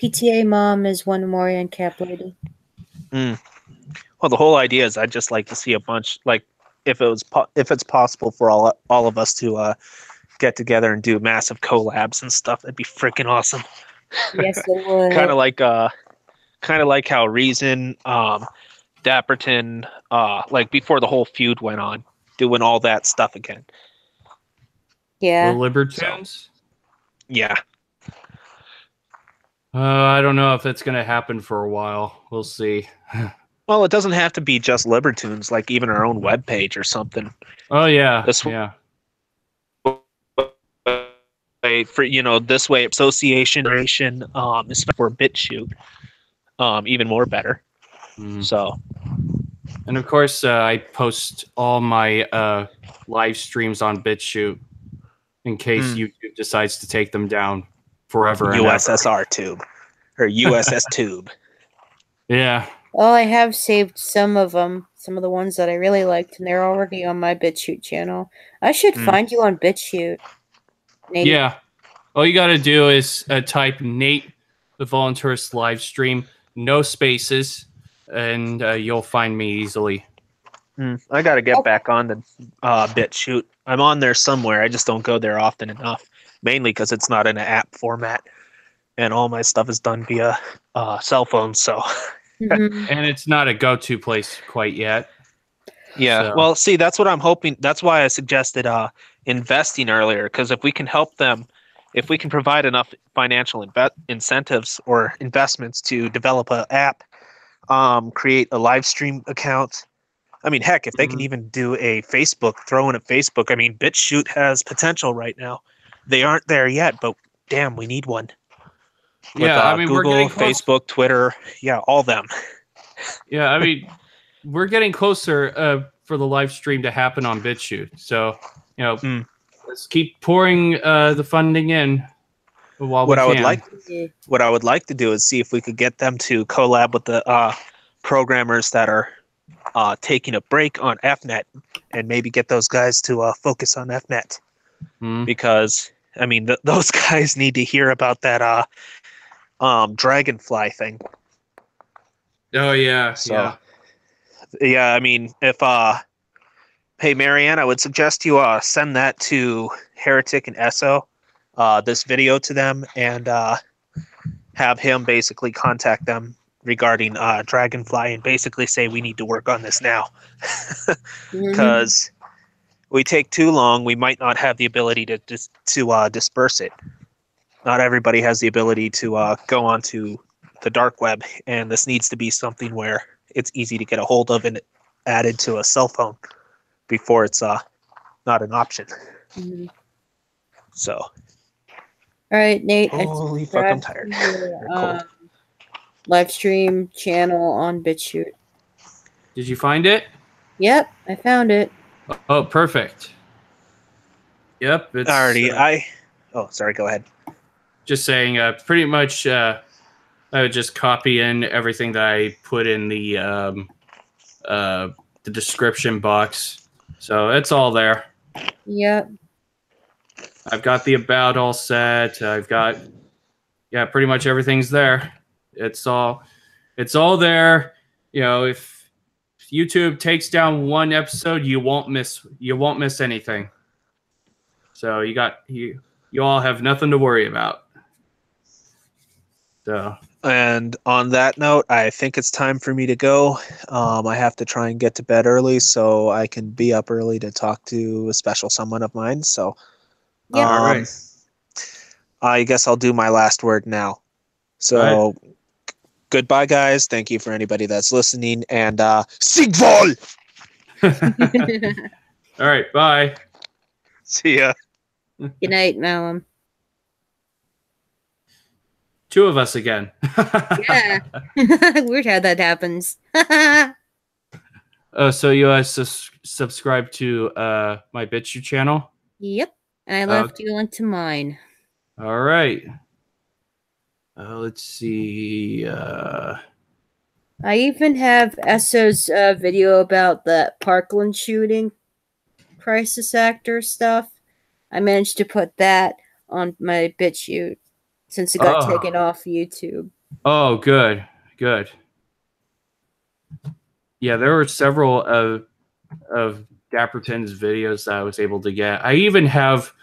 PTA mom is one more Ancap lady. Well, the whole idea is I'd just like to see a bunch, like if it's possible for all of us to get together and do massive collabs and stuff. That'd be freaking awesome. Yes, it would. kind of like how Reason, Dapperton, like before the whole feud went on, doing all that stuff again. Yeah. The Libertines? Yeah. I don't know if it's going to happen for a while. We'll see. Well, it doesn't have to be just Libertoons, like even our own webpage or something. Oh, yeah. This way, this way, association, especially for BitChute, even more better. So. And of course, I post all my live streams on BitChute in case YouTube decides to take them down forever. USSR tube or USS tube. Yeah. Well, I have saved some of them, some of the ones that I really liked, and they're already on my BitChute channel. I should find you on BitChute. Nate. Yeah. All you got to do is type Nate the Volunteerist live stream, no spaces, and you'll find me easily. I got to get back on the BitChute. I'm on there somewhere. I just don't go there often enough, mainly because it's not in an app format, and all my stuff is done via cell phone. So, and it's not a go-to place quite yet. Yeah. So. Well, see, that's what I'm hoping. That's why I suggested investing earlier, because if we can help them, if we can provide enough financial incentives or investments to develop an app, create a live stream account. I mean, heck, if they can even do a Facebook, throw in a Facebook. I mean, BitChute has potential right now. They aren't there yet, but damn, we need one. With, I mean, Google, Facebook, Twitter, all them. Yeah, I mean, we're getting closer for the live stream to happen on BitChute. So, let's keep pouring the funding in while we can. What I would like to do is see if we could get them to collab with the programmers that are taking a break on FNet, and maybe get those guys to focus on FNet, because I mean those guys need to hear about that Dragonfly thing. Oh yeah, yeah. I mean, if hey Marianne, I would suggest you send that to Heretic and Esso, this video to them, and have him basically contact them regarding Dragonfly and basically say we need to work on this now, because we take too long, we might not have the ability to disperse it. Not everybody has the ability to go onto the dark web, and this needs to be something where it's easy to get a hold of and added to a cell phone before it's not an option. So. All right, Nate. Holy fuck, I'm tired. Cold. Live stream channel on BitChute. Did you find it? Yep, I found it. Oh, perfect. Yep, it's already. Oh, sorry. Go ahead. Just saying. Pretty much. I would just copy in everything that I put in the description box, so it's all there. Yep. I've got the about all set. I've got, pretty much everything's there. It's all there. If YouTube takes down one episode, you won't miss anything. So you all have nothing to worry about. So. And on that note, I think it's time for me to go. I have to try and get to bed early so I can be up early to talk to a special someone of mine. So, Yep. All right. I guess I'll do my last word now. So, goodbye, guys. Thank you for anybody that's listening. And Sigvol! All right. Bye. See ya. Good night, Malum. Two of us again. Yeah. Weird how that happens. So you guys subscribe to my BitChute channel? Yep. And I left you a link to mine. All right. Let's see. I even have Esso's video about the Parkland shooting crisis actor stuff. I managed to put that on my BitChute since it got taken off YouTube. Oh, good. Yeah, there were several of Dapperton's videos that I was able to get. I even have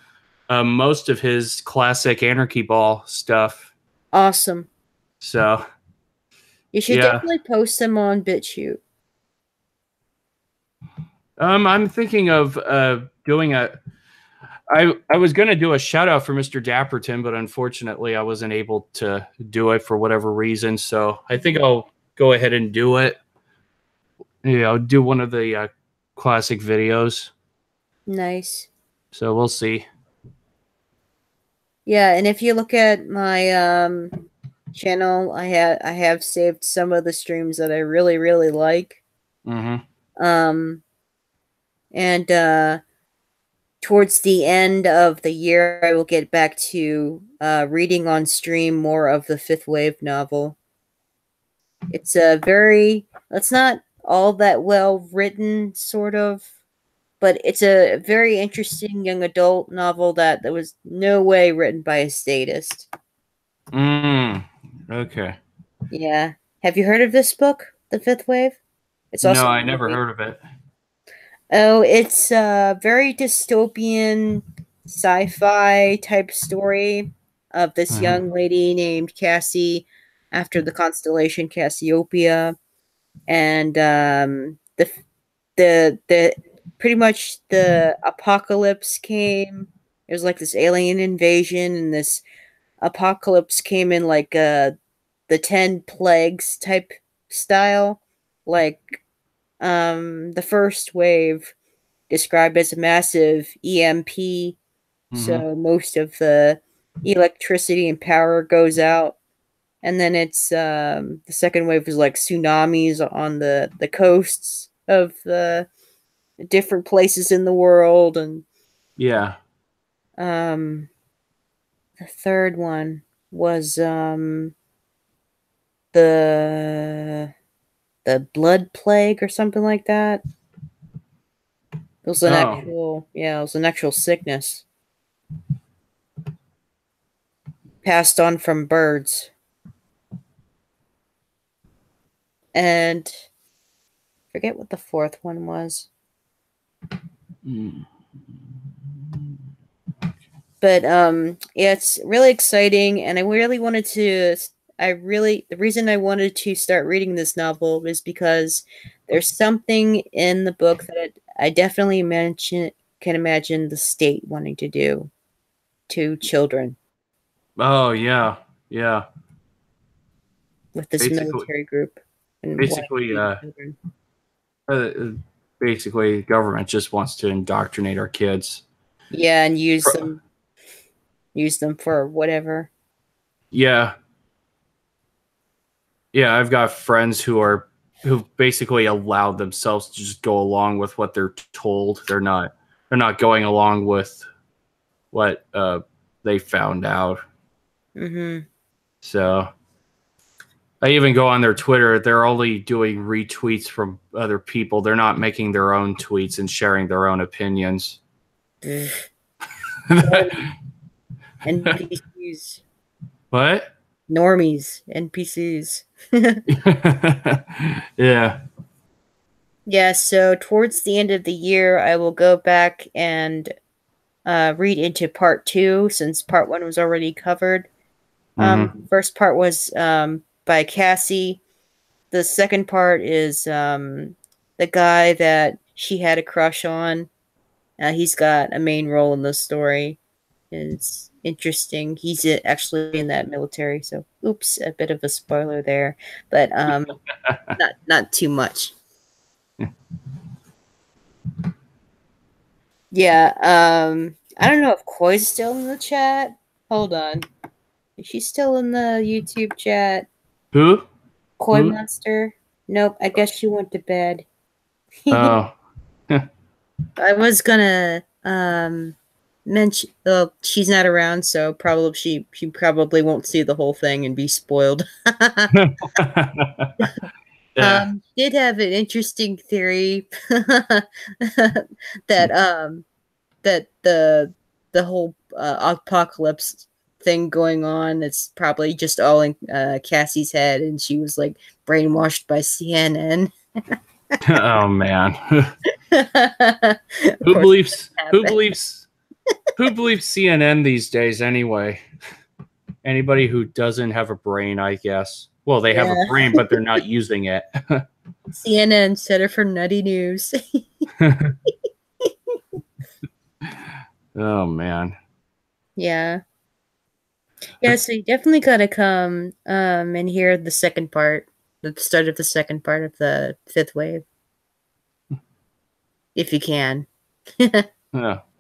most of his classic Anarchy Ball stuff. Awesome. So you should definitely post them on BitChute. I'm thinking of doing I was going to do a shout out for Mr. Dapperton, but unfortunately I wasn't able to do it for whatever reason. So I think I'll go ahead and do it. Yeah, I'll do one of the classic videos. Nice. So we'll see. Yeah, and if you look at my channel, I have saved some of the streams that I really, really like. Mm-hmm. And towards the end of the year, I will get back to reading on stream more of the Fifth Wave novel. It's it's not all that well written, sort of, but it's a very interesting young adult novel that was no way written by a statist. Okay. Yeah. Have you heard of this book, The Fifth Wave? It's also I never heard of it. Oh, it's a very dystopian sci-fi type story of this young lady named Cassie after the constellation Cassiopeia, and the pretty much the apocalypse came. It was like this alien invasion, and this apocalypse came in like the 10 plagues type style, like the first wave described as a massive EMP, so most of the electricity and power goes out, and then it's the second wave was like tsunamis on the coasts of the different places in the world, and yeah, the third one was the blood plague or something like that. It was an it was an actual sickness passed on from birds. And forget what the fourth one was. But yeah, it's really exciting, and I really wanted to the reason I wanted to start reading this novel was because there's something in the book that I definitely can imagine the state wanting to do to children. Oh, yeah. With this military group. And basically, basically, government just wants to indoctrinate our kids. Yeah, and use them for whatever. Yeah. Yeah, I've got friends who basically allowed themselves to just go along with what they're told. They're not going along with what they found out. So I even go on their Twitter. They're only doing retweets from other people. They're not making their own tweets and sharing their own opinions. NPCs. What? Normies. NPCs. Yeah. Yeah, so towards the end of the year, I will go back and read into part 2 since part 1 was already covered. First part was by Cassie. The second part is the guy that she had a crush on. He's got a main role in the story. It's interesting. He's actually in that military, so oops, a bit of a spoiler there, but not too much. Yeah, I don't know if Koi's still in the chat. Hold on. Is she still in the YouTube chat? Who? Koi Monster? Nope, I guess she went to bed. Oh. I was gonna mention she's not around, so probably she probably won't see the whole thing and be spoiled. Yeah. Did have an interesting theory that that the whole apocalypse thing going on, it's probably just all in Cassie's head, and she was like brainwashed by CNN. Oh man. Who believes CNN these days anyway? Anybody who doesn't have a brain, I guess. Well, they have a brain, but they're not using it. CNN set her for nutty news. Oh man. Yeah. Yeah, so you definitely gotta come and hear the second part, the start of the second part of the fifth wave. If you can.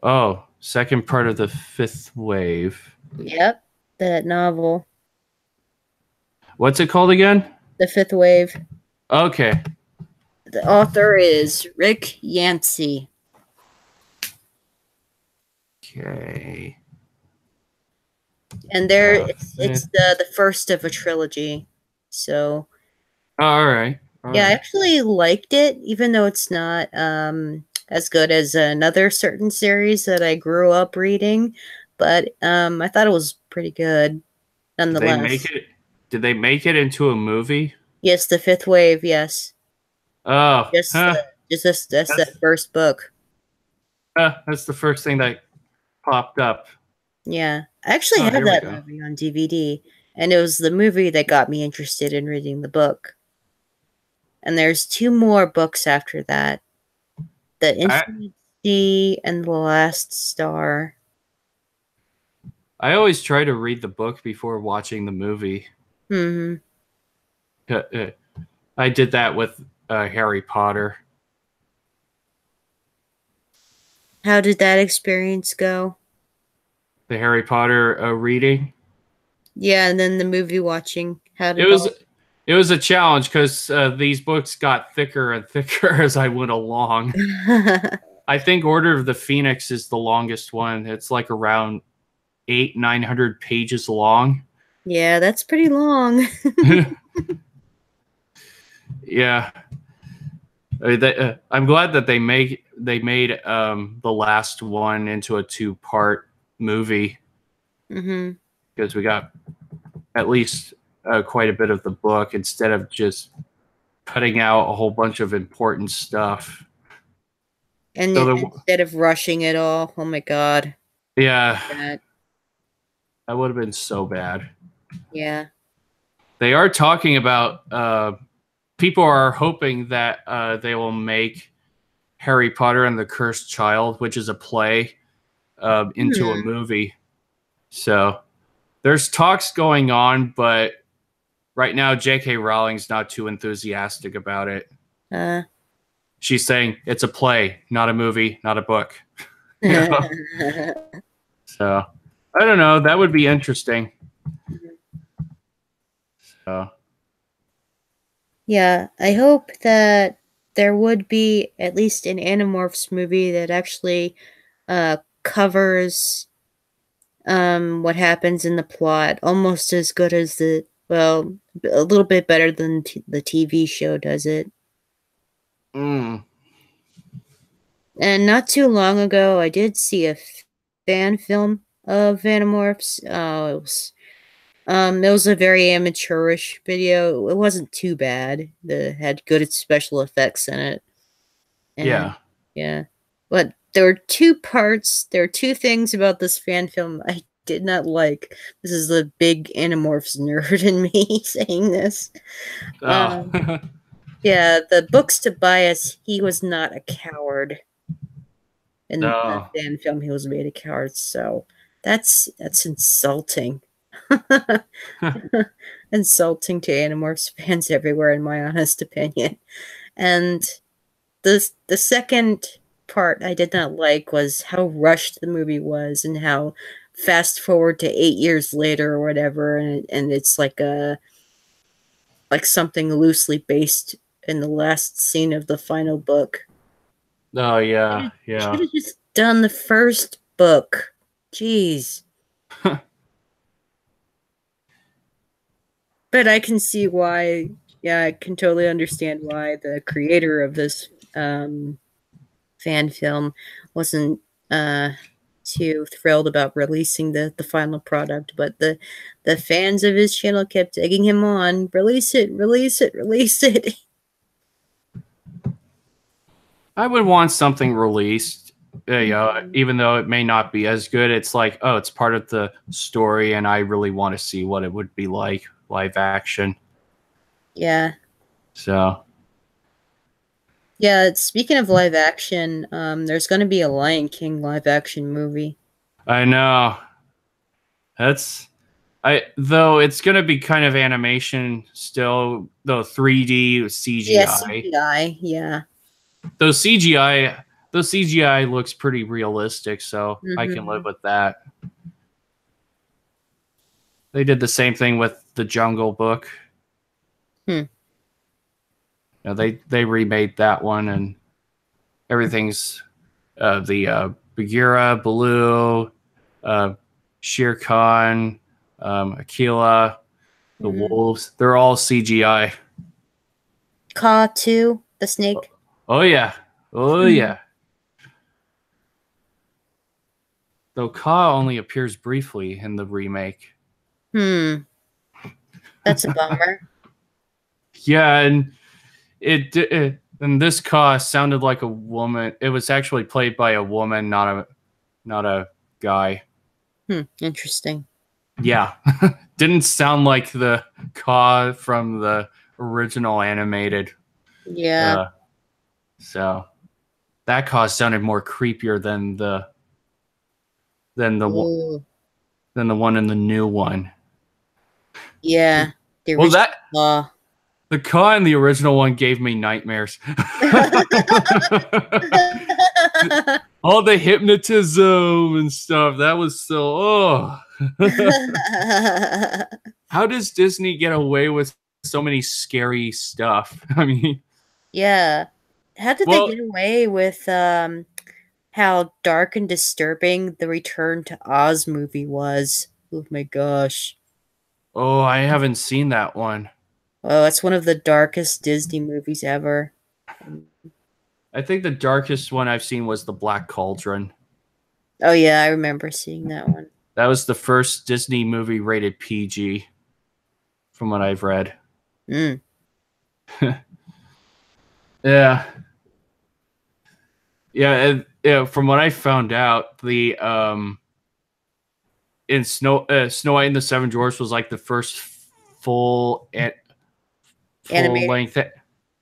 Oh, second part of the fifth wave. Yep, that novel. What's it called again? The Fifth Wave. Okay. The author is Rick Yancey. Okay. And it's the first of a trilogy. So all right. I actually liked it, even though it's not as good as another certain series that I grew up reading. But I thought it was pretty good, nonetheless. Did they make it into a movie? Yes, The Fifth Wave. Yes. Oh, that's that first book. That's the first thing that popped up. Yeah, I actually have that movie on DVD, and it was the movie that got me interested in reading the book. And there's 2 more books after that. The Infinite Sea and The Last Star. I always try to read the book before watching the movie. Mm-hmm. I did that with Harry Potter. How did that experience go? The Harry Potter reading? Yeah, and then the movie watching. It was a challenge because these books got thicker and thicker as I went along. I think Order of the Phoenix is the longest one. It's like around 900 pages long. Yeah, that's pretty long. Yeah. I'm glad that they made the last one into a 2-part movie. Mm-hmm. Because we got at least quite a bit of the book instead of just cutting out a whole bunch of important stuff. And so instead of rushing it all, oh my god. Yeah. That would have been so bad. Yeah. They are talking about people are hoping that they will make Harry Potter and the Cursed Child, which is a play, into a movie. So there's talks going on, but right now J.K. Rowling's not too enthusiastic about it. She's saying it's a play, not a movie, not a book. So I don't know. That would be interesting. So. Yeah, I hope that there would be at least an Animorphs movie that actually covers what happens in the plot almost as good as a little bit better than the TV show does it. And not too long ago, I did see a fan film of Animorphs. It was a very amateurish video. It wasn't too bad. It had good special effects in it. And, yeah. But there are two parts. There are two things about this fan film I did not like. This is the big Animorphs nerd in me saying this. Oh. Yeah, the books Tobias, he was not a coward. In the No. fan film, he was made a coward, so that's insulting. Insulting to Animorphs fans everywhere, in my honest opinion. And the second part I did not like was how rushed the movie was, and how fast forward to 8 years later or whatever, and it's like something loosely based in the last scene of the final book. Oh yeah, yeah. Should have just done the first book. Jeez. But I can see why. Yeah, I can totally understand why the creator of this fan film wasn't too thrilled about releasing the final product. But the fans of his channel kept egging him on. Release it, release it, release it. I would want something released, even though it may not be as good. It's like, oh, it's part of the story, and I really want to see what it would be like live action. Yeah. So. Yeah, speaking of live action, there's going to be a Lion King live action movie. I know. Though it's going to be kind of animation still, though 3D CGI. Yeah, CGI, yeah. Though CGI looks pretty realistic, so I can live with that. They did the same thing with the Jungle Book. You know, they remade that one, and everything's the Bagheera, Baloo, Shere Khan, Akela, the wolves. They're all CGI. Ka 2, the snake. Oh yeah. Oh yeah. Though Ka only appears briefly in the remake. That's a bummer. Yeah, and and this Ka sounded like a woman. It was actually played by a woman, not a guy. Interesting. Yeah. Didn't sound like the Ka from the original animated. Yeah. So that Ka sounded more creepier than the one in the new one. Yeah. The Ka in the original one gave me nightmares. All the hypnotism and stuff. That was so. How does Disney get away with so many scary stuff? I mean, yeah. How did they get away with how dark and disturbing the Return to Oz movie was? Oh my gosh. Oh, I haven't seen that one. Oh, it's one of the darkest Disney movies ever. I think the darkest one I've seen was The Black Cauldron. Oh yeah, I remember seeing that one. That was the first Disney movie rated PG, from what I've read. Yeah. Yeah, and from what I found out, the in Snow White and the Seven Dwarfs was like the first full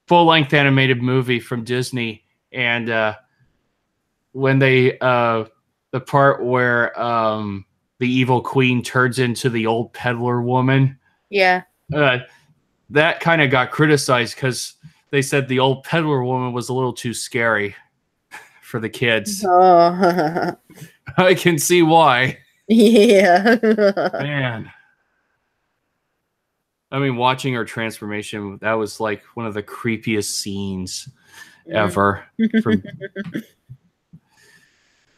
length animated movie from Disney, and when they the part where the evil queen turns into the old peddler woman, that kind of got criticized because they said the old peddler woman was a little too scary for the kids. I can see why. Yeah. Man. I mean, watching her transformation, that was like one of the creepiest scenes ever.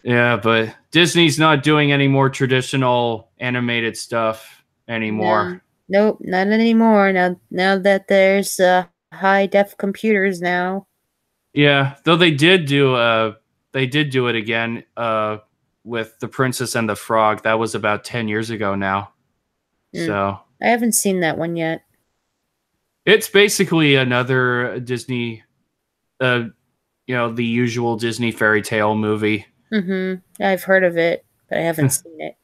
Yeah, but Disney's not doing any more traditional animated stuff anymore. Nope, not anymore. Now that there's high-def computers now. Yeah, though they did do it again with The Princess and the Frog. That was about 10 years ago now. So I haven't seen that one yet. It's basically another Disney the usual Disney fairy tale movie. Mm-hmm. I've heard of it, but I haven't seen it.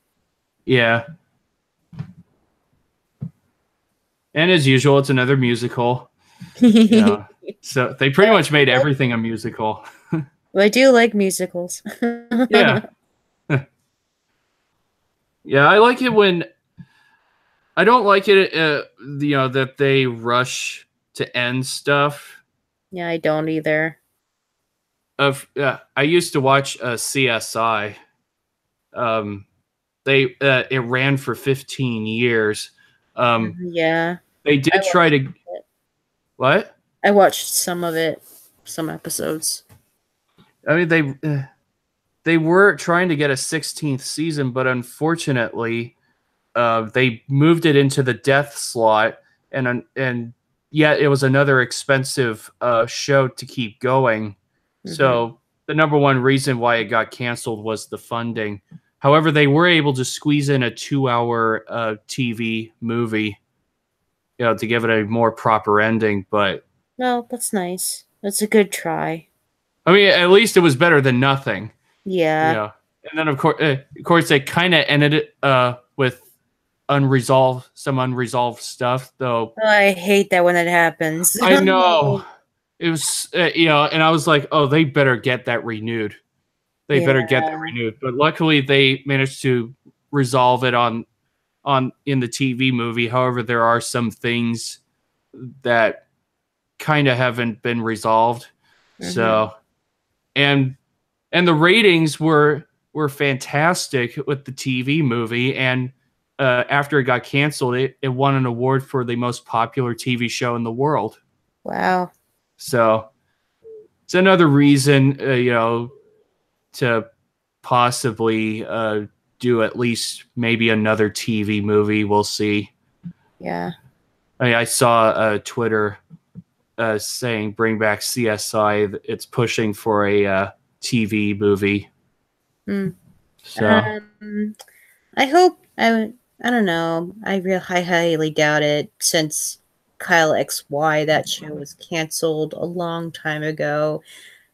Yeah. And as usual, it's another musical. So they pretty much made everything a musical. Well, I do like musicals. Yeah. Yeah, I like it when I don't like it that they rush to end stuff. Yeah, I don't either. I used to watch CSI. It ran for 15 years. Yeah. They did try to what? I watched some of it, some episodes. I mean, they were trying to get a 16th season, but unfortunately, they moved it into the death slot, and yet it was another expensive show to keep going. Mm-hmm. So the number one reason why it got canceled was the funding. However, they were able to squeeze in a 2-hour TV movie, to give it a more proper ending. But no, that's nice. That's a good try. I mean, at least it was better than nothing. Yeah. And then of course, they kind of ended it with some unresolved stuff, though. Oh, I hate that when that happens. I know. It was, and I was like, oh, they better get that renewed. They better get that renewed. But luckily, they managed to resolve it in the TV movie. However, there are some things that kind of haven't been resolved. Mm-hmm. So, and the ratings were fantastic with the TV movie, and after it got canceled, it won an award for the most popular TV show in the world. Wow. So it's another reason, to possibly do at least maybe another TV movie. We'll see. Yeah. I saw Twitter saying bring back CSI. It's pushing for a TV movie. So I hope I don't know. I highly doubt it, since Kyle XY, that show was canceled a long time ago,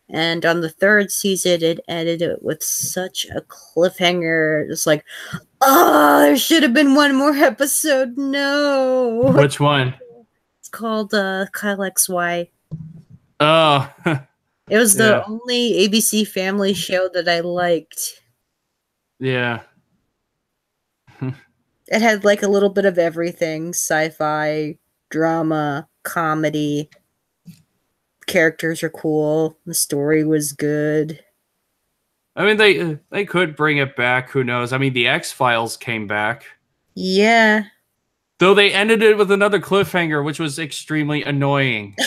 and on the 3rd season it ended it with such a cliffhanger. It's like, oh, there should have been one more episode. No. Which one? It's called Kyle XY. Oh. It was the only ABC Family show that I liked. Yeah. It had like a little bit of everything: sci-fi, drama, comedy. Characters are cool. The story was good. I mean, they could bring it back. Who knows? I mean, the X-Files came back. Yeah. Though they ended it with another cliffhanger, which was extremely annoying.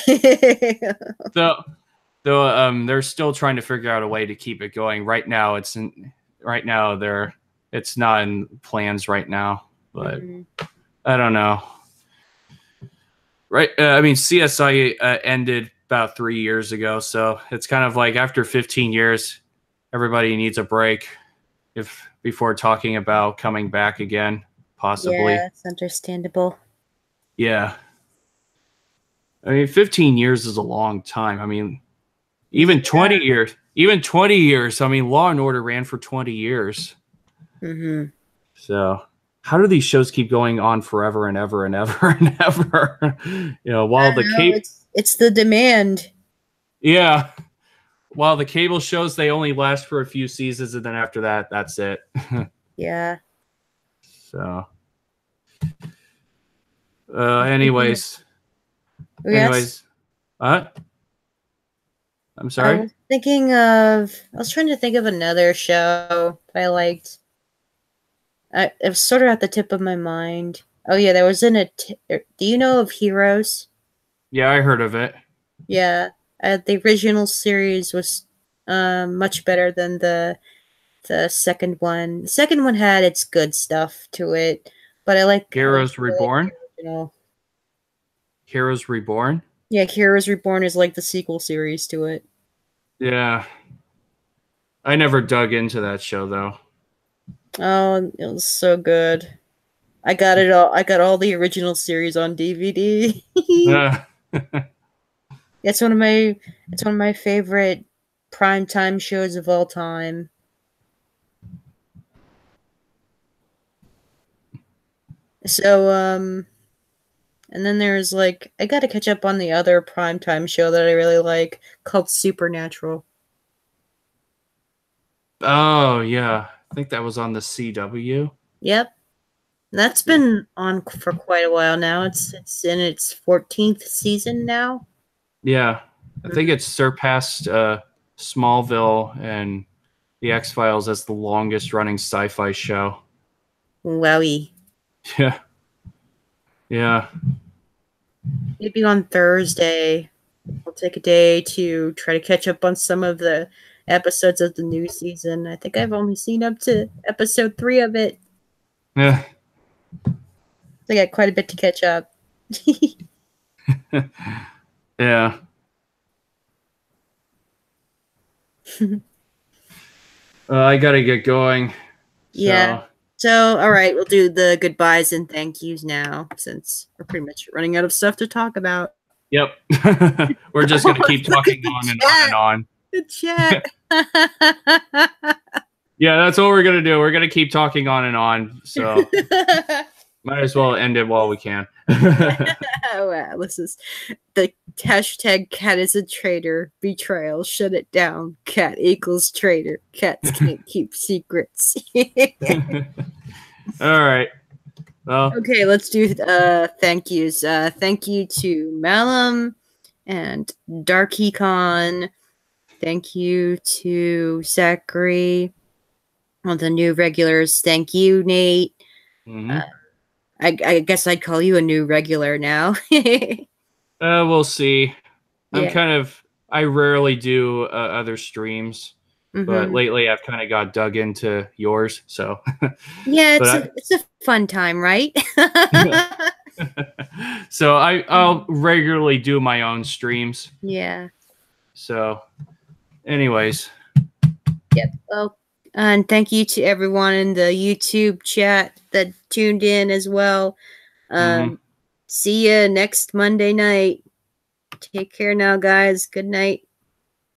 Though they're still trying to figure out a way to keep it going. Right now, it's not in plans right now. But I don't know. Right? I mean, CSI ended about 3 years ago, so it's kind of like after 15 years, everybody needs a break before talking about coming back again, possibly. Yeah, it's understandable. Yeah. I mean, 15 years is a long time. I mean, even 20 years. Even 20 years. I mean, Law and Order ran for 20 years. Mm-hmm. So how do these shows keep going on forever and ever and ever and ever? While it's the demand. Yeah. While the cable shows, they only last for a few seasons, and then after that, that's it. Yeah. So, anyways, what? I'm sorry. I was trying to think of another show that I liked. It was sort of at the tip of my mind. Oh yeah, there was do you know of Heroes? Yeah, I heard of it. Yeah, the original series was much better than the second one. The second one had its good stuff to it, but I like Heroes Reborn. Heroes Reborn. Yeah, Heroes Reborn is like the sequel series to it. Yeah, I never dug into that show though. Oh, it was so good. I got it all. I got all the original series on DVD. It's one of my favorite primetime shows of all time. So, and then there's like, I gotta catch up on the other primetime show that I really like called Supernatural. Oh, yeah. I think that was on the CW. Yep. That's been on for quite a while now. It's in its 14th season now. Yeah. I think it's surpassed Smallville and The X-Files as the longest running sci-fi show. Wowie. Yeah. Yeah. Maybe on Thursday, I'll take a day to try to catch up on some of the episodes of the new season. I think I've only seen up to episode 3 of it. Yeah. I got quite a bit to catch up. Yeah. I gotta get going. Yeah. So, all right, we'll do the goodbyes and thank yous now, since we're pretty much running out of stuff to talk about. Yep. We're just gonna keep talking on and on and on. The chat. Yeah, that's what we're gonna do. We're gonna keep talking on and on. So might as well end it while we can. Oh, wow. This is the hashtag cat is a traitor. Betrayal. Shut it down. Cat equals traitor. Cats can't keep secrets. All right. Well, okay, let's do thank yous. Thank you to Malum and Darky Khan. Thank you to Zachary. On the new regulars. Thank you, Nate. mm-hmm. I guess I'd call you a new regular now. We'll see. Yeah. I rarely do other streams, but lately I've kind of got dug into yours. So yeah, it's a fun time, right? So I'll regularly do my own streams. Yeah. So, anyways. Yep. Well, and thank you to everyone in the YouTube chat that tuned in as well. See you next Monday night. Take care now, guys. Good night.